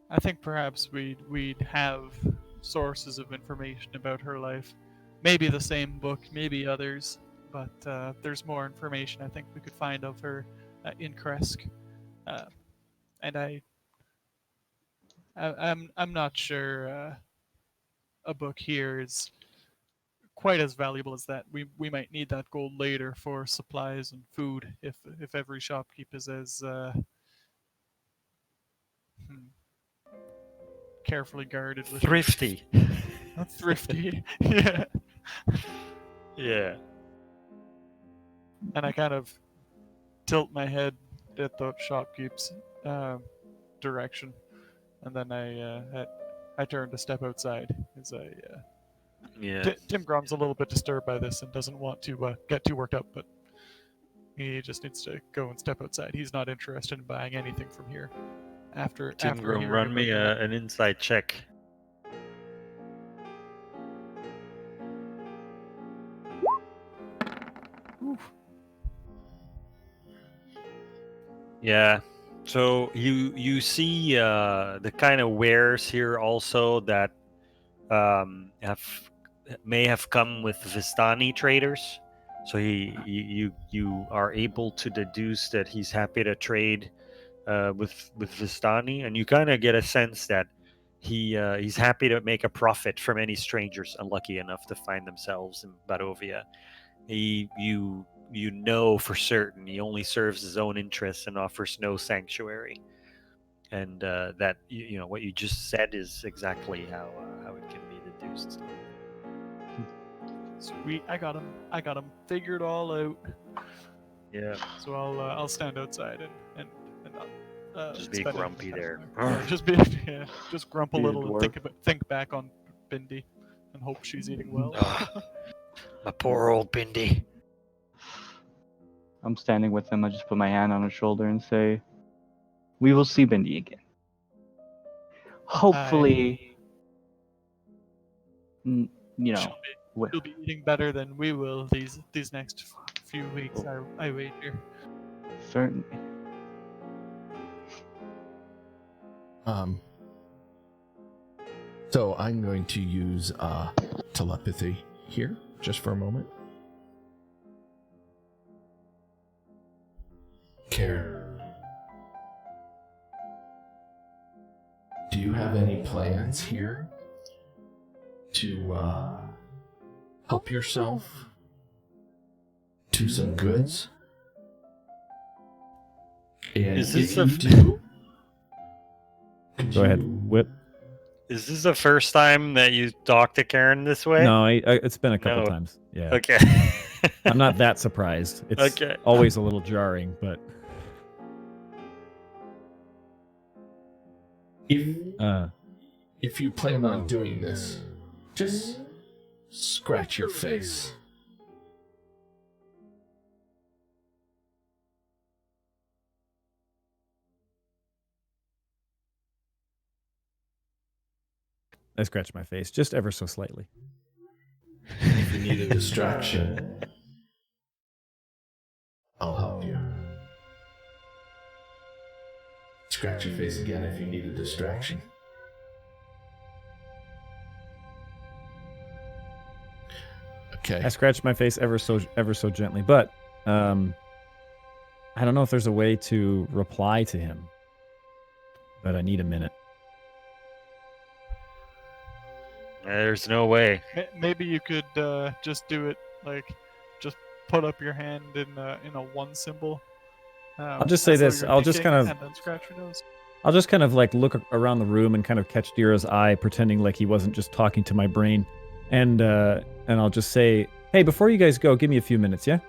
D: I think perhaps we'd have sources of information about her life. Maybe the same book, maybe others, but there's more information I think we could find of her in Kresk. And I'm not sure a book here is quite as valuable as that. We might need that gold later for supplies and food if every shopkeep is as carefully guarded with
C: Thrifty.
D: thrifty. Yeah.
C: Yeah.
D: And I kind of tilt my head at the shopkeep's direction, and then I turn to step outside as
C: Yeah.
D: Tim Grom's a little bit disturbed by this and doesn't want to get too worked up, but he just needs to go and step outside. He's not interested in buying anything from here. After
C: Timgrim,
D: hearing
C: run me
D: about
C: an insight check. Yeah. So you see the kind of wares here also that have may have come with Vistani traders. So you are able to deduce that he's happy to trade with Vistani, and you kind of get a sense that he's happy to make a profit from any strangers unlucky enough to find themselves in Barovia. You know for certain he only serves his own interests and offers no sanctuary, and that what you just said is exactly how it can be deduced.
D: Sweet, I got him figured all out.
C: Yeah,
D: So I'll stand outside and not
C: just be
D: spend any
C: grumpy
D: time
C: there.
D: Yeah, just grump a
E: Be a
D: little and
E: dwarf.
D: think back on Bindi and hope she's eating well.
C: My poor old Bindi.
E: I'm standing with him. I just put my hand on his shoulder and say, "We will see Bindi again. Hopefully, you know,
D: She'll be eating better than we will these next few weeks. I wager.
E: certainly."
A: So I'm going to use telepathy here, just for a moment. Karen, do you have any plans here to help yourself to some goods? And
C: Is this
A: if you do,
B: Go ahead, Whip.
C: Is this the first time that you talk to Karen this way?
B: No, it's been a couple
C: No.
B: times. Yeah.
C: Okay.
B: I'm not that surprised. It's
C: Okay.
B: always a little jarring, but
A: if you plan on doing this, just scratch your face.
B: I scratch my face just ever so slightly.
A: If you need a distraction, I'll help you. Scratch your face again if you need a distraction. Okay.
B: I scratch my face ever so gently, but I don't know if there's a way to reply to him. But I need a minute.
C: There's no way.
D: Maybe you could just do it just put up your hand in a one symbol.
B: I'll just say
D: as though
B: this.
D: you're
B: I'll just
D: thinking,
B: kind of
D: and then scratch your nose.
B: I'll just kind of like look around the room and kind of catch Dira's eye, pretending like he wasn't just talking to my brain, and I'll just say, "Hey, before you guys go, give me a few minutes, yeah?"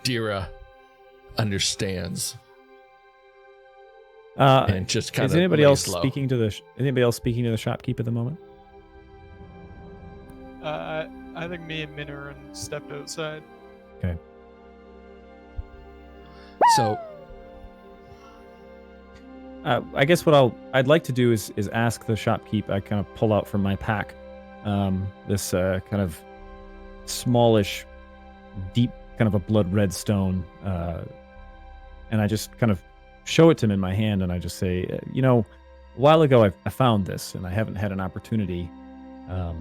A: Dira understands
B: Uh,
A: and just kind
B: is
A: of
B: anybody
A: lays
B: else
A: low.
B: speaking to the shopkeep at the moment?
D: I think me and Minoran stepped outside.
B: Okay.
A: So,
B: I guess what I'd like to do is ask the shopkeep. I kind of pull out from my pack this kind of smallish, deep, kind of a blood red stone, and I just kind of show it to him in my hand, and I just say, a while ago I found this, and I haven't had an opportunity to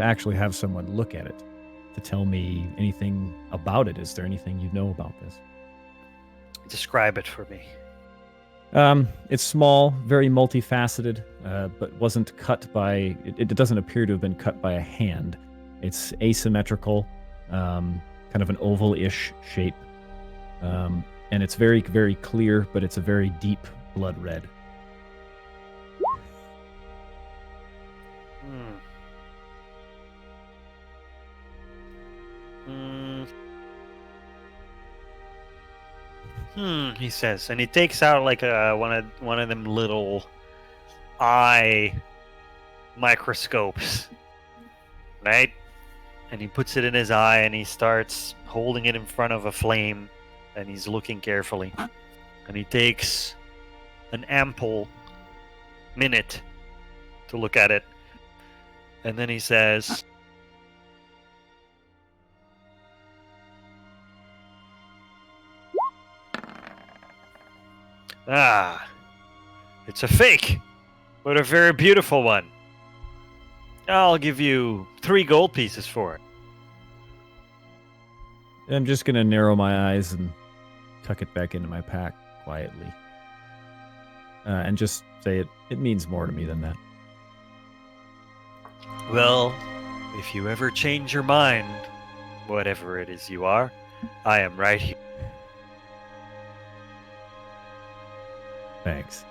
B: actually have someone look at it to tell me anything about it. Is there anything you know about this?
C: Describe it for me.
B: It's small, very multifaceted, but wasn't cut by. It doesn't appear to have been cut by a hand. It's asymmetrical, kind of an oval-ish shape, and it's very, very clear, but it's a very deep blood red.
C: He says, and he takes out like one of them little eye microscopes, right? And he puts it in his eye, and he starts holding it in front of a flame, and he's looking carefully. And he takes an ample minute to look at it, and then he says, Ah, it's a fake, but a very beautiful one. I'll give you 3 gold pieces for it.
B: I'm just gonna narrow my eyes and tuck it back into my pack quietly, and just say it means more to me than that.
C: Well, if you ever change your mind, whatever it is you are, I am right here.
B: Thanks.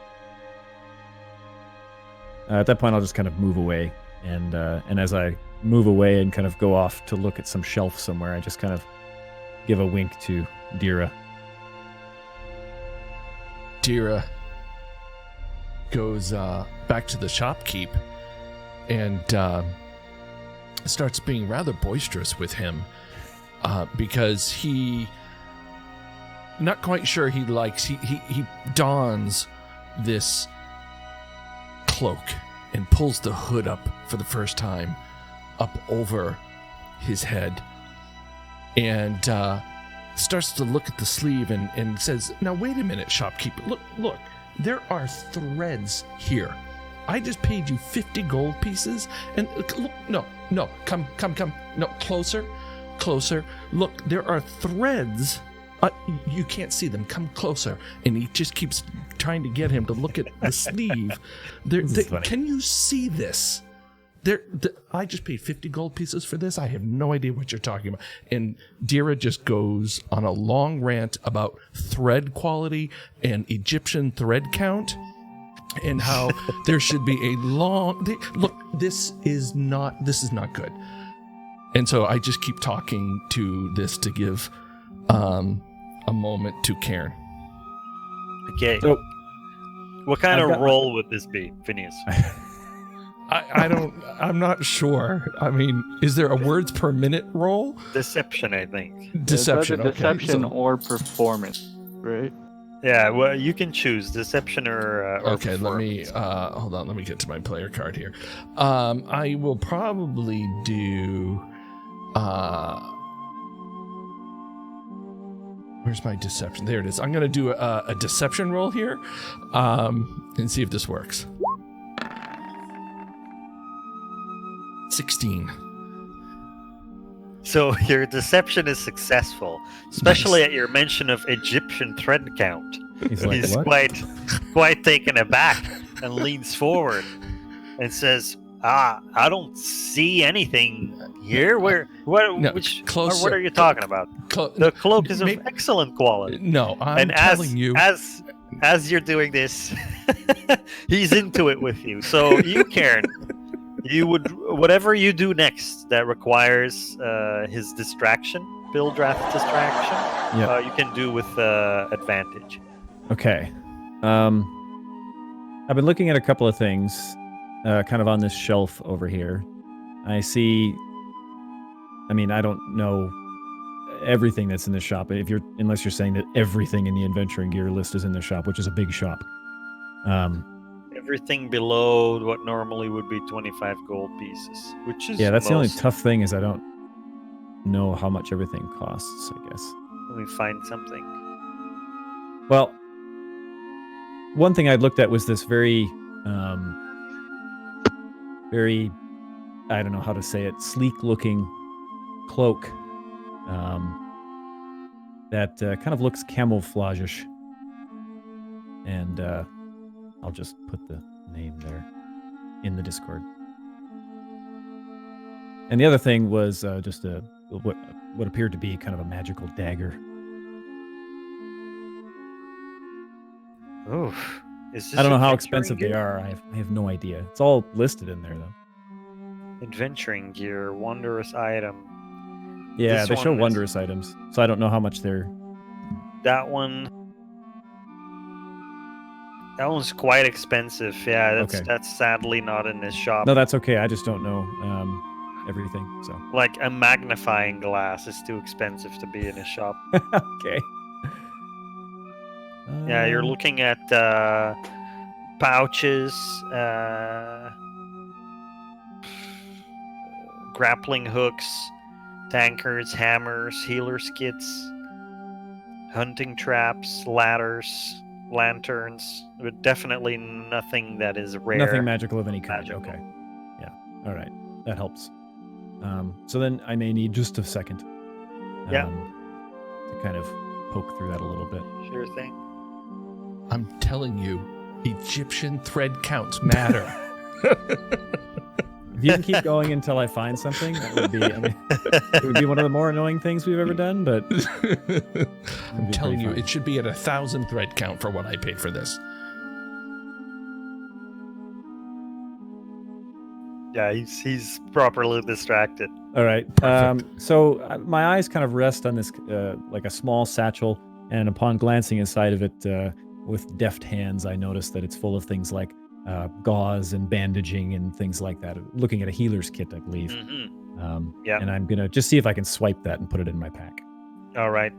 B: At that point, I'll just kind of move away, and as I move away and kind of go off to look at some shelf somewhere, I just kind of give a wink to Dira.
A: Dira goes back to the shopkeep and starts being rather boisterous with him because he not quite sure he likes he dons this cloak and pulls the hood up for the first time up over his head and starts to look at the sleeve and says, "Now wait a minute, shopkeeper. Look, there are threads here. I just paid you 50 gold pieces, and look, no, come, no, closer. Look, there are threads. You can't see them. Come closer." And he just keeps trying to get him to look at the sleeve. Can you see this? I just paid 50 gold pieces for this. I have no idea what you're talking about. And Dira just goes on a long rant about thread quality and Egyptian thread count and how there should be a long... Look, this is not good. And so I just keep talking to this to give a moment to Cairn.
C: Okay.
B: So,
C: What kind of role would this be, Phineas?
A: I'm not sure. I mean, is there a words per minute roll?
C: Deception, I think.
A: Deception.
E: It's either
A: Okay,
E: deception
A: so-
E: or performance, right?
C: Yeah, well, you can choose deception or
A: Okay, let me
C: performance.
A: hold on. Let me get to my player card here. I will probably do. Where's my deception? There it is. I'm going to do a deception roll here, and see if this works. 16.
C: So your deception is successful, especially
A: Nice.
C: at your mention of Egyptian thread count.
B: he's like,
C: He's
B: what?
C: quite taken aback and leans forward and says, I don't see anything here.
A: No,
C: Which
A: closer.
C: what are you talking about? The cloak is of
A: Maybe-
C: excellent quality.
A: No, I'm
C: and
A: telling you.
C: as you're doing this, he's into it with you. So you, Karen, you would whatever you do next that requires his distraction, build draft distraction.
B: Yep.
C: You can do with advantage.
B: Okay. I've been looking at a couple of things, kind of on this shelf over here. I see. I mean, I don't know everything that's in the shop. Unless you're saying that everything in the adventuring gear list is in the shop, which is a big shop.
C: Everything below what normally would be 25 gold pieces, which is
B: Yeah, that's the only
C: most.
B: tough thing is I don't know how much everything costs, I guess.
C: Let me find something.
B: Well, one thing I looked at was this very, I don't know how to say it, sleek-looking cloak that kind of looks camouflage-ish. And I'll just put the name there in the Discord. And the other thing was just what appeared to be kind of a magical dagger.
C: Oh, is this
B: I don't know how
C: adventuring
B: expensive they
C: gear?
B: are. I have no idea. It's all listed in there, though.
C: Adventuring gear, wondrous item.
B: Yeah,
C: This
B: they show
C: one is-
B: wondrous items, so I don't know how much they're.
C: That one's quite expensive. Yeah,
B: Okay.
C: that's sadly not in this shop.
B: No, that's okay. I just don't know everything. So
C: Like a magnifying glass is too expensive to be in a shop.
B: okay.
C: Yeah, you're looking at pouches, grappling hooks, tankards, hammers, healer's kits, hunting traps, ladders, lanterns, but definitely nothing that is rare.
B: Nothing magical of any kind.
C: Magical.
B: Okay. Yeah. All right. That helps. So then I may need just a second.
C: Yeah.
B: To kind of poke through that a little bit.
C: Sure thing.
A: I'm telling you, Egyptian thread counts matter.
B: If you can keep going until I find something, that would be. I mean, it would be one of the more annoying things we've ever done. But
A: I'm telling you, it should be at 1,000 thread count for what I paid for this.
C: Yeah, he's properly distracted.
B: All right.
A: Perfect.
B: So my eyes kind of rest on this, like a small satchel, and upon glancing inside of it with deft hands, I notice that it's full of things like gauze and bandaging and things like that. Looking at a healer's kit, I believe.
C: Mm-hmm. Yeah.
B: And I'm gonna just see if I can swipe that and put it in my pack.
C: All right.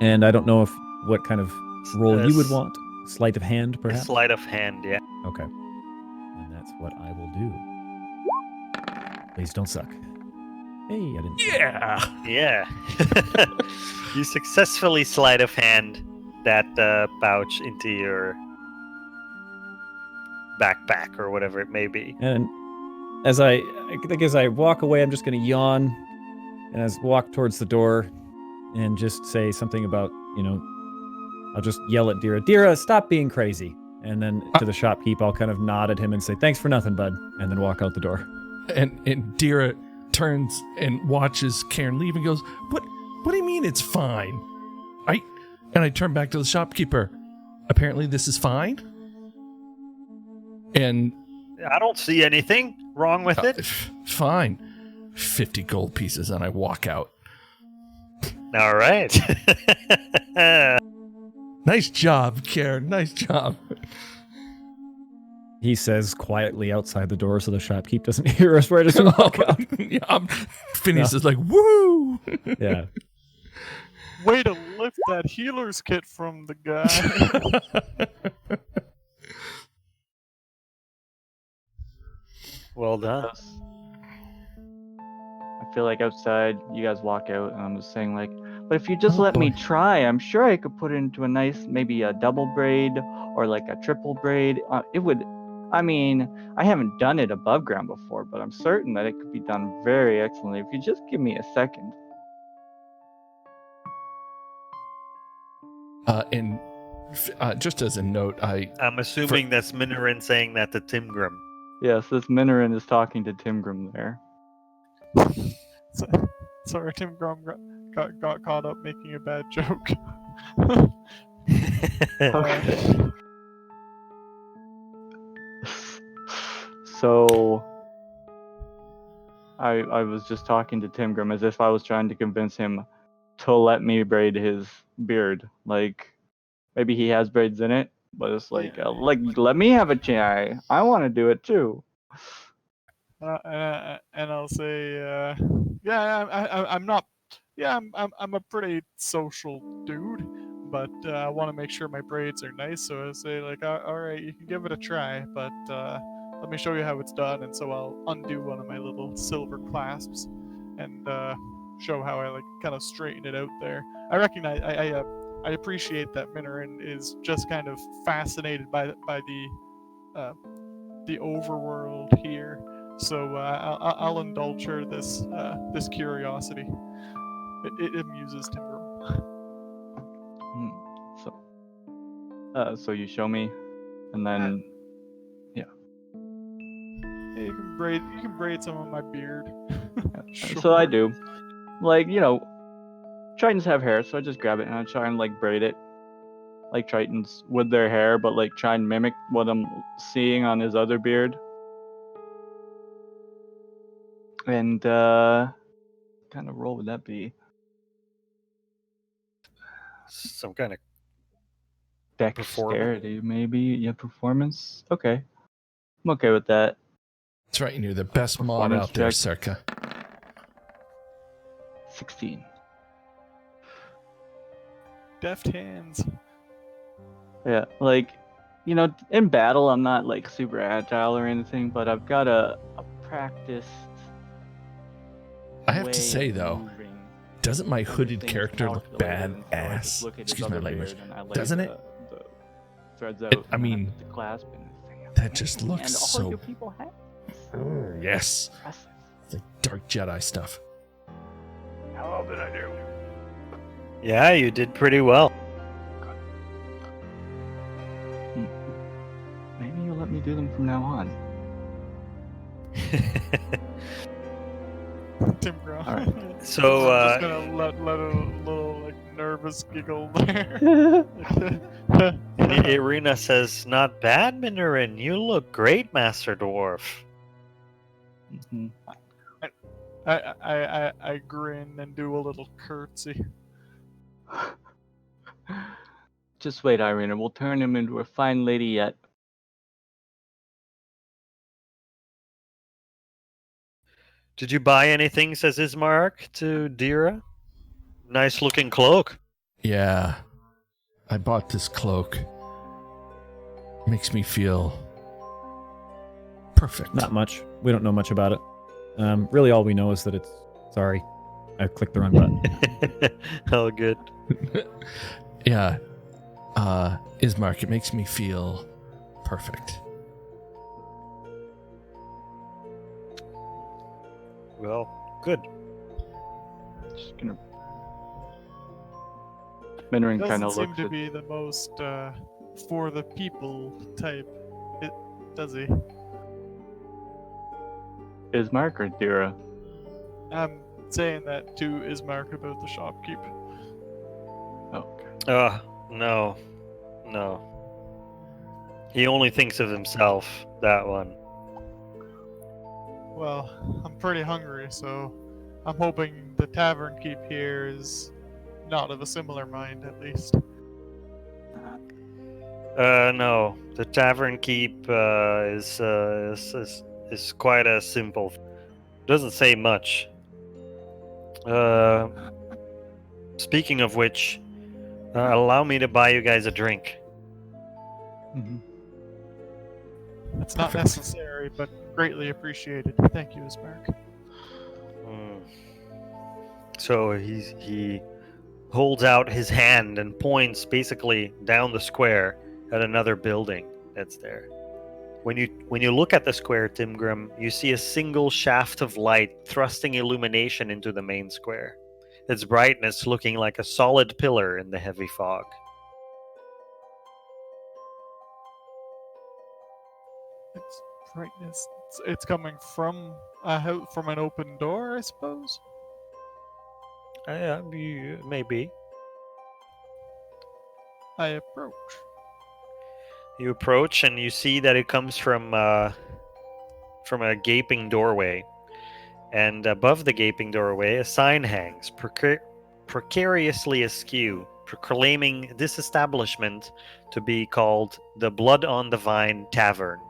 B: And I don't know what kind of roll you would
C: S-
B: want. Sleight of hand,
C: A
B: perhaps.
C: sleight of hand, yeah.
B: Okay. And that's what I will do. Please don't suck. Hey, I didn't.
A: Yeah.
C: Yeah. You successfully sleight of hand that pouch into your backpack or whatever it may be.
B: And as I think as I walk away, I'm just going to yawn, and as walk towards the door, and just say something about, I'll just yell at Dira, Dira, stop being crazy. And then to the shopkeep, I'll kind of nod at him and say, thanks for nothing, bud, and then walk out the door.
A: And Dira turns and watches Karen leave and goes, What do you mean it's fine? I turn back to the shopkeeper. Apparently this is fine? And
C: I don't see anything wrong with it.
A: Fine. 50 gold pieces, and I walk out.
C: All right.
A: Nice job, Karen. Nice job.
B: He says quietly outside the door so the shopkeep doesn't hear us right as we walk out.
A: Yeah, Phineas is like, woo!
B: Yeah.
D: Way to lift that healer's kit from the guy.
C: Well done.
E: I feel like outside you guys walk out and I'm just saying like, but if you just
A: Oh,
E: let me
A: boy.
E: try, I'm sure I could put it into a nice, maybe a double braid or like a triple braid. It would, I mean, I haven't done it above ground before, but I'm certain that it could be done very excellently if you just give me a second.
A: And just as a note,
C: I'm assuming that's Minorin saying that to Timgrim.
E: Yes, this Minorin is talking to Timgrim there.
D: Sorry, Tim Grom got caught up making a bad joke.
E: Okay. So I was just talking to Timgrim as if I was trying to convince him to let me braid his beard. Like maybe he has braids in it, but it's like let me have a try. I want to do it too.
D: And I'll say, I'm not. Yeah, I'm a pretty social dude, but I want to make sure my braids are nice. So I say like, all right, you can give it a try, but let me show you how it's done. And so I'll undo one of my little silver clasps and show how I like kind of straighten it out there. I recognize I appreciate that Minorin is just kind of fascinated by the overworld here. So I'll indulge her this curiosity. It amuses Timber.
E: So you show me, and then
D: Yeah, you can braid some of my beard. Sure.
E: So I do. Like, Tritons have hair, so I just grab it and I try and like braid it like Tritons with their hair, but like try and mimic what I'm seeing on his other beard. And kind of roll would that be?
C: Some kind of
E: Dexterity, maybe. Yeah, performance. Okay, I'm okay with that.
A: That's right, you're the best mod
E: Performance
A: out there,
E: check.
A: Circa.
E: 16.
D: Deft hands.
E: Yeah, like, in battle, I'm not like super agile or anything, but I've got a practiced.
A: I have
E: way
A: to say,
E: of
A: though,
E: moving.
A: Doesn't my hooded
E: Everything's
A: character look
E: calculated, and so I just
A: badass?
E: look at his
A: Excuse my
E: other
A: language.
E: beard, and I lay
A: Doesn't it?
E: the threads out.
A: I
E: and
A: mean,
E: have the clasp and say,
A: that just looks
E: and all
A: so-
E: you people have.
A: Yes.
E: Impressive.
A: It's like dark Jedi stuff.
E: How well did I do?
C: Yeah, you did pretty well.
E: Maybe you'll let me do them from now on.
D: Tim Grom.
E: All right.
C: So,
D: I'm just gonna let a little like nervous giggle there.
C: Irina says, "Not bad, Minorin. You look great, Master Dwarf."
E: Mhm.
D: I grin and do a little curtsy.
E: Just wait, Irina. We'll turn him into a fine lady yet.
C: Did you buy anything, says Ismark to Dira? Nice looking cloak.
A: Yeah. I bought this cloak. Makes me feel perfect.
B: Not much. We don't know much about it. Really, all we know is that it's. Sorry, I clicked the wrong button.
C: Oh, good.
A: Yeah. Ismark, it makes me feel perfect.
C: Well, good.
E: Just gonna. Minorin kind
D: Doesn't
E: of
D: seem
E: looks
D: to
E: at.
D: be the most for the people type. Does he?
E: Ismark or Dira?
D: I'm saying that to Ismark about the shopkeep.
E: Okay.
C: No. He only thinks of himself, that one.
D: Well, I'm pretty hungry, so I'm hoping the tavern keep here is not of a similar mind, at least.
C: No. The tavern keep is quite a simple. Doesn't say much. Speaking of which, allow me to buy you guys a drink.
E: Mhm.
D: It's not
A: Perfect.
D: necessary, but greatly appreciated. Thank you, Ismark.
C: Mm. So he holds out his hand and points basically down the square at another building that's there. When you look at the square, Timgrim, you see a single shaft of light thrusting illumination into the main square. Its brightness looking like a solid pillar in the heavy fog.
D: It's brightness. It's coming from a house, from an open door, I suppose.
C: Yeah, maybe.
D: I approach.
C: You approach and you see that it comes from a gaping doorway, and above the gaping doorway, a sign hangs, precariously askew, proclaiming this establishment to be called the Blood on the Vine Tavern.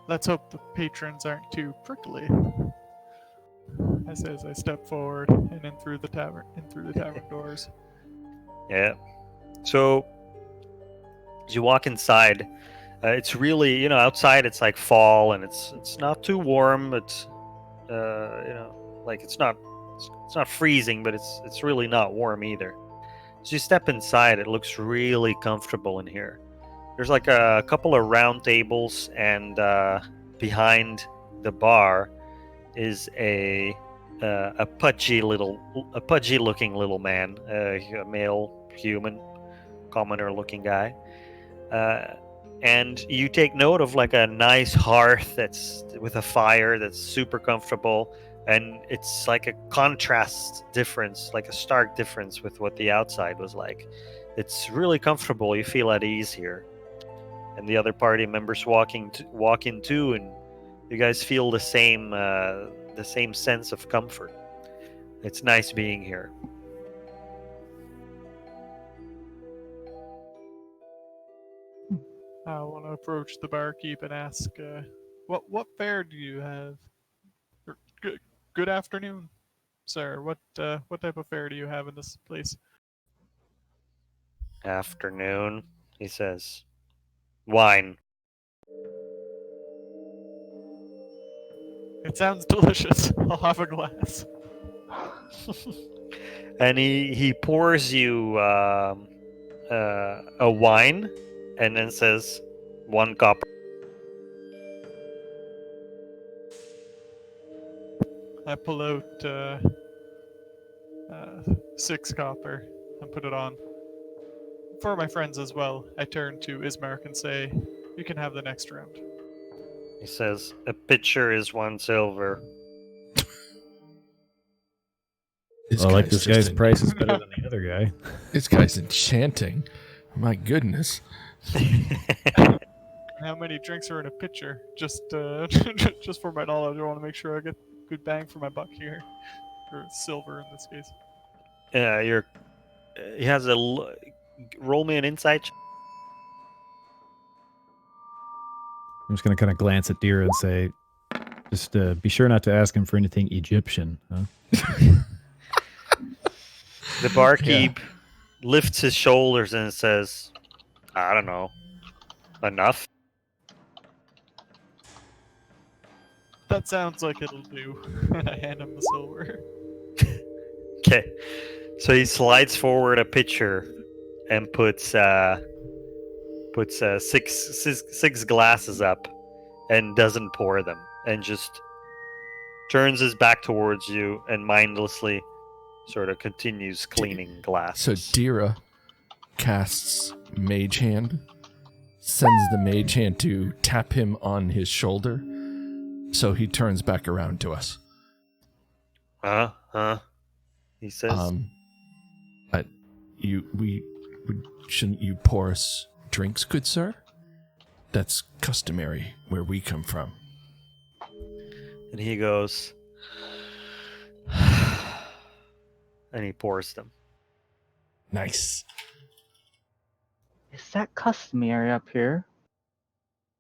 D: Let's hope the patrons aren't too prickly. As I step forward and in through the tavern doors.
C: Yeah. So as you walk inside, it's really, outside it's like fall and it's not too warm. It's like it's not freezing, but it's really not warm either. As you step inside, it looks really comfortable in here. There's like a couple of round tables, and behind the bar is a pudgy looking little man, a male human, commoner looking guy. And you take note of like a nice hearth that's with a fire that's super comfortable, and it's like a contrast difference, like a stark difference with what the outside was like. It's really comfortable. You feel at ease here, and the other party members walk in too, and you guys feel the same sense of comfort. It's nice being here.
D: I want to approach the barkeep and ask, what fare do you have? Good afternoon, sir. What type of fare do you have in this place?
C: Afternoon, he says. Wine.
D: It sounds delicious. I'll have a glass.
C: And he pours you a wine, and then says, 1 copper.
D: I pull out 6 copper and put it on. For my friends as well, I turn to Ismark and say, "You can have the next round."
C: He says, "A pitcher is 1 silver."
A: This
B: I like
A: guy's
B: this guy's
A: just
B: price is better than the other guy.
A: This guy's enchanting. My goodness.
D: How many drinks are in a pitcher? Just just for my knowledge, I want to make sure I get good bang for my buck here, or silver in this case.
C: You're. He has a roll me an insight.
B: I'm just gonna kind of glance at Dira and say, just be sure not to ask him for anything Egyptian, huh?
C: The barkeep lifts his shoulders and says, "I don't know, enough."
D: That sounds like it'll do. I hand him the silver.
C: Okay, so he slides forward a pitcher and puts six glasses up, and doesn't pour them, and just turns his back towards you and mindlessly sort of continues cleaning glasses.
A: So Dira casts Mage Hand, sends the Mage Hand to tap him on his shoulder, so he turns back around to us.
C: He says,
A: Shouldn't you pour us drinks, good sir? That's customary where we come from.
C: and he goes, and he pours them.
A: Nice.
E: Is that customary up here?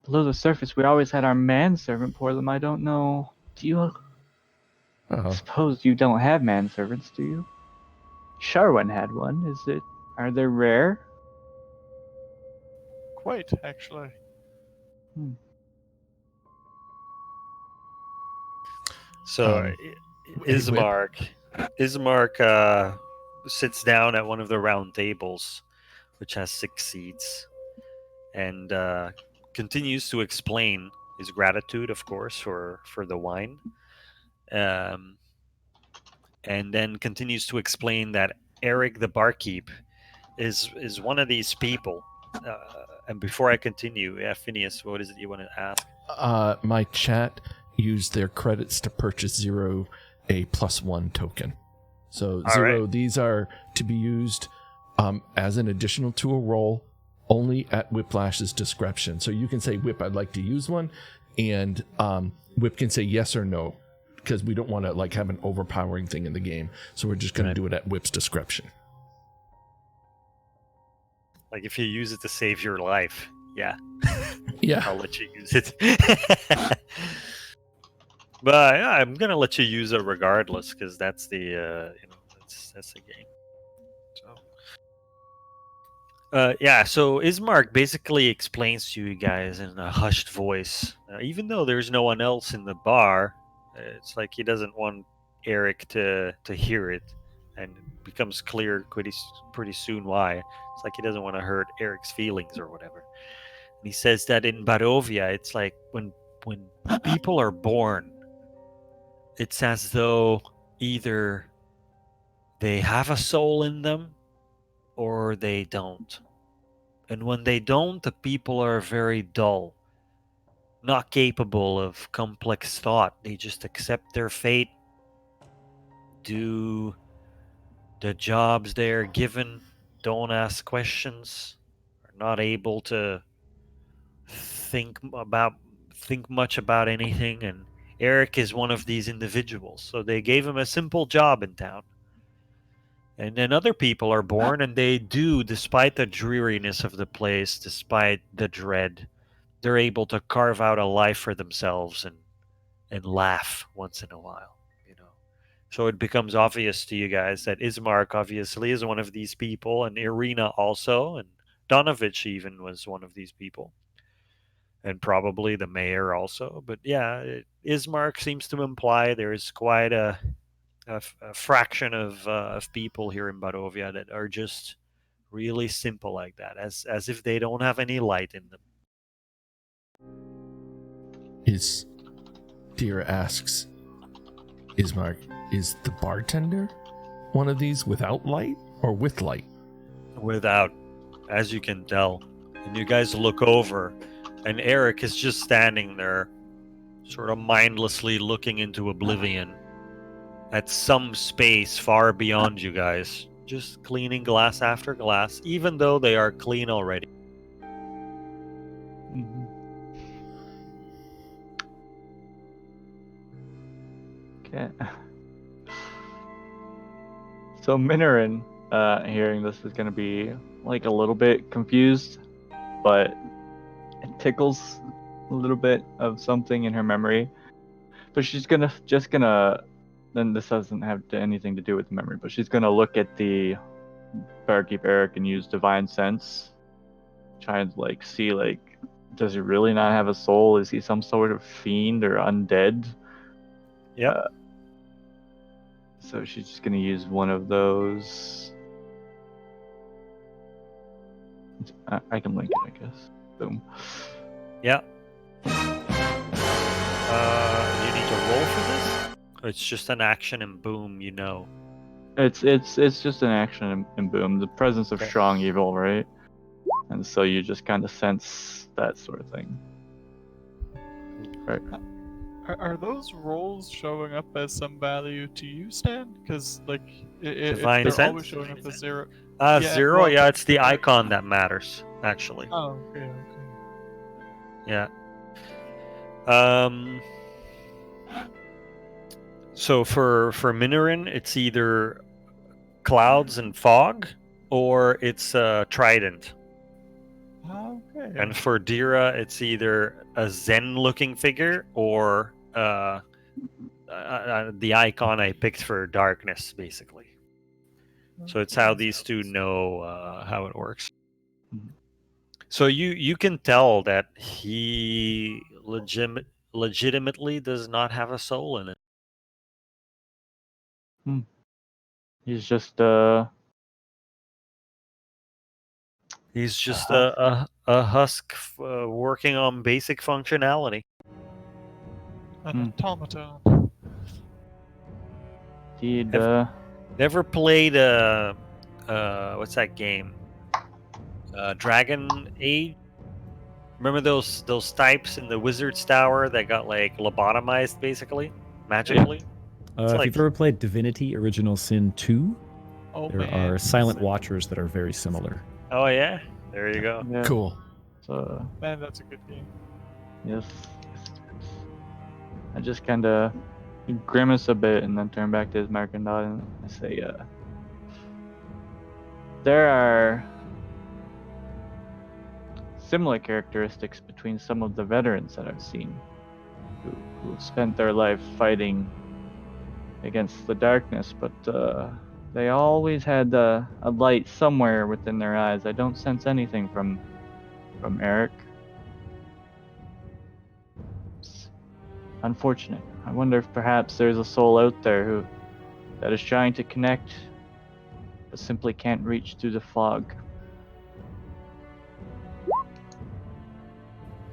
E: Below the surface, we always had our manservant pour them. I don't know. Do you?
A: Oh,
E: Suppose you don't have manservants, do you? Sharwin had one. Is it? Are they rare?
D: Quite, actually.
C: So Ismark sits down at one of the round tables, which has 6 seats, and continues to explain his gratitude, of course, for the wine, and then continues to explain that Eric the barkeep is one of these people. And before I continue, Phineas, what is it you want to ask?
A: my chat used their credits to purchase Zero a +1 token. So
C: All
A: Zero,
C: right.
A: these are to be used as an additional to a roll, only at Whiplash's discretion. So you can say, Whip, I'd like to use one, and Whip can say yes or no, because we don't want to have an overpowering thing in the game. So we're just going to do it at Whip's discretion.
C: Like if you use it to save your life, yeah,
A: Yeah.
C: I'll let you use it. But yeah, I'm gonna let you use it regardless, because that's the that's the game. So Ismark basically explains to you guys in a hushed voice, even though there's no one else in the bar, it's like he doesn't want Eric to hear it, and it becomes clear pretty soon why. It's like he doesn't want to hurt Eric's feelings or whatever. And he says that in Barovia, it's like when people are born, it's as though either they have a soul in them or they don't. And when they don't, the people are very dull, not capable of complex thought. They just accept their fate, do the jobs they're given, don't ask questions, are not able to think much about anything. And Eric is one of these individuals. So they gave him a simple job in town. And then other people are born and they do, despite the dreariness of the place, despite the dread, they're able to carve out a life for themselves and laugh once in a while, you know. So it becomes obvious to you guys that Ismark obviously is one of these people, and Irina also, and Donovich even was one of these people. and probably the mayor also. But yeah, Ismark seems to imply there is quite a fraction of people here in Barovia that are just really simple like that, as if they don't have any light in them.
A: Dira asks Ismark, is the bartender one of these without light or with light?
C: Without, as you can tell. And you guys look over, and Eric is just standing there, sort of mindlessly looking into oblivion at some space far beyond you guys, just cleaning glass after glass, even though they are clean already.
E: Mhm. Okay. So Minoran, hearing this, is gonna be like a little bit confused, but it tickles a little bit of something in her memory. But she's gonna. Then this doesn't have anything to do with the memory, but she's gonna look at the barkeep Eric and use divine sense, try and like see like, does he really not have a soul? Is he some sort of fiend or undead?
C: Yep.
E: So she's just gonna use one of those. I can link it, I guess. Boom.
C: Yeah. You need to roll for this? Or it's just an action and boom, you know.
E: It's just an action and boom. The presence of
C: Okay.
E: strong evil, right? And so you just kind of sense that sort of thing. Right.
D: Are those rolls showing up as some value to you, Stan? Because like,
C: Divine
D: they're
C: sense?
D: always showing up as 0.
C: Zero,
D: well,
C: yeah, it's the icon that matters, actually.
D: Oh, okay.
C: Yeah. So for Minoran, it's either clouds and fog, or it's trident.
D: Okay.
C: And for Dira, it's either a Zen-looking figure or the icon I picked for darkness, basically. So it's how these two know how it works.
E: Mhm.
C: So you can tell that he legitimately does not have a soul in it.
E: He's just
C: He's just
E: husk.
C: a husk working on basic functionality.
D: An automaton.
E: He'd
C: Never played what's that game? Dragon Age. Remember those types in the Wizard's Tower that got like lobotomized basically, magically? It's
B: If
C: like,
B: you've ever played Divinity Original Sin 2,
D: Oh
B: there
D: man.
B: are silent watchers that are very similar.
C: oh yeah, there you go.
E: yeah.
A: Cool.
E: So
D: Man, that's a good game.
E: yes. I just kind of grimace a bit and then turn back to his mark and nod and I say, there are similar characteristics between some of the veterans that I've seen who have spent their life fighting against the darkness, but they always had a light somewhere within their eyes. I don't sense anything from Eric. It's unfortunate. I wonder if perhaps there's a soul out there that is trying to connect, but simply can't reach through the fog.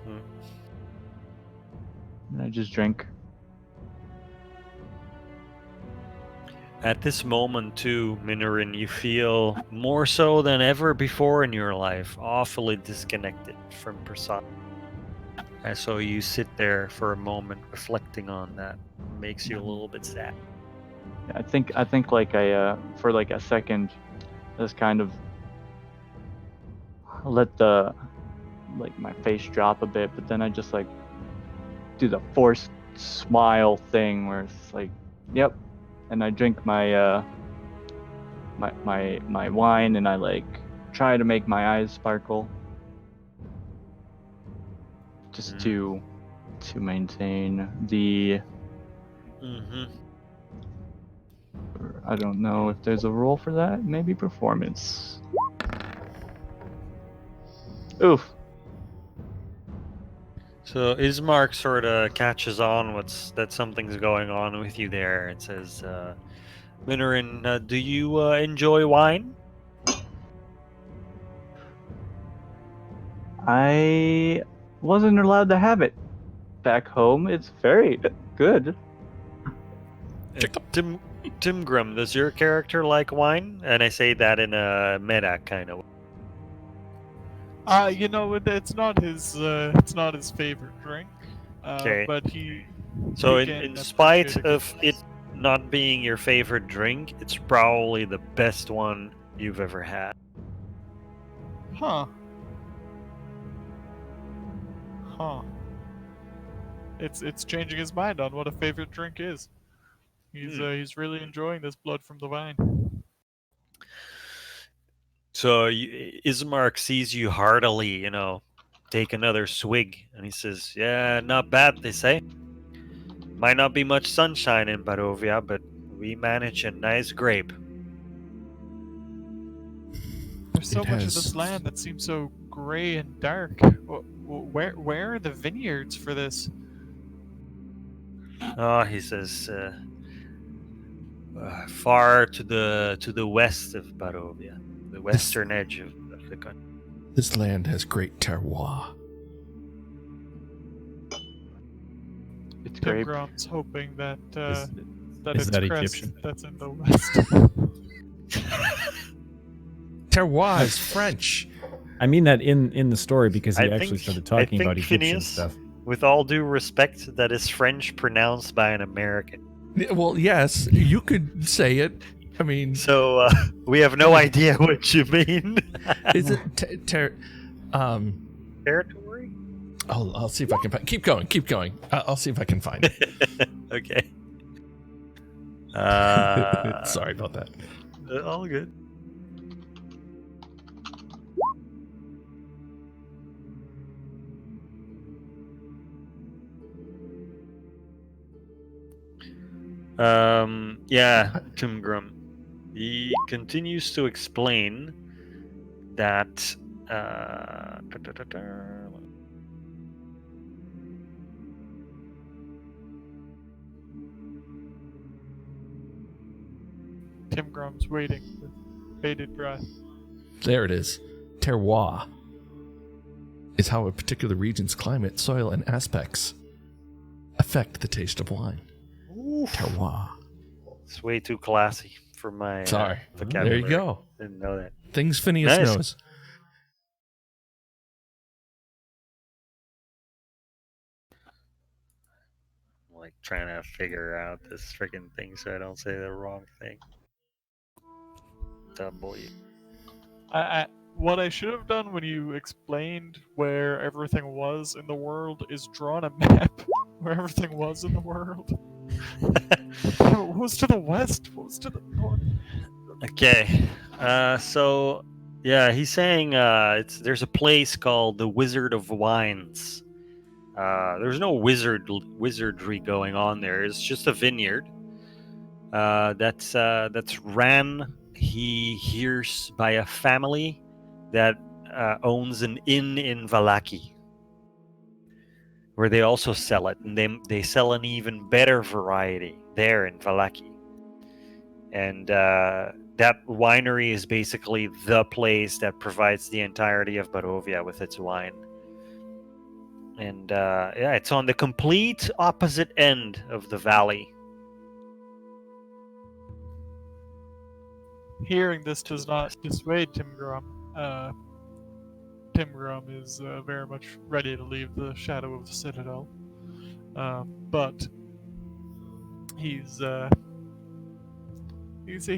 C: Hmm.
E: And I just drink.
C: At this moment too, Minoran, you feel more so than ever before in your life, awfully disconnected from Persona. And so you sit there for a moment reflecting on that. Makes you a little bit sad.
E: I think like I for like a second, just kind of let the like my face drop a bit, but then I just like do the forced smile thing where it's like, yep, and I drink my my wine and I like try to make my eyes sparkle, just to maintain the.
C: Mm-hmm.
E: I don't know if there's a role for that. Maybe performance. Oof.
C: So Ismark sort of catches on that something's going on with you there and says, Minorin, do you enjoy wine?
E: I wasn't allowed to have it back home. It's very good.
C: Tim Grum, does your character like wine? And I say that in a meta kind of way.
D: It's not his favorite drink.
C: Okay.
D: But he.
C: So
D: he
C: in
D: can
C: spite
D: appreciate a
C: of
D: good
C: it not being your favorite drink, it's probably the best one you've ever had.
D: Huh. Huh. It's changing his mind on what a favorite drink is. He's really enjoying this blood from the vine.
C: So Ismark sees you heartily, take another swig, and he says, "Yeah, not bad, they say. Might not be much sunshine in Barovia, but we manage a nice grape."
D: There's so
A: It
D: much of
A: has-
D: this land that seems so gray and dark. Where are the vineyards for this?
C: Oh, he says, far to the west of Barovia, the western edge of the country.
A: This land has great terroir.
E: It's
D: Tim
E: great.
D: Grom's hoping that
B: Is
D: it's
B: that
D: Crest
B: Egyptian?
D: that's in the west.
A: Terroir is French.
B: I mean that in the story because he
C: I
B: actually
C: think-
B: started
C: I
B: talking about
C: think
B: Egyptian
C: Phineas-
B: stuff.
C: With all due respect, that is French pronounced by an American.
A: Well, yes, you could say it. I mean,
C: So we have no idea what you mean.
A: is it
C: Territory?
A: I'll see if I can find. Keep going. I'll see if I can find it.
C: Okay.
A: Sorry about that.
C: All good. Yeah, Tim Grum. He continues to explain that
D: Tim Grom's waiting with bated breath.
A: There it is. Terroir is how a particular region's climate, soil, and aspects affect the taste of wine. Terroir.
C: it's way too classy for my
A: Sorry.
C: vocabulary.
A: There you go.
C: Didn't know that.
A: Things Phineas
C: Nice.
A: knows.
C: I'm like trying to figure out this freaking thing so I don't say the wrong thing. W.
D: What I should have done when you explained where everything was in the world is drawn a map where everything was in the world. What was to the west? What was to the north?
C: Okay. So yeah, he's saying there's a place called the Wizard of Wines. There's no wizardry going on there. It's just a vineyard. That's ran, he hears, by a family that owns an inn in Vallaki, where they also sell it, and they sell an even better variety there in Vallaki. And that winery is basically the place that provides the entirety of Barovia with its wine. And yeah, it's on the complete opposite end of the valley.
D: Hearing this does not dissuade Tim Grom. Tim Grom is very much ready to leave the shadow of the Citadel. But he's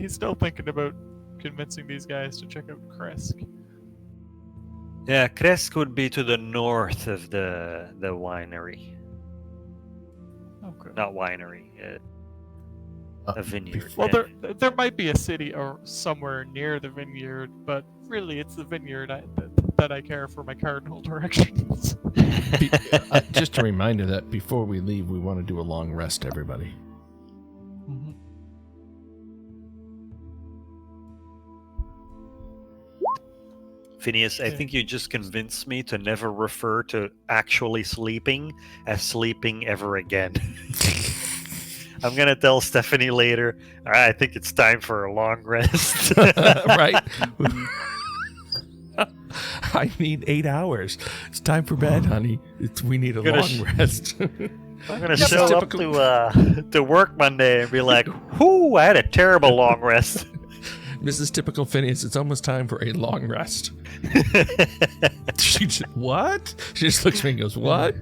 D: still thinking about convincing these guys to check out Kresk.
C: Yeah, Kresk would be to the north of the winery.
D: Okay.
C: Not winery, a vineyard.
D: Well, there might be a city or somewhere near the vineyard, but really, it's the vineyard that I care for my cardinal directions.
A: Just a reminder that before we leave, we want to do a long rest, everybody.
C: Phineas, I think you just convinced me to never refer to actually sleeping as sleeping ever again. I'm gonna tell Stephanie later. I think it's time for a long rest.
A: Right? I need 8 hours. It's time for bed, honey. We need a
C: Gonna
A: long rest.
C: I'm gonna
A: This is
C: show up to work Monday and be like, "Whoo! I had a terrible long rest."
A: Mrs. Typical Phineas, it's almost time for a long rest. She just, what? She just looks at me and goes, what?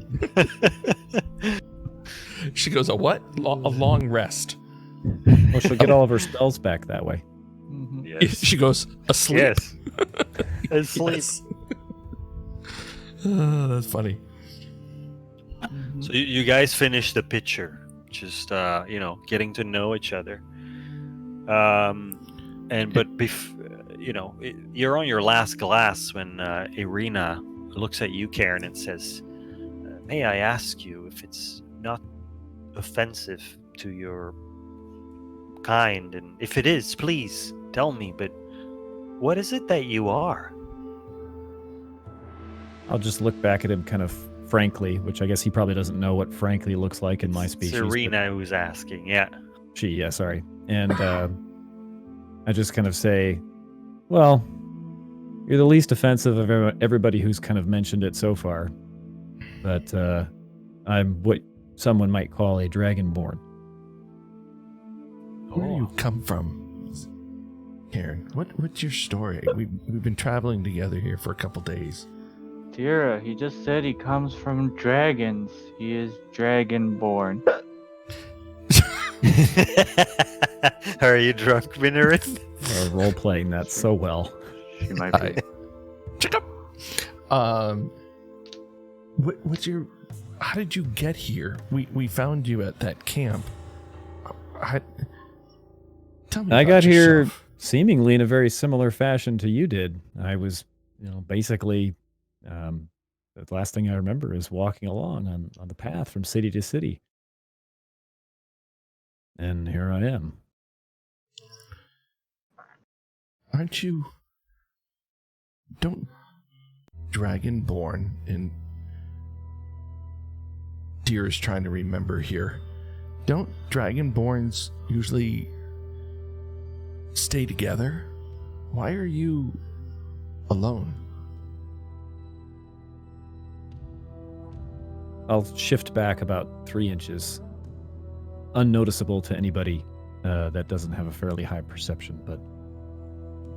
A: She goes, a what? A long rest.
B: Well, she'll get all of her spells back that way.
C: Yes.
A: She goes, asleep.
C: Yes. Asleep.
A: Yes. Oh, that's funny.
C: So you guys finished the picture, just getting to know each other. You're on your last glass when Irina looks at you, Karen, and says, "May I ask you if it's not offensive to your kind, and if it is, please tell me. But what is it that you are?"
B: I'll just look back at him kind of frankly, which I guess he probably doesn't know what frankly looks like in my species.
C: It's Irina who's asking, yeah.
B: Sorry. And I just kind of say, well, you're the least offensive of everybody who's kind of mentioned it so far. But I'm what someone might call a dragonborn.
A: Where do you come from, Karen? What's your story? We've been traveling together here for a couple days.
E: Tira, he just said he comes from dragons. He is dragonborn.
C: Are you drunk, Minorin?
B: We're role-playing that so well.
E: She might be.
A: Check up. What's your? How did you get here? We found you at that camp. Tell me.
B: I
A: about
B: got here
A: yourself.
B: seemingly in a very similar fashion to you did. I was, basically, the last thing I remember is walking along on the path from city to city. And here I am.
A: Aren't you? Don't dragonborn and Deer is trying to remember here. Don't dragonborns usually stay together? Why are you alone?
B: I'll shift back about 3 inches, unnoticeable to anybody that doesn't have a fairly high perception, but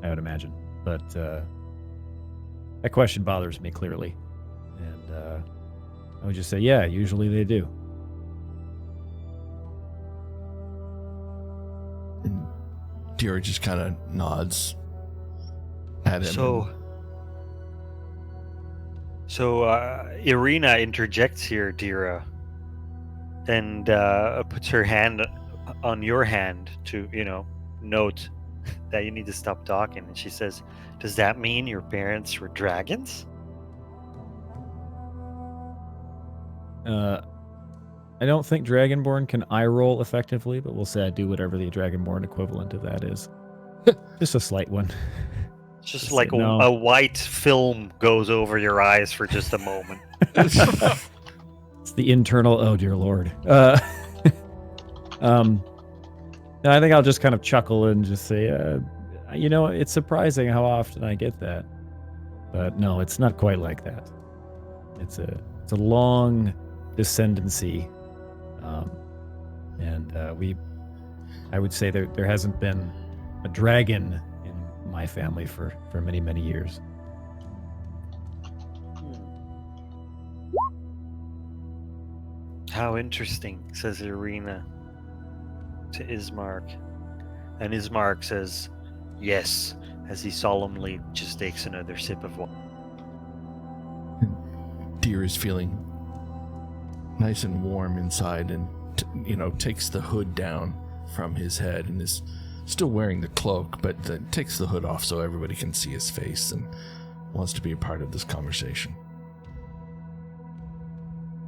B: I would imagine. But that question bothers me clearly, and I would just say, yeah, usually they do.
A: And Deer just kind of nods at him.
C: So Irina interjects here, Dira, and puts her hand on your hand to, note that you need to stop talking. And she says, "Does that mean your parents were dragons?"
B: I don't think Dragonborn can eye roll effectively, but we'll say I do whatever the Dragonborn equivalent of that is. Just a slight one.
C: Just
B: Just
C: like
B: say no.
C: a white film goes over your eyes for just a moment.
B: It's the internal, oh dear lord. I think I'll just kind of chuckle and just say, it's surprising how often I get that. But no, it's not quite like that. It's a long descendancy. I would say there hasn't been a dragon in my family for many, many years.
C: How interesting, says Irina to Ismark. And Ismark says, yes, as he solemnly just takes another sip of water.
A: Deer is feeling nice and warm inside and, takes the hood down from his head and is still wearing the cloak, but takes the hood off so everybody can see his face and wants to be a part of this conversation.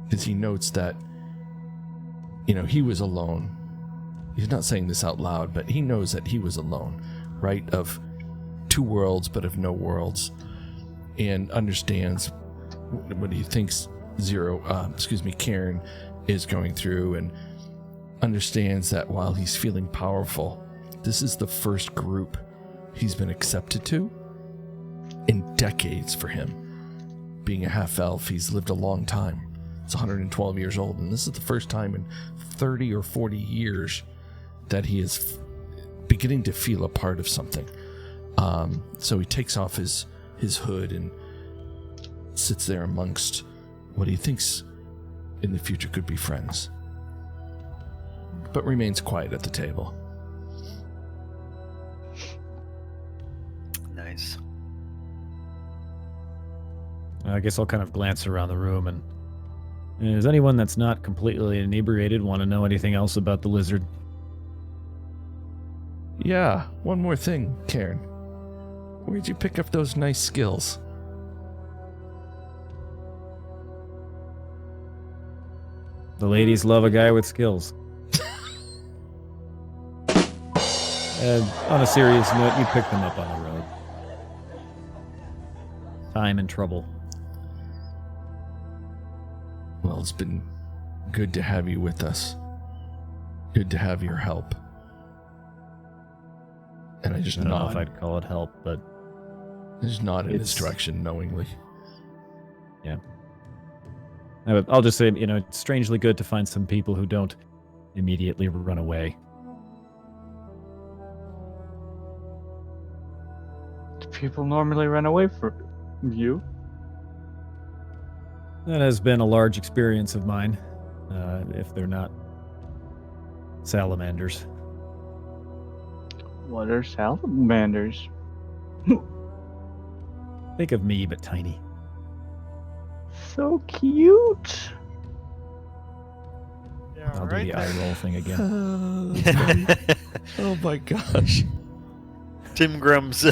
A: Because he notes that, he was alone. He's not saying this out loud, but he knows that he was alone, right? Of two worlds, but of no worlds. and understands what he thinks Karen is going through, and understands that while he's feeling powerful, this is the first group he's been accepted to in decades for him. Being a half-elf, he's lived a long time. He's 112 years old, and this is the first time in 30 or 40 years that he is beginning to feel a part of something. So he takes off his hood and sits there amongst what he thinks in the future could be friends, but remains quiet at the table.
C: Nice.
B: I guess I'll kind of glance around the room, and does anyone that's not completely inebriated want to know anything else about the lizard?
A: Yeah, one more thing, Karen. Where'd you pick up those nice skills?
B: The ladies love a guy with skills. And on a serious note, you pick them up on the road. Time and trouble.
A: Well, it's been good to have you with us. Good to have your help. And I just
B: I don't know
A: nod.
B: if I'd call it help, but
A: I just nod in his
B: It's-
A: direction knowingly.
B: I'll just say, it's strangely good to find some people who don't immediately run away.
E: Do people normally run away from you?
B: That has been a large experience of mine, if they're not salamanders.
E: What are salamanders?
B: Think of me, but tiny.
E: So cute.
D: Yeah,
B: I'll do
D: right
B: the
D: there.
B: eye roll thing again.
A: Oh my gosh.
C: Tim Grums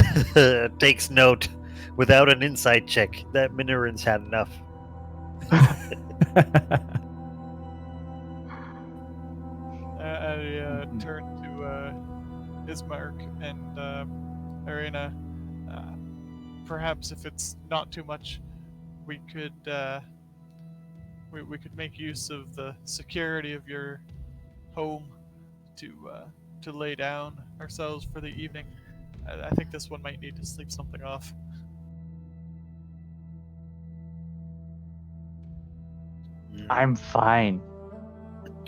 C: takes note without an insight check that Minoran's had enough.
D: I turn to Ismark and Arena. Perhaps if it's not too much, we could we could make use of the security of your home to lay down ourselves for the evening. I think this one might need to sleep something off.
E: I'm fine.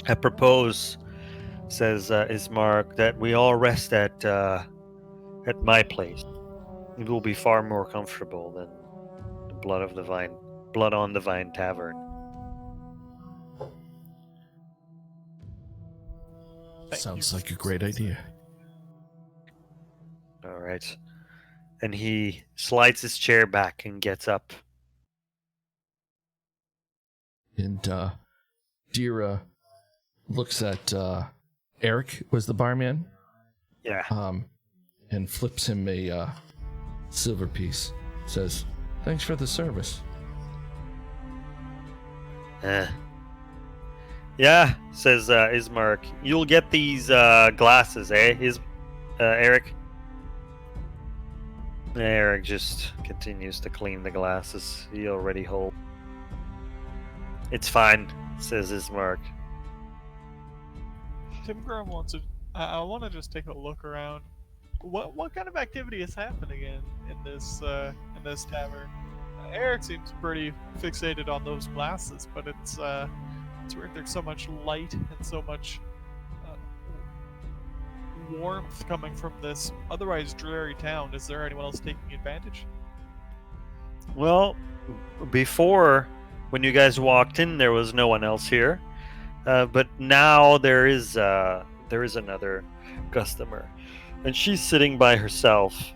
C: I propose, says Ismark, that we all rest at my place. It will be far more comfortable than the Blood on the Vine Tavern.
D: Thank
A: Sounds
D: you.
A: like a great idea.
C: All right. And he slides his chair back and gets up.
A: And Dira looks at Eric, was the barman,
C: Yeah.
A: and flips him a silver piece. Says, "Thanks for the service."
C: Yeah, says Ismark. You'll get these glasses, eh, Eric? Eric just continues to clean the glasses he already holds. It's fine, says Ismark.
D: Tim Grum wants to. I want to just take a look around. What kind of activity is happening in this tavern? Eric seems pretty fixated on those glasses, but it's weird. There's so much light and so much warmth coming from this otherwise dreary town. Is there anyone else taking advantage?
C: Well, before, when you guys walked in, there was no one else here. But now there is another customer, and she's sitting by herself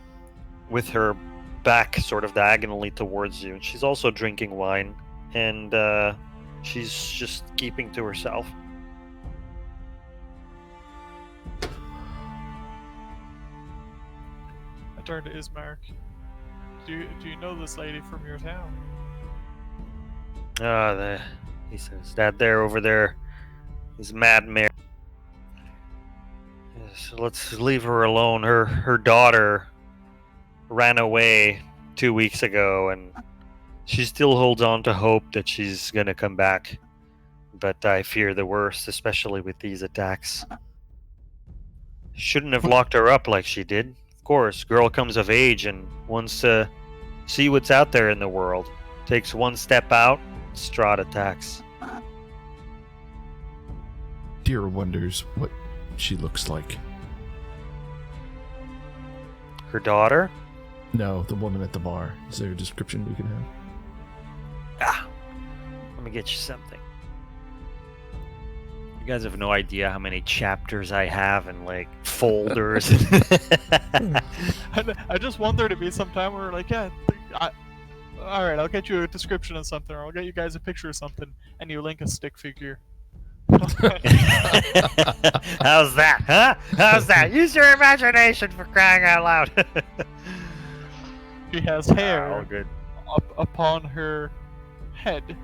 C: with her back sort of diagonally towards you, and she's also drinking wine, and she's just keeping to herself.
D: I turn to Ismark. Do you know this lady from your town?
C: He says, that there over there is Mad Mary. Yes, let's leave her alone. Her daughter ran away 2 weeks ago, and she still holds on to hope that she's gonna come back. But I fear the worst, especially with these attacks. Shouldn't have locked her up like she did. Of course, girl comes of age and wants to see what's out there in the world. Takes one step out, Strahd attacks.
A: Dira wonders what she looks like.
C: Her daughter?
A: No, the woman at the bar. Is there a description we can have?
C: Let me get you something. You guys have no idea how many chapters I have and like folders.
D: I just want there to be some time where we're like, yeah, all right, I'll get you a description of something, or I'll get you guys a picture of something, and you link a stick figure.
C: How's that, huh? How's that? Use your imagination, for crying out loud.
D: She has
C: All
D: hair
C: good.
D: up upon her head,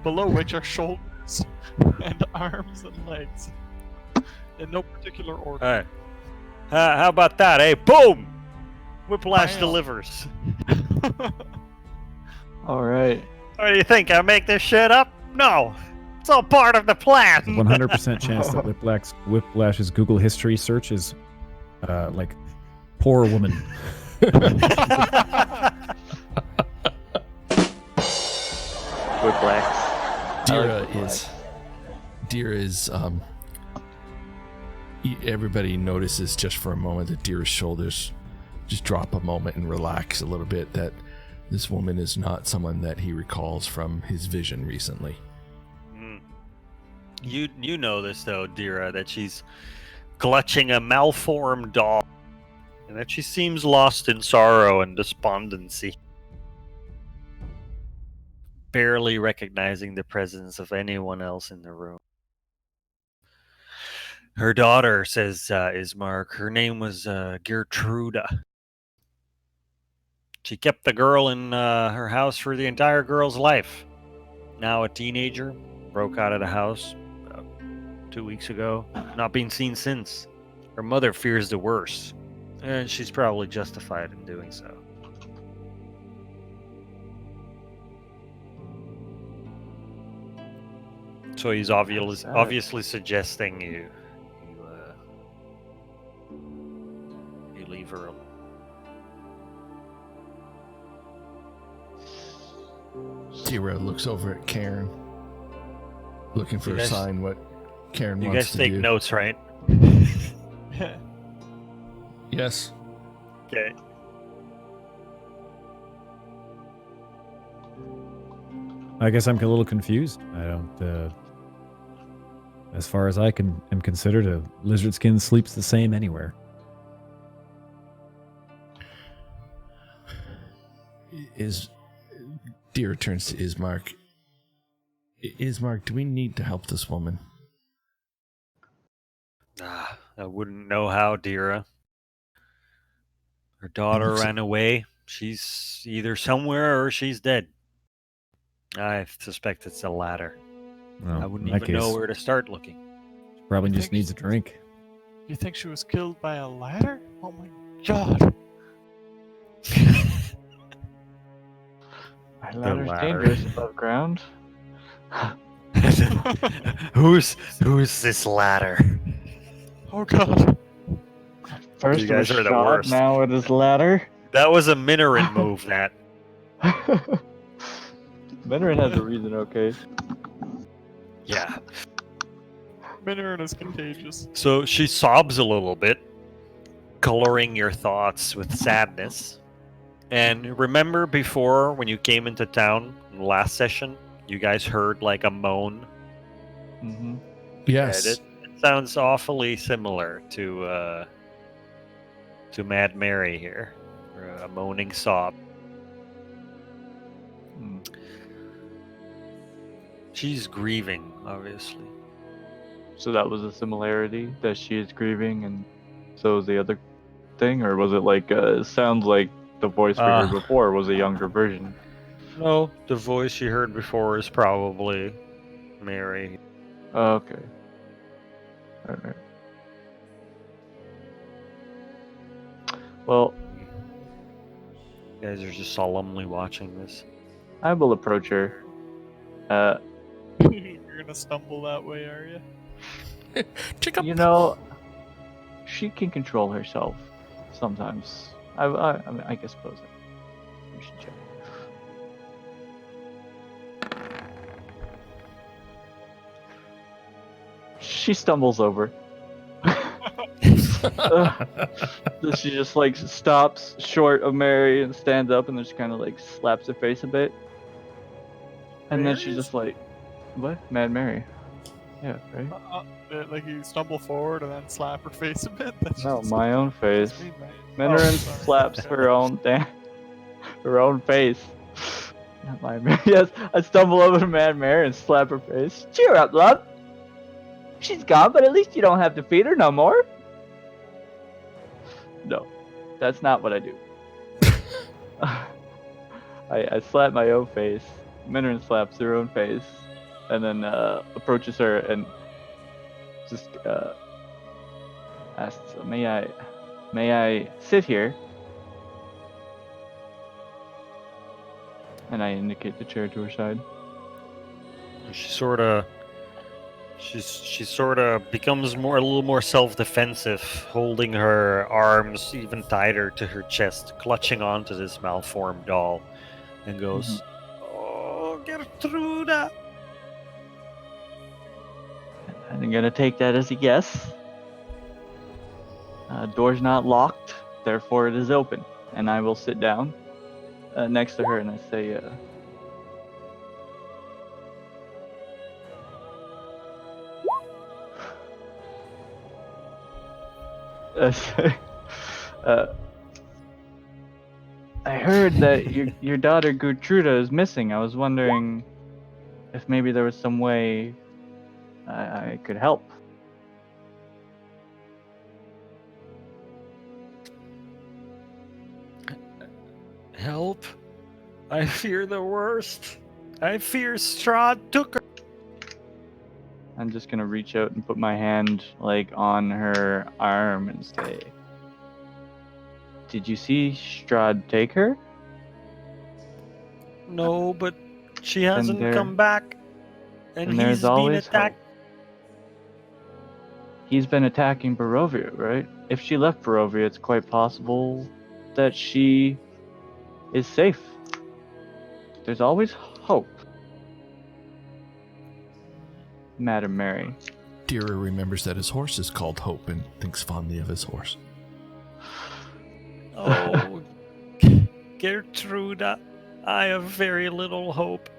D: below which are shoulders and arms and legs, in no particular order.
C: All right. How about that, eh? Boom! Whiplash
D: Bam.
C: delivers.
E: All right.
C: What do you think? I make this shit up? No. It's all part of the plan.
B: 100% chance that Whiplash's Google history search is like poor woman.
E: Whiplash.
A: Dira is everybody notices just for a moment that Dira's shoulders just drop a moment and relax a little bit, that this woman is not someone that he recalls from his vision recently.
C: You know this though, Dira, that she's clutching a malformed doll, and that she seems lost in sorrow and despondency, barely recognizing the presence of anyone else in the room. Her daughter, says Ismark, her name was Gertruda. She kept the girl in her house for the entire girl's life. Now a teenager, broke out of the house 2 weeks ago, not been seen since. Her mother fears the worst, and she's probably justified in doing so. So he's obviously suggesting you leave her alone.
A: Dira looks over at Karen, looking for
C: You
A: a
C: guys-
A: sign what Karen
C: You
A: wants
C: guys
A: to
C: take
A: do.
C: notes, right?
A: Yes.
C: Okay.
B: I guess I'm a little confused. I don't. As far as I am considered, a lizard skin sleeps the same anywhere.
A: Dira turns to Ismark. Ismark, do we need to help this woman?
C: I wouldn't know how, Dira. Her daughter
A: looks-
C: ran away. She's either somewhere or she's dead. I suspect it's the latter.
B: Well,
C: I wouldn't
B: in that
C: even know
B: case,
C: where to start looking.
B: probably
D: You
B: just
D: think
B: needs a drink.
D: You think she was killed by a ladder? Oh my god.
E: My ladder's
C: ladder.
E: dangerous above ground.
C: Who's this ladder?
D: Oh god.
E: First
C: You
E: it
C: guys
E: was
C: are the
E: shot,
C: worst.
E: now it is ladder.
C: That was a Minoran move, that.
E: Veteran has a reason, okay?
C: Yeah.
D: Minoran is contagious.
C: So she sobs a little bit, coloring your thoughts with sadness. And remember before, when you came into town in the last session, you guys heard like a moan?
E: Mm-hmm.
A: Yes.
C: It sounds awfully similar to Mad Mary here. Or a moaning sob. She's grieving, obviously.
E: So that was a similarity, that she is grieving and so is the other thing? Or was it like, sounds like the voice we heard before was a younger version?
C: No, the voice you heard before is probably Mary.
E: Oh, okay. Alright. Well,
C: guys are just solemnly watching this.
E: I will approach her.
D: You're gonna stumble that way, are you?
A: Check up.
E: You know, she can control herself sometimes. I guess suppose we should check. She stumbles over. She just like stops short of Mary and stands up and then just kind of like slaps her face a bit. And then she's just like, "What, Mad Mary?" Yeah, right.
D: Like you stumble forward and then slap her face a bit. That's
E: No,
D: just-
E: my own face.
D: that's me, mate.
E: Minoran
D: sorry.
E: slaps
D: Okay.
E: her own face. Not my Mary. Yes, I stumble over to Mad Mary and slap her face. Cheer up, love. She's gone, but at least you don't have to feed her no more. No, that's not what I do. I slap my own face. Minoran slaps her own face, and then approaches her and just asks, "May I sit here?" And I indicate the chair to her side.
C: She sort of becomes a little more self-defensive, holding her arms even tighter to her chest, clutching onto this malformed doll, and goes, "Oh, Gertruda."
E: I'm gonna take that as a yes. Door's not locked, therefore it is open, and I will sit down next to her and I say, I heard that your daughter Gertruda is missing. I was wondering if maybe there was some way I could help.
C: Help! I fear the worst. I fear Strahd took her.
E: I'm just gonna reach out and put my hand like on her arm and say, "Did you see Strahd take her?"
C: No, but she hasn't
E: there-
C: come back, and
E: And there's
C: he's been
E: always
C: attacked.
E: hope. He's been attacking Barovia, right? If she left Barovia, it's quite possible that she is safe. There's always hope. Madam Mary.
A: Dira remembers that his horse is called Hope and thinks fondly of his horse.
C: Oh, Gertruda, I have very little hope.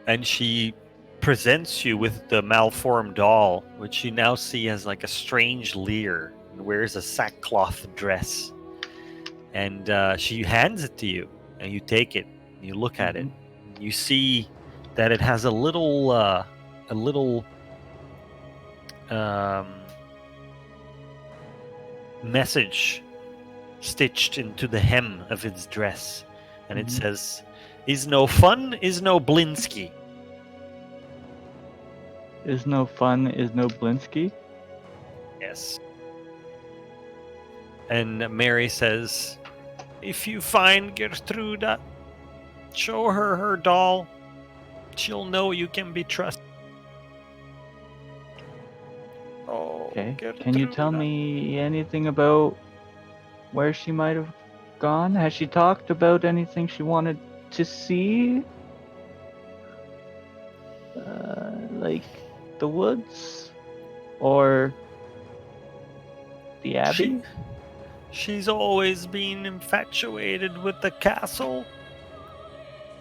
C: And she presents you with the malformed doll, which you now see as like a strange leer and wears a sackcloth dress. And she hands it to you, and you take it, and you look at it. You see that it has a little message stitched into the hem of its dress, and it says, "Is no fun, is no Blinsky."
E: Is no fun, is no Blinsky.
C: Yes. And Mary says, "If you find Gertruda, show her her doll. She'll know you can be trusted." Oh,
E: Okay. Can you tell
C: Gertruda.
E: me anything about where she might have gone? Has she talked about anything she wanted to see? Like the woods? Or the abbey?
C: She's always been infatuated with the castle,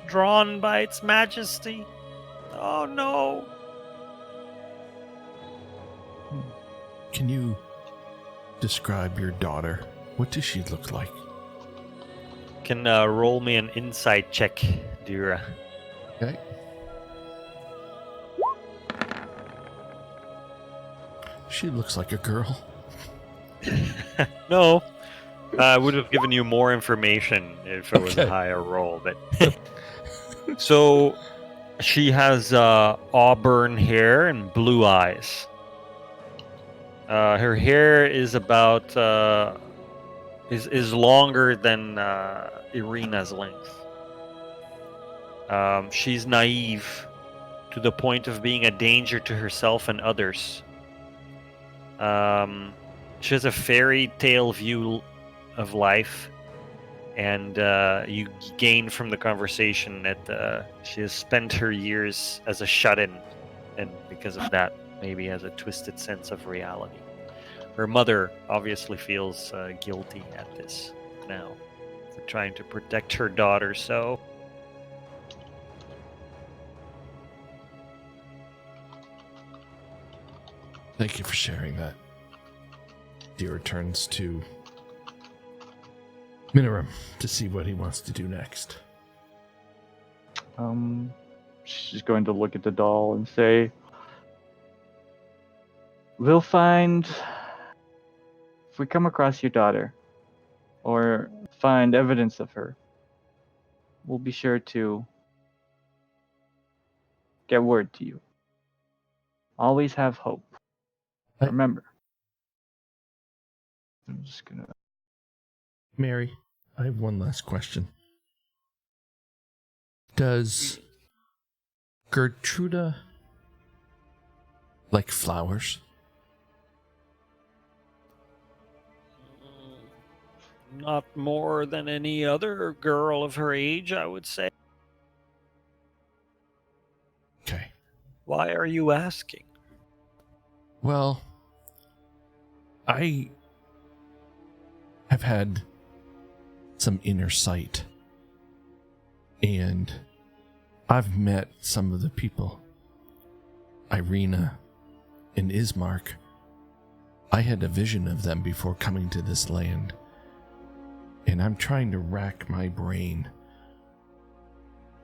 C: drawn by its majesty. Oh no.
A: Can you describe your daughter? What does she look like?
C: Can roll me an insight check, Dira.
A: Okay. She looks like a girl.
C: No, I would have given you more information if it was a
A: Okay.
C: higher roll. But so she has auburn hair and blue eyes. Her hair is about is longer than Irina's length. She's naive to the point of being a danger to herself and others. She has a fairy tale view of life, and you gain from the conversation that she has spent her years as a shut-in, and because of that, maybe has a twisted sense of reality. Her mother obviously feels guilty at this now for trying to protect her daughter. So
A: Thank you for sharing that. He returns to Minoram to see what he wants to do next.
E: She's going to look at the doll and say, "We'll find, if we come across your daughter, or find evidence of her, we'll be sure to get word to you. Always have hope.
A: I-
E: Remember." I'm just gonna...
A: Mary, I have one last question. Does Gertruda like flowers?
C: not more than any other girl of her age, I would say.
A: Okay.
C: Why are you asking?
A: Well, I have had some inner sight, and I've met some of the people. Irina and Ismark. I had a vision of them before coming to this land, and I'm trying to rack my brain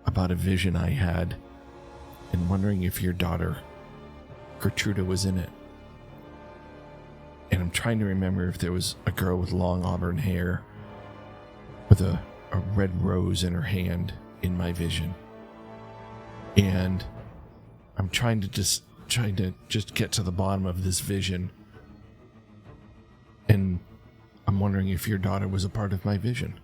A: about a vision I had and wondering if your daughter, Gertruda, was in it. And I'm trying to remember if there was a girl with long auburn hair with a red rose in her hand in my vision. And I'm trying to just get to the bottom of this vision. And I'm wondering if your daughter was a part of my vision.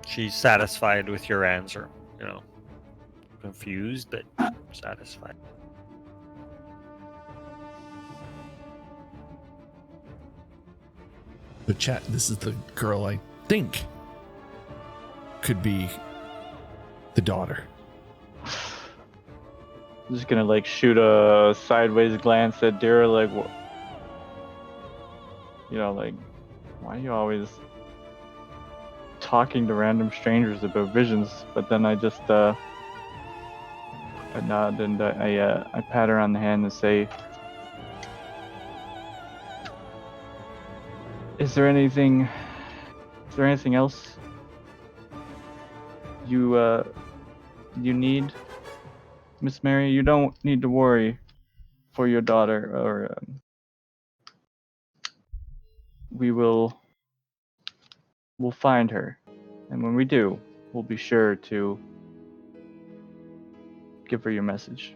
C: She's satisfied with your answer, confused but satisfied.
A: But chat, this is the girl I think could be the daughter.
E: I'm just gonna shoot a sideways glance at Dira, what? Why are you always talking to random strangers about visions? But then I just I nod and I pat her on the hand and say, Is there anything else you need, Miss Mary? You don't need to worry for your daughter, or we'll find her, and when we do, we'll be sure to give her your message.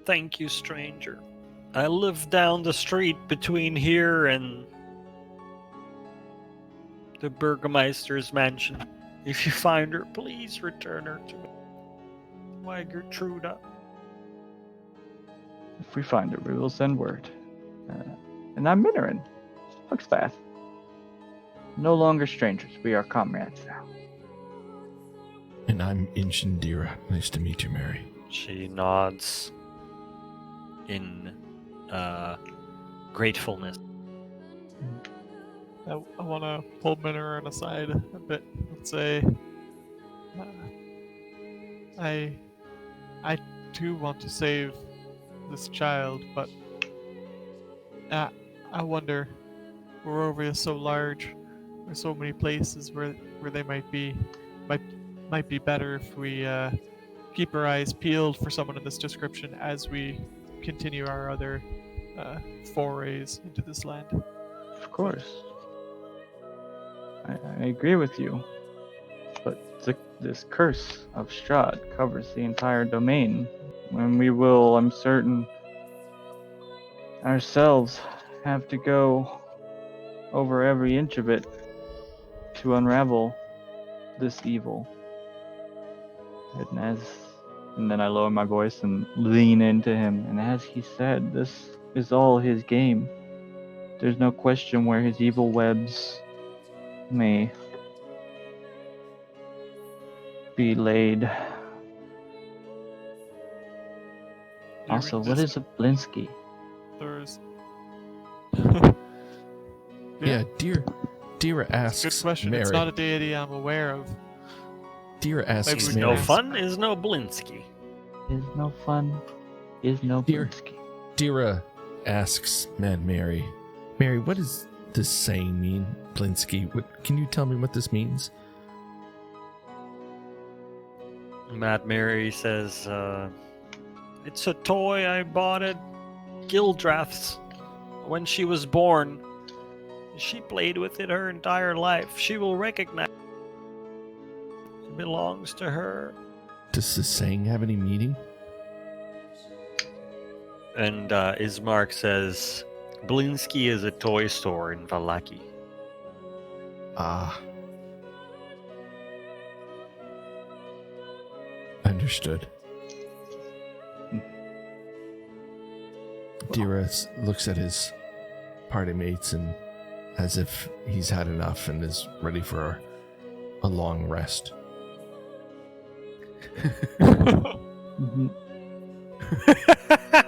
C: Thank you, stranger. I live down the street between here and the Burgomeister's mansion. If you find her, please return her to me. My Gertruda.
E: If we find her, we will send word. And I'm Minoran, Huxpath. No longer strangers. We are comrades now.
A: And I'm Inchandira. Nice to meet you, Mary.
C: She nods in gratefulness.
D: I want to pull Minoran aside a bit and say, I too want to save this child, but I wonder, Barovia is so large. There's so many places where they might be better if we keep our eyes peeled for someone in this description as we continue our other forays into this land.
E: Of course. I agree with you. but this curse of Strahd covers the entire domain, and we will, I'm certain, ourselves have to go over every inch of it to unravel this evil. And then I lower my voice and lean into him, and as he said, this is all his game. There's no question where his evil webs may be laid. Also, what is a Blinsky?
D: There's.
A: Yeah, Dira asks
D: Good question.
A: Mary.
D: It's not a deity I'm aware of.
A: Dira asks
D: Maybe we
C: Is
D: can
A: Mary.
C: no
D: ask.
C: fun, is no Blinsky.
E: Is no fun, is no
A: Dear-
E: Blinsky.
A: Dira asks Mad Mary. Mary, what does this saying mean, Blinsky? Can you tell me what this means?
C: Mad Mary says, it's a toy I bought at Gildrath's when she was born. She played with it her entire life. She will recognize it belongs to her.
A: Does this saying have any meaning?
C: And Ismark says, Blinsky is a toy store in Valaki.
A: Ah. Understood. Dira looks at his party mates and as if he's had enough and is ready for a long rest.
E: Mhm.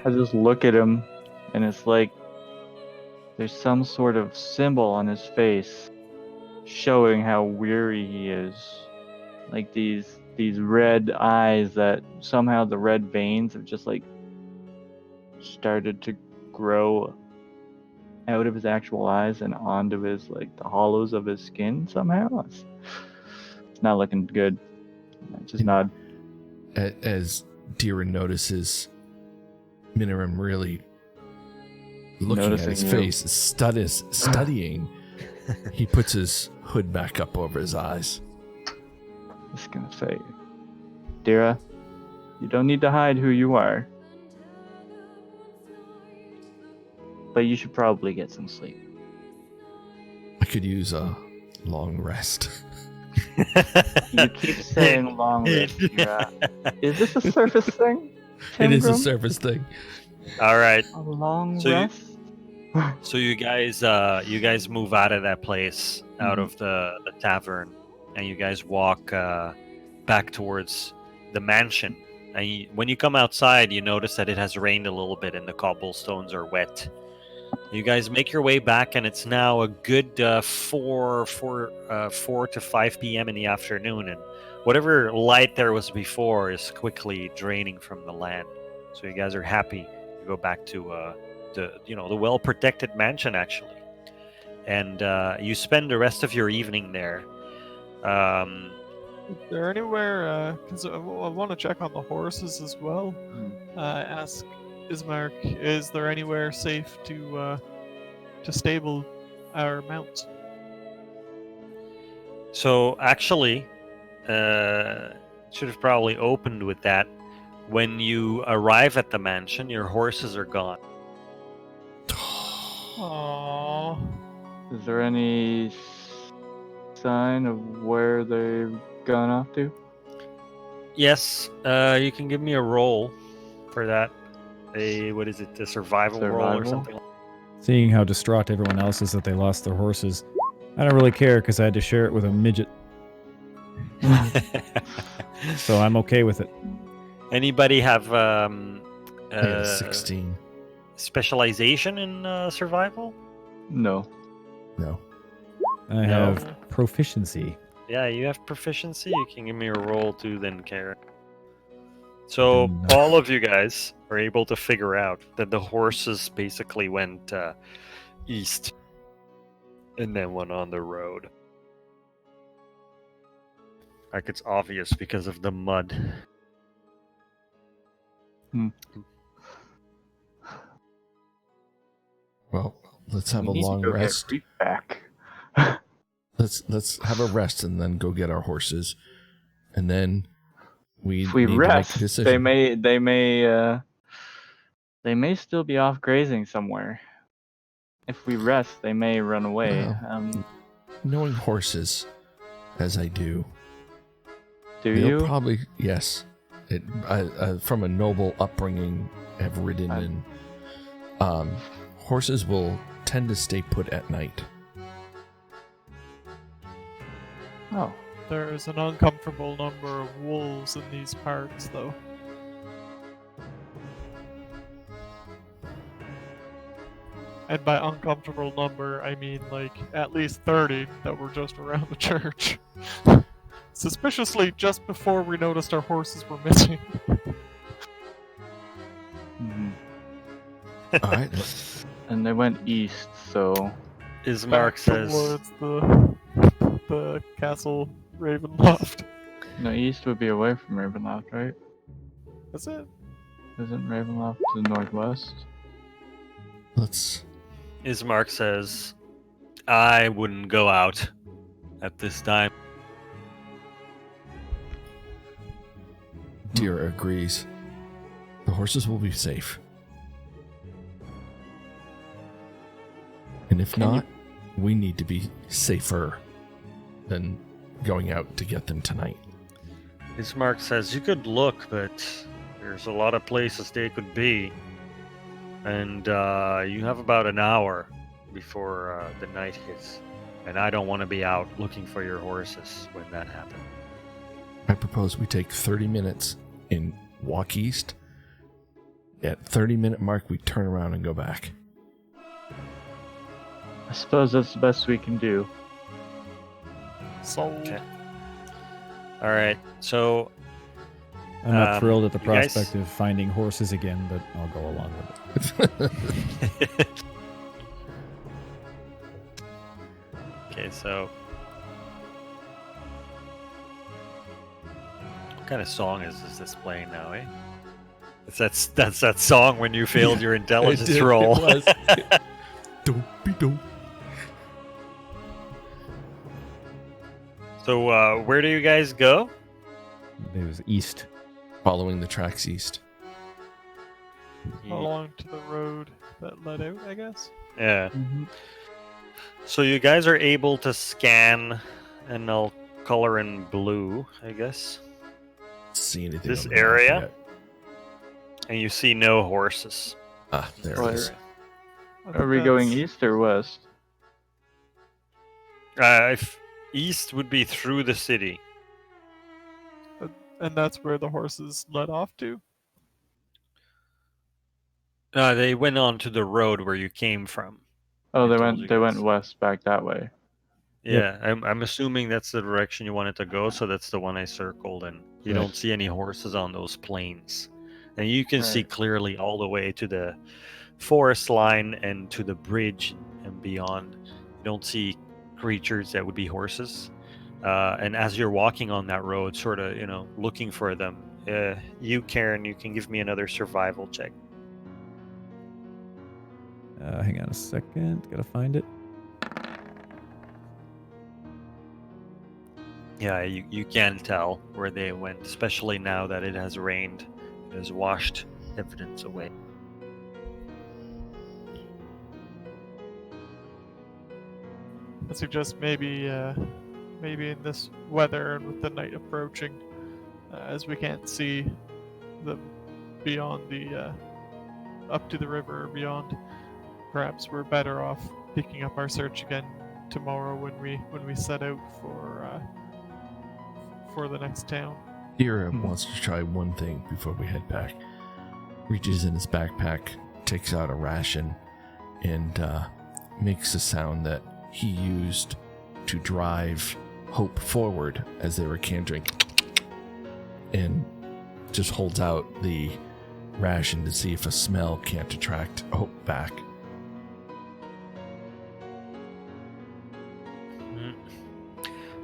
E: I just look at him, and it's like there's some sort of symbol on his face showing how weary he is. Like these red eyes that somehow the red veins have just like started to grow out of his actual eyes and onto his like the hollows of his skin somehow. It's not looking good. I just nod.
A: As Dira notices Minoram really looking at
E: Noticing
A: his
E: you.
A: face, studying, he puts his hood back up over his eyes.
E: Just gonna say, Dira, you don't need to hide who you are, but you should probably get some sleep.
A: I could use a long rest.
E: You keep saying long rest, Dira. Is this a surface thing?
A: It is a
E: Timgrim?
A: surface thing.
C: All right.
E: A long
C: So you-
E: rest?
C: So you guys move out of that place, out of the tavern, and you guys walk back towards the mansion. And when you come outside, you notice that it has rained a little bit and the cobblestones are wet. You guys make your way back, and it's now a good 4 to 5 p.m. in the afternoon, and whatever light there was before is quickly draining from the land. So you guys are happy to go back to the well-protected mansion, actually, and you spend the rest of your evening there.
D: Is there anywhere? Because I want to check on the horses as well. Ask Ismark, is there anywhere safe to stable our mounts?
C: So actually, should have probably opened with that. When you arrive at the mansion, your horses are gone.
D: Aww.
E: Is there any sign of where they've gone off to?
C: Yes, you can give me a roll for that. What is it? A survival roll or
E: Survival?
C: something?
B: Seeing how distraught everyone else is that they lost their horses, I don't really care because I had to share it with a midget, so I'm okay with it.
C: Anybody have
A: I got a 16.
C: specialization in survival?
E: No.
A: No.
B: I
C: No.
B: have proficiency.
C: Yeah, you have proficiency. You can give me a roll too, then, Kara. So
B: Then,
C: all of you guys are able to figure out that the horses basically went east and then went on the road. Like it's obvious because of the mud.
A: Well, let's have
E: We
A: a
E: need to
A: long
E: go get
A: rest.
E: Creep back.
A: let's have a rest and then go get our horses, and then we
E: If we
A: need to make a
E: rest,
A: decision.
E: they may still be off grazing somewhere. If we rest, they may run away.
A: Well, knowing horses, as I do,
E: Do
A: they'll
E: you?
A: probably from a noble upbringing, have ridden and horses will tend to stay put at night.
E: Oh,
D: There's an uncomfortable number of wolves in these parts, though. And by uncomfortable number, I mean like at least 30 that were just around the church. Suspiciously, just before we noticed our horses were missing.
E: mhm.
A: All right.
E: And they went east, so
C: Ismark
D: Back
C: says,
D: towards the castle Ravenloft.
E: no, east would be away from Ravenloft, right?
D: Is it?
E: Isn't Ravenloft to the northwest?
C: Ismark says, I wouldn't go out at this time.
A: Dira agrees. The horses will be safe. And if not, we need to be safer than going out to get them tonight.
C: Ismark says, you could look, but there's a lot of places they could be. And you have about an hour before the night hits. And I don't want to be out looking for your horses when that happens.
A: I propose we take 30 minutes and walk east. At 30-minute mark, we turn around and go back.
E: I suppose that's the best we can do.
D: Sold.
C: Okay. All right, so
B: I'm not thrilled at the
C: you guys-
B: prospect of finding horses again, but I'll go along with it.
C: okay, so what kind of song is this playing now, eh? That's that song when you failed your intelligence
A: did,
C: roll.
A: it was. Don't.
C: So where do you guys go?
B: It was east.
A: Following the tracks east.
D: Along to the road that led out, I guess.
C: Yeah. So you guys are able to scan, and I'll color in blue, I guess.
A: See anything
C: This
A: on the map
C: area?
A: yet.
C: And you see no horses.
A: Ah, there
E: Where-
A: it is.
D: I think
E: Are we going
D: that's-
E: east or west?
C: If east would be through the city.
D: And that's where the horses led off to?
C: They went on to the road where you came from.
E: Oh,
C: I
E: they
C: told
E: went.
C: you
E: They went
C: guys.
E: west back that way.
C: Yeah, I'm assuming that's the direction you wanted to go, so that's the one I circled, and you
A: Right.
C: don't see any horses on those plains. And you can see
E: Right.
C: clearly all the way to the forest line and to the bridge and beyond. You don't see creatures that would be horses. And as you're walking on that road, sort of, looking for them, you, Karen, you can give me another survival check.
B: Hang on a second. Gotta find it.
C: Yeah, you can tell where they went, especially now that it has rained. It has washed evidence away.
D: I suggest maybe in this weather and with the night approaching, as we can't see them beyond the up to the river or beyond, perhaps we're better off picking up our search again tomorrow when we set out for the next town.
A: Dira wants to try one thing before we head back. Reaches in his backpack, takes out a ration, and makes a sound that he used to drive Hope forward as they were cantering, and just holds out the ration to see if a smell can't attract Hope back.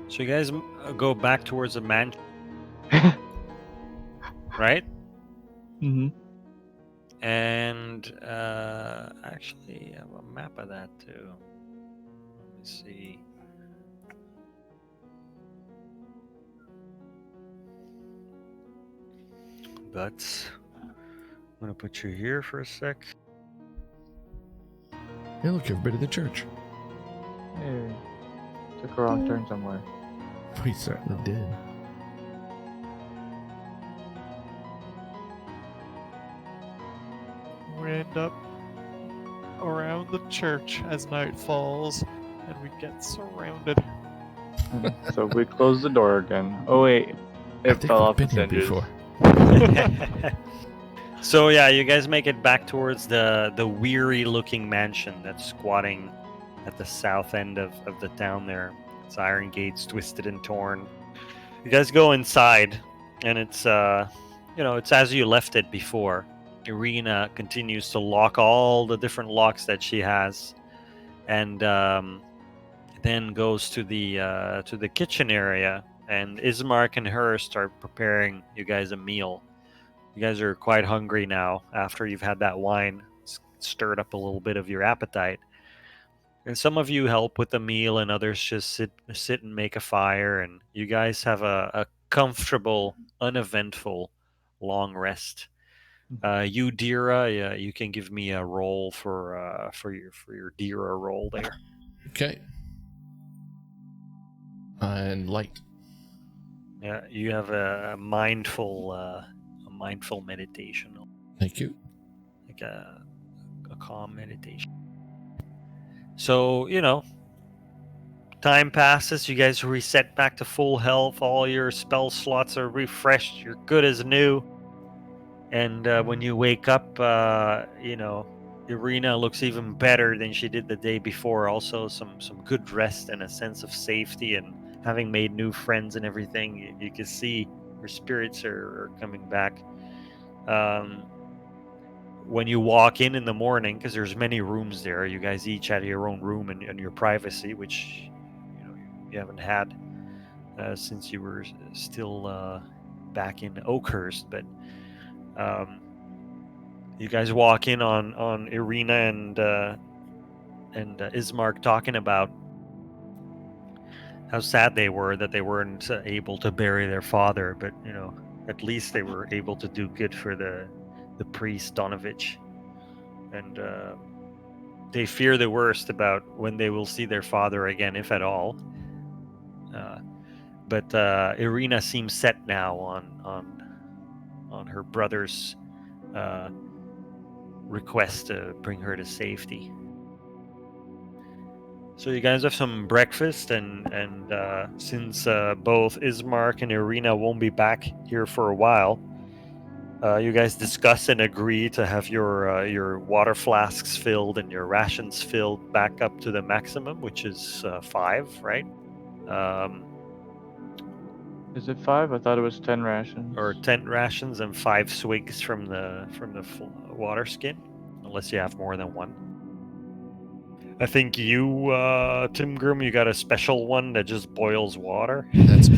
C: So you guys go back towards the mansion, right?
E: Mm-hmm.
C: And actually, I have a map of that too. Let me see. but I'm gonna put you here for a sec.
A: Hey, look, everybody at the church.
E: Hey, took a wrong turn somewhere.
A: We certainly did.
D: We end up around the church as night falls, and we get surrounded.
E: So we close the door again. Oh wait,
A: I
E: it
A: think
E: fell
A: we've
E: off
A: been
E: its
A: here
E: hinges.
A: before.
C: So yeah, you guys make it back towards the weary-looking mansion that's squatting at the south end of the town there. Its iron gates twisted and torn. You guys go inside, and it's it's as you left it before. Irina continues to lock all the different locks that she has, and then goes to the kitchen area. And Ismark and her start preparing you guys a meal. You guys are quite hungry now after you've had that wine. Stirred up a little bit of your appetite. And some of you help with the meal, and others just sit and make a fire. And you guys have a comfortable, uneventful, long rest. You, Dira, you can give me a roll for your Dira roll there.
A: Okay. And light.
C: Yeah, you have a mindful meditation,
A: Thank you.
C: like a calm meditation. So time passes. You guys reset back to full health. All your spell slots are refreshed. You're good as new. And when you wake up, Irina looks even better than she did the day before. Also, some good rest and a sense of safety, and having made new friends and everything, you can see her spirits are coming back. When you walk in the morning, because there's many rooms there, you guys each had your own room and your privacy, which you haven't had since you were still back in Oakhurst. But you guys walk in on Irina and Ismark talking about how sad they were that they weren't able to bury their father, but at least they were able to do good for the priest Donovich, and they fear the worst about when they will see their father again, if at all. But Irina seems set now on her brother's request to bring her to safety. So you guys have some breakfast, and since both Ismark and Irina won't be back here for a while, you guys discuss and agree to have your water flasks filled and your rations filled back up to the maximum, which is 5, right?
E: Is it 5? I thought it was 10 rations.
C: Or 10 rations and 5 swigs from the water skin, unless you have more than one. I think you, Tim Groom, you got a special one that just boils water.
A: That's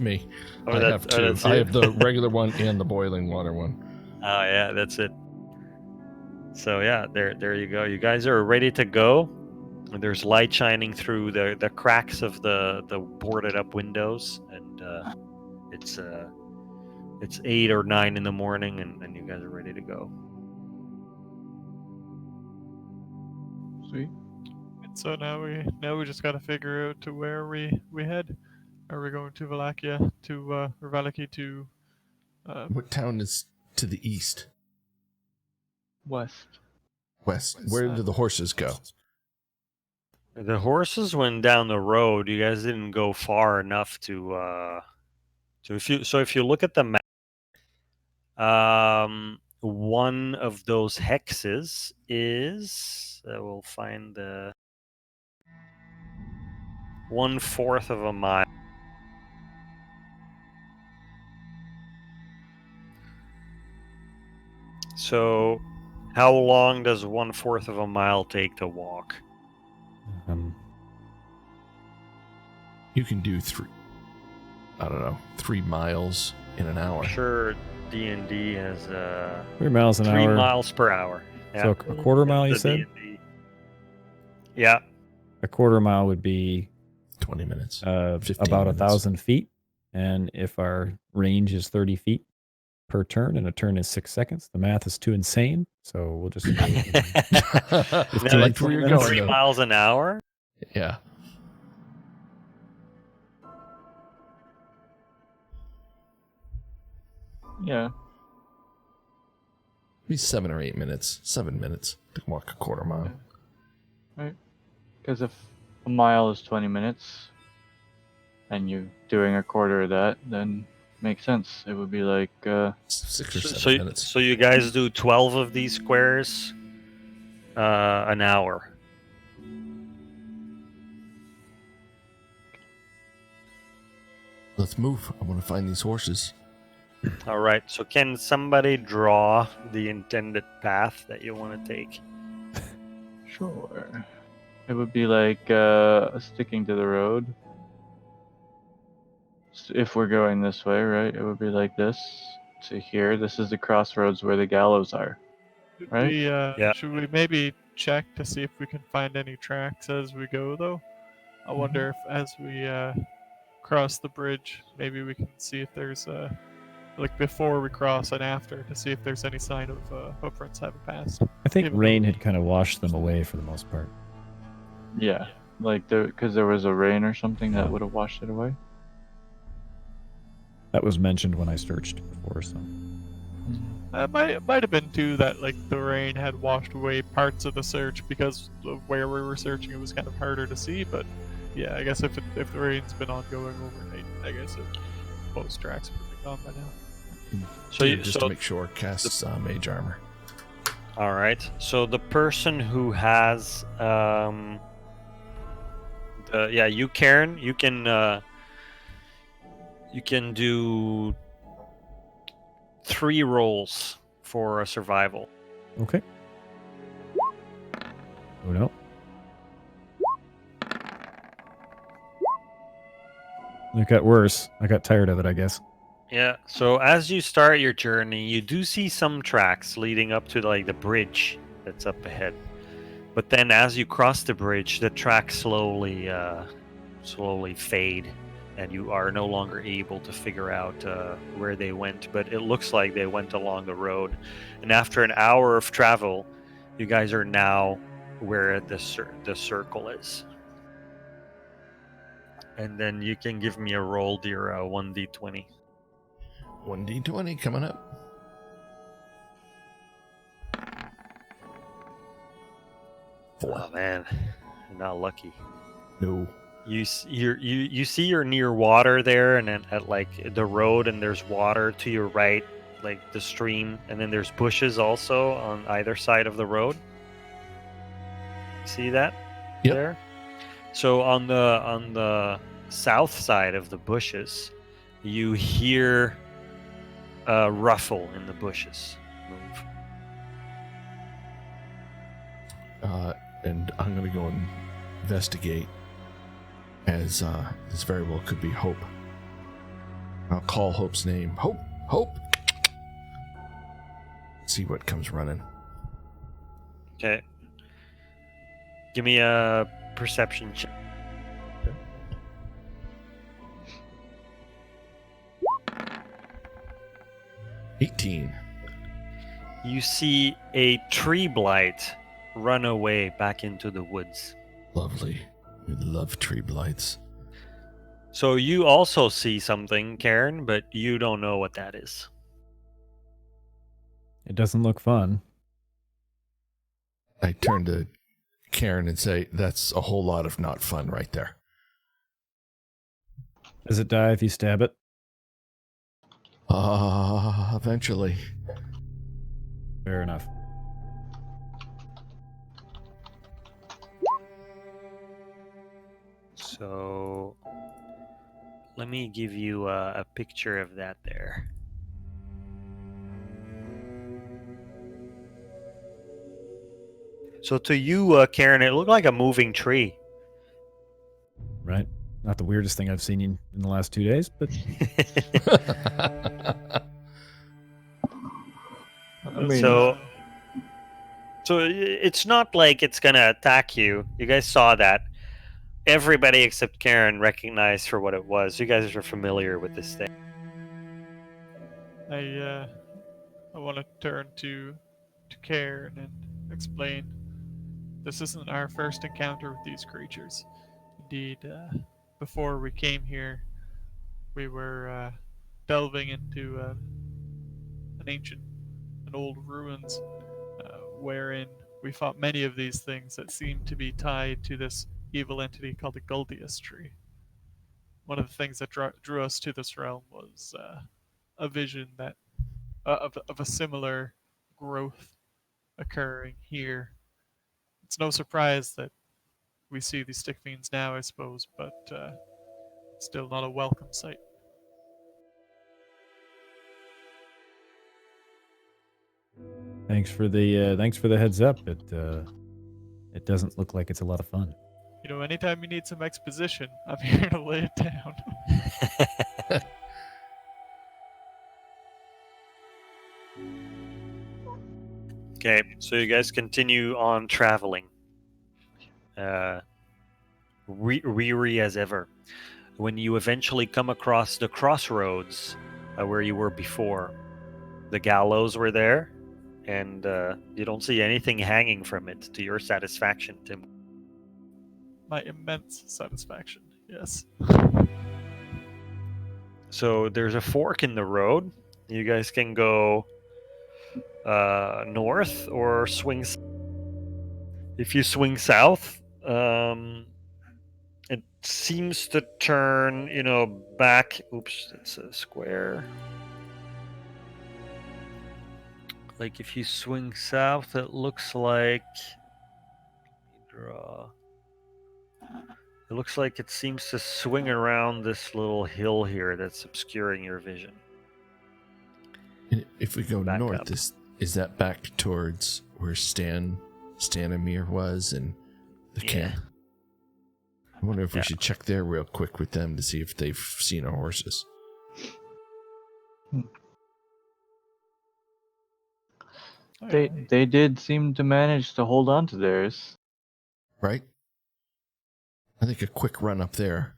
A: me.
C: Oh,
A: I have 2. I have the regular one and the boiling water one.
C: Oh yeah, that's it. So yeah, there you go. You guys are ready to go. There's light shining through the cracks of the boarded up windows, and it's 8 or 9 in the morning, and you guys are ready to go.
E: Sweet.
D: And so now we just gotta figure out to where we head. Are we going to Valakia to or Valaki to?
A: What town is to the east?
E: West.
A: West. Where do the horses go?
C: The horses went down the road. You guys didn't go far enough to if you look at the map, one of those hexes is we'll find the 1/4 of a mile. So how long does 1/4 of a mile take to walk?
A: You can do 3 miles in an hour.
C: I'm sure D&D has
B: 3 miles an
C: 3
B: hour.
C: miles per hour.
B: So a quarter mile, you
C: The
B: said?
C: D&D. Yeah.
B: A quarter mile would be
A: 20 minutes. 15
B: about
A: minutes.
B: 1,000 feet. And if our range is 30 feet, per turn, and a turn is 6 seconds. The math is too insane, so we'll just.
A: I
C: No,
A: like
C: it's
A: where you're
B: 20
A: going.
C: 3
A: though.
C: miles an hour.
A: Yeah.
E: Yeah.
A: Maybe 7 or 8 minutes. 7 minutes to walk a quarter mile.
E: Because if a mile is 20 minutes, and you doing a quarter of that, then makes sense. It would be like
A: 6 or 7
C: So
A: minutes.
C: so you guys do 12 of these squares an hour.
A: Let's move. I want to find these horses.
C: All right. So can somebody draw the intended path that you want to take?
E: sure. It would be like sticking to the road. If we're going this way, right? It would be like this to here. This is the crossroads where the gallows are.
D: Should
E: Right?
D: we,
C: Yeah.
D: should we maybe check to see if we can find any tracks as we go, though? I wonder if as we cross the bridge, maybe we can see if there's like before we cross and after to see if there's any sign of hoofprints having passed.
B: I think
D: Even
B: rain
D: though-
B: had kind of washed them away for the most part.
E: Yeah. Like because there was a rain or something that would have washed it away.
B: That was mentioned when I searched before, so.
D: It might have been too that like the rain had washed away parts of the search because of where we were searching. It was kind of harder to see, but yeah, I guess if the rain's been ongoing overnight, I guess most tracks would have been gone by now.
C: So
A: Dude,
C: you,
A: just
C: so
A: to make sure, casts mage armor.
C: all right. So the person who has you Karen, you can do 3 rolls for a survival.
B: Okay. Oh no. It got worse. I got tired of it, I guess.
C: Yeah. So as you start your journey, you do see some tracks leading up to like the bridge that's up ahead. But then as you cross the bridge, the tracks slowly fade, and you are no longer able to figure out where they went. But it looks like they went along the road. And after an hour of travel, you guys are now where the circle is. And then you can give me a roll, dear, 1d20.
A: 1d20 coming up.
C: Oh man, you're not lucky.
A: No.
C: You see you're near water there, and then at like the road, and there's water to your right, like the stream, and then there's bushes also on either side of the road. See that?
A: Yep.
C: There. So on the south side of the bushes, you hear a ruffle in the bushes move.
A: And I'm going to go and investigate, as this very well could be Hope. I'll call Hope's name. Hope! Hope! See what comes running.
C: Okay. Give me a perception check.
A: Okay. 18.
C: You see a tree blight run away back into the woods.
A: Lovely. We love tree blights.
C: So you also see something, Karen, but you don't know what that is.
B: It doesn't look fun.
A: I turn to Karen and say, that's a whole lot of not fun right there.
B: Does it die if you stab it?
A: Eventually.
B: Fair enough.
C: So let me give you a picture of that there. So to you, Karen, it looked like a moving tree.
B: Right? Not the weirdest thing I've seen in the last 2 days, but
E: I mean,
C: So it's not like it's gonna attack you. You guys saw that. Everybody except Karen recognized for what it was. You guys are familiar with this thing.
D: I want to turn to Cairn and explain this isn't our first encounter with these creatures. Indeed, before we came here, we were delving into an old ruins, wherein we fought many of these things that seemed to be tied to this evil entity called the Guldius tree. One of the things that drew us to this realm was a vision that of a similar growth occurring here. It's no surprise that we see these stick fiends now, I suppose, but still not a welcome sight.
B: Thanks for the heads up. It doesn't look like it's a lot of fun.
D: You know, anytime you need some exposition, I'm here to lay it down.
C: Okay, so you guys continue on traveling. Weary as ever. When you eventually come across the crossroads where you were before, the gallows were there, and you don't see anything hanging from it to your satisfaction, Tim.
D: My immense satisfaction, yes.
C: So there's a fork in the road. You guys can go north or swing. If you swing south, it seems to turn, back. Oops, it's a square. Like if you swing south, it looks like. Draw. It looks like it seems to swing around this little hill here that's obscuring your vision.
A: And if we go
C: Back
A: north,
C: up.
A: is that back towards where Stanimir was and the camp? I wonder if we should check there real quick with them to see if they've seen our horses.
E: They did seem to manage to hold on to theirs.
A: Right? I think a quick run up there.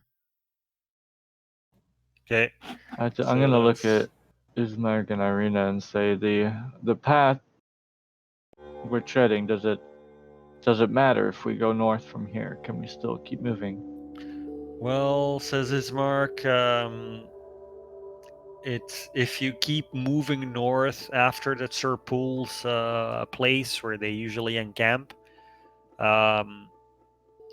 C: Okay.
E: I'm
C: So
E: gonna look
C: that's-
E: at Ismark and Irina and say the path we're treading, does it matter if we go north from here? Can we still keep moving?
C: Well, says Ismark, it's if you keep moving north after the Serpul's place where they usually encamp,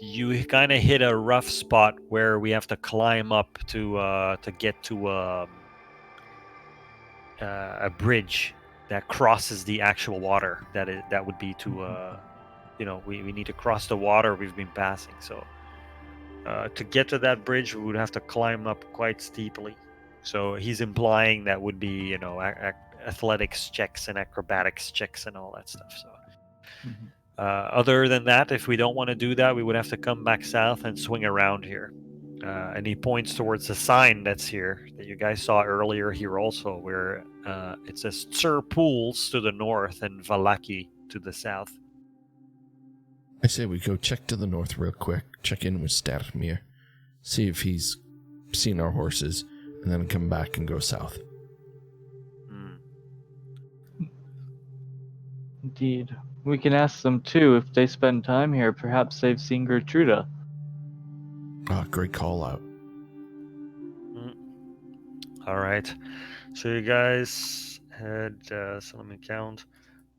C: you kind of hit a rough spot where we have to climb up to get to a bridge that crosses the actual water. That would be to we need to cross the water we've been passing. So to get to that bridge, we would have to climb up quite steeply. So he's implying that would be athletics checks and acrobatics checks and all that stuff. So.
E: Mhm.
C: Other than that, if we don't want to do that, we would have to come back south and swing around here. And he points towards the sign that's here that you guys saw earlier here also, where it says Sir Pools to the north and Valaki to the south.
A: I say we go check to the north real quick, check in with Stanimir, see if he's seen our horses, and then come back and go south.
E: Indeed. We can ask them too if they spend time here. Perhaps they've seen Gertruda.
A: Great call out.
C: All right. So you guys had, so let me count.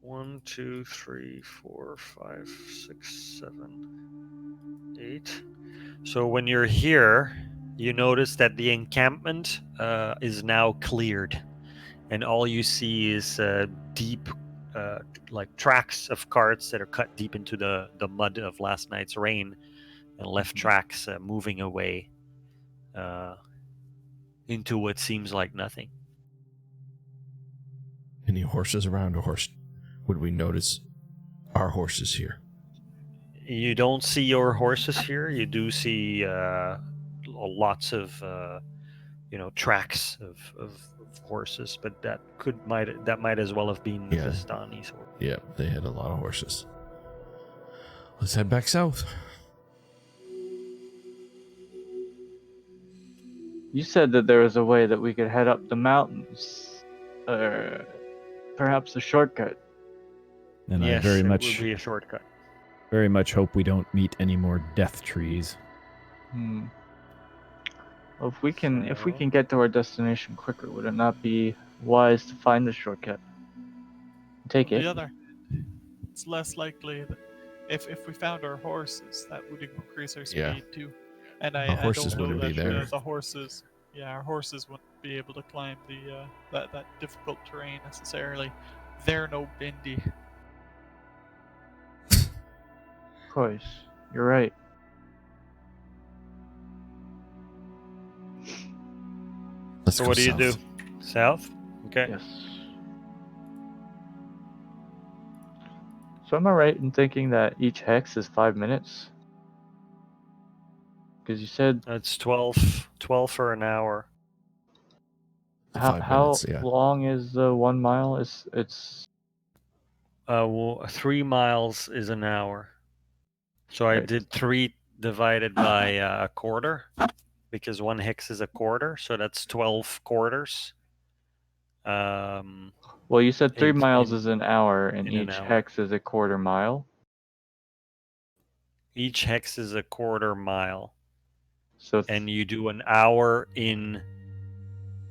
C: 1, 2, 3, 4, 5, 6, 7, 8. So when you're here, you notice that the encampment is now cleared. And all you see is deep, like tracks of carts that are cut deep into the mud of last night's rain, and left tracks moving away into what seems like nothing.
A: Any horses around? Would we notice our horses here?
C: You don't see your horses here. You do see lots of tracks of horses, but that might as well have been Vistani's horse.
A: Yeah, they had a lot of horses. Let's head back south.
E: You said that there was a way that we could head up the mountains. perhaps a shortcut.
B: And
C: yes,
B: I very
C: it
B: much,
C: would be a shortcut.
B: very much hope we don't meet any more death trees.
E: Well, if we can
C: So-
E: get to our destination quicker, would it not be wise to find the shortcut? Take
D: On
E: it.
D: the other hand, it's less likely that if we found our horses, that would increase our speed
A: Yeah.
D: too. And
A: Our
D: I
A: horses
D: don't know
A: wouldn't be
D: that
A: there.
D: the horses, our horses wouldn't be able to climb the that difficult terrain necessarily. They're no bindi.
E: Of course, you're right.
A: Let's
C: So
A: go
C: what do you do?
A: south.
C: South? Okay.
E: Yes. So am I right in thinking that each hex is 5 minutes? Because you said
C: It's 12 for an hour.
E: how
A: 5 minutes, yeah.
E: long is the 1 mile? It's
C: 3 miles is an hour. So I
E: Right.
C: did 3 divided by a quarter, because 1 hex is a quarter, so that's 12 quarters.
E: well, you said 3
C: in-
E: miles
C: in-
E: is an hour, and
C: in an
E: each
C: hour.
E: hex is a quarter mile.
C: Each hex is a quarter mile,
E: So
C: and you do an hour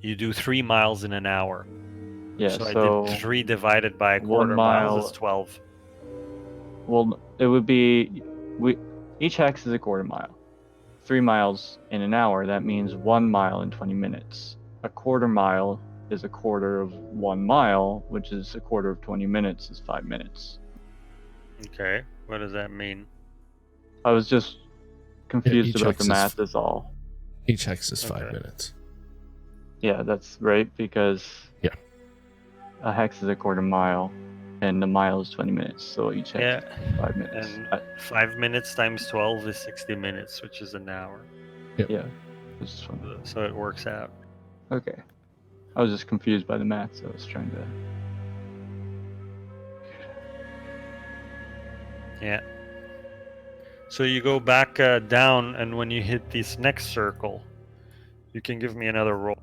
C: you do 3 miles in an hour.
E: yeah,
C: So I
E: so
C: did 3 divided by a
E: 1
C: quarter
E: mile-
C: miles is 12.
E: well, it would be each hex is a quarter mile. 3 miles in an hour. That means 1 mile in 20 minutes. A quarter mile is a quarter of 1 mile, which is a quarter of 20 minutes is 5 minutes.
C: Okay, what does that mean?
E: I was just confused
A: each
E: about the
A: hex is-
E: math is all.
A: Each hex is 5
C: Okay.
A: minutes.
E: Yeah, that's right, because
A: Yeah.
E: a hex is a quarter mile, and a mile is 20 minutes, so each hex
C: Yeah,
E: is 5 minutes.
C: and 5 minutes times 12 is 60 minutes, which is an hour.
E: Yeah, it's just fun.
C: So it works out.
E: Okay. I was just confused by the math, so I was trying to...
C: Yeah. So you go back down, and when you hit this next circle, you can give me another roll.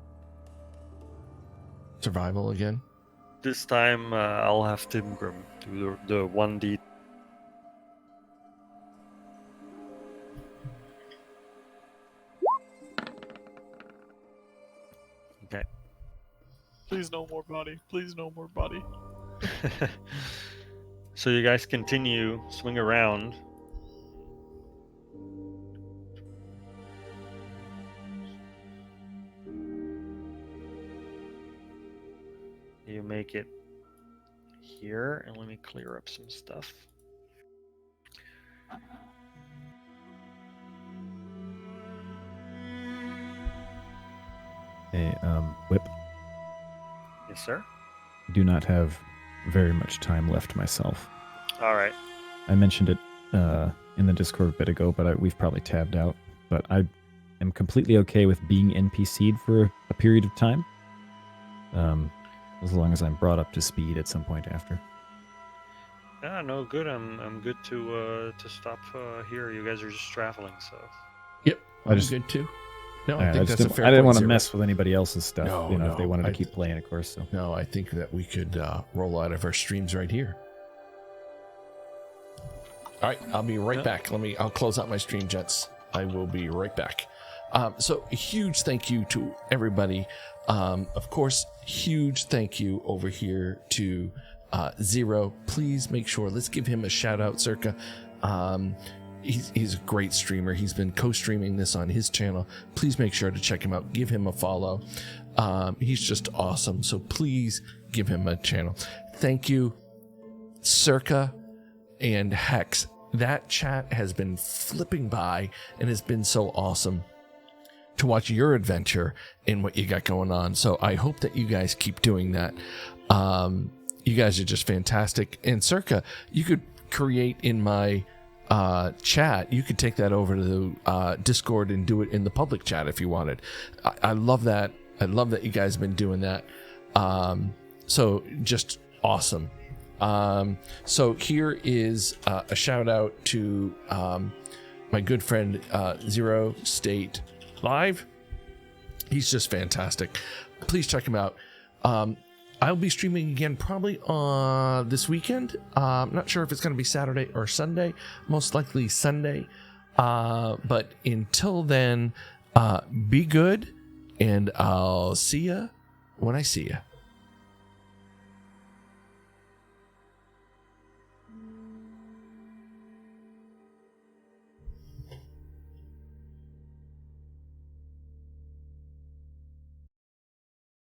A: Survival again.
C: This time I'll have Tim Grim do the 1D. Okay.
D: Please no more body. Please no more body.
C: So you guys continue, swing around. You make it here, and let me clear up some stuff.
B: Hey, Whip,
C: Yes, sir.
B: I do not have very much time left myself.
C: All right.
B: I mentioned it in the Discord a bit ago, but we've probably tabbed out. But I am completely okay with being NPC'd for a period of time, as long as I'm brought up to speed at some point after.
C: Yeah, no, good. I'm good to stop here. You guys are just traveling, so.
A: Yep.
B: I
A: I'm
B: just-
A: good too. No,
B: I
A: I think
B: just
A: that's a
B: didn't-
A: fair
B: I didn't
A: point,
B: want to
A: Zero.
B: mess with anybody else's stuff,
A: No,
B: if they
A: no,
B: wanted to
A: I-
B: keep playing, of course. So
A: No, I think that we could roll out of our streams right here. All right, I'll be right back. I'll close out my stream, gents. I will be right back. So a huge thank you to everybody. Of course, huge thank you over here to Zero. Please make sure, let's give him a shout out, Circa. He's a great streamer. He's been co-streaming this on his channel. Please make sure to check him out. Give him a follow. He's just awesome. So please give him a channel. Thank you, Circa and Hex. That chat has been flipping by and has been so awesome to watch your adventure in what you got going on. So I hope that you guys keep doing that. You guys are just fantastic. And Circa, you could create in my chat, you could take that over to the Discord and do it in the public chat if you wanted. I love that. I love that you guys have been doing that. So just awesome. So here is a shout out to my good friend Zero State Live. He's just fantastic. Please check him out. I'll be streaming again probably this weekend. I'm not sure if it's going to be Saturday or Sunday. Most likely Sunday. But until then, be good, and I'll see ya when I see ya.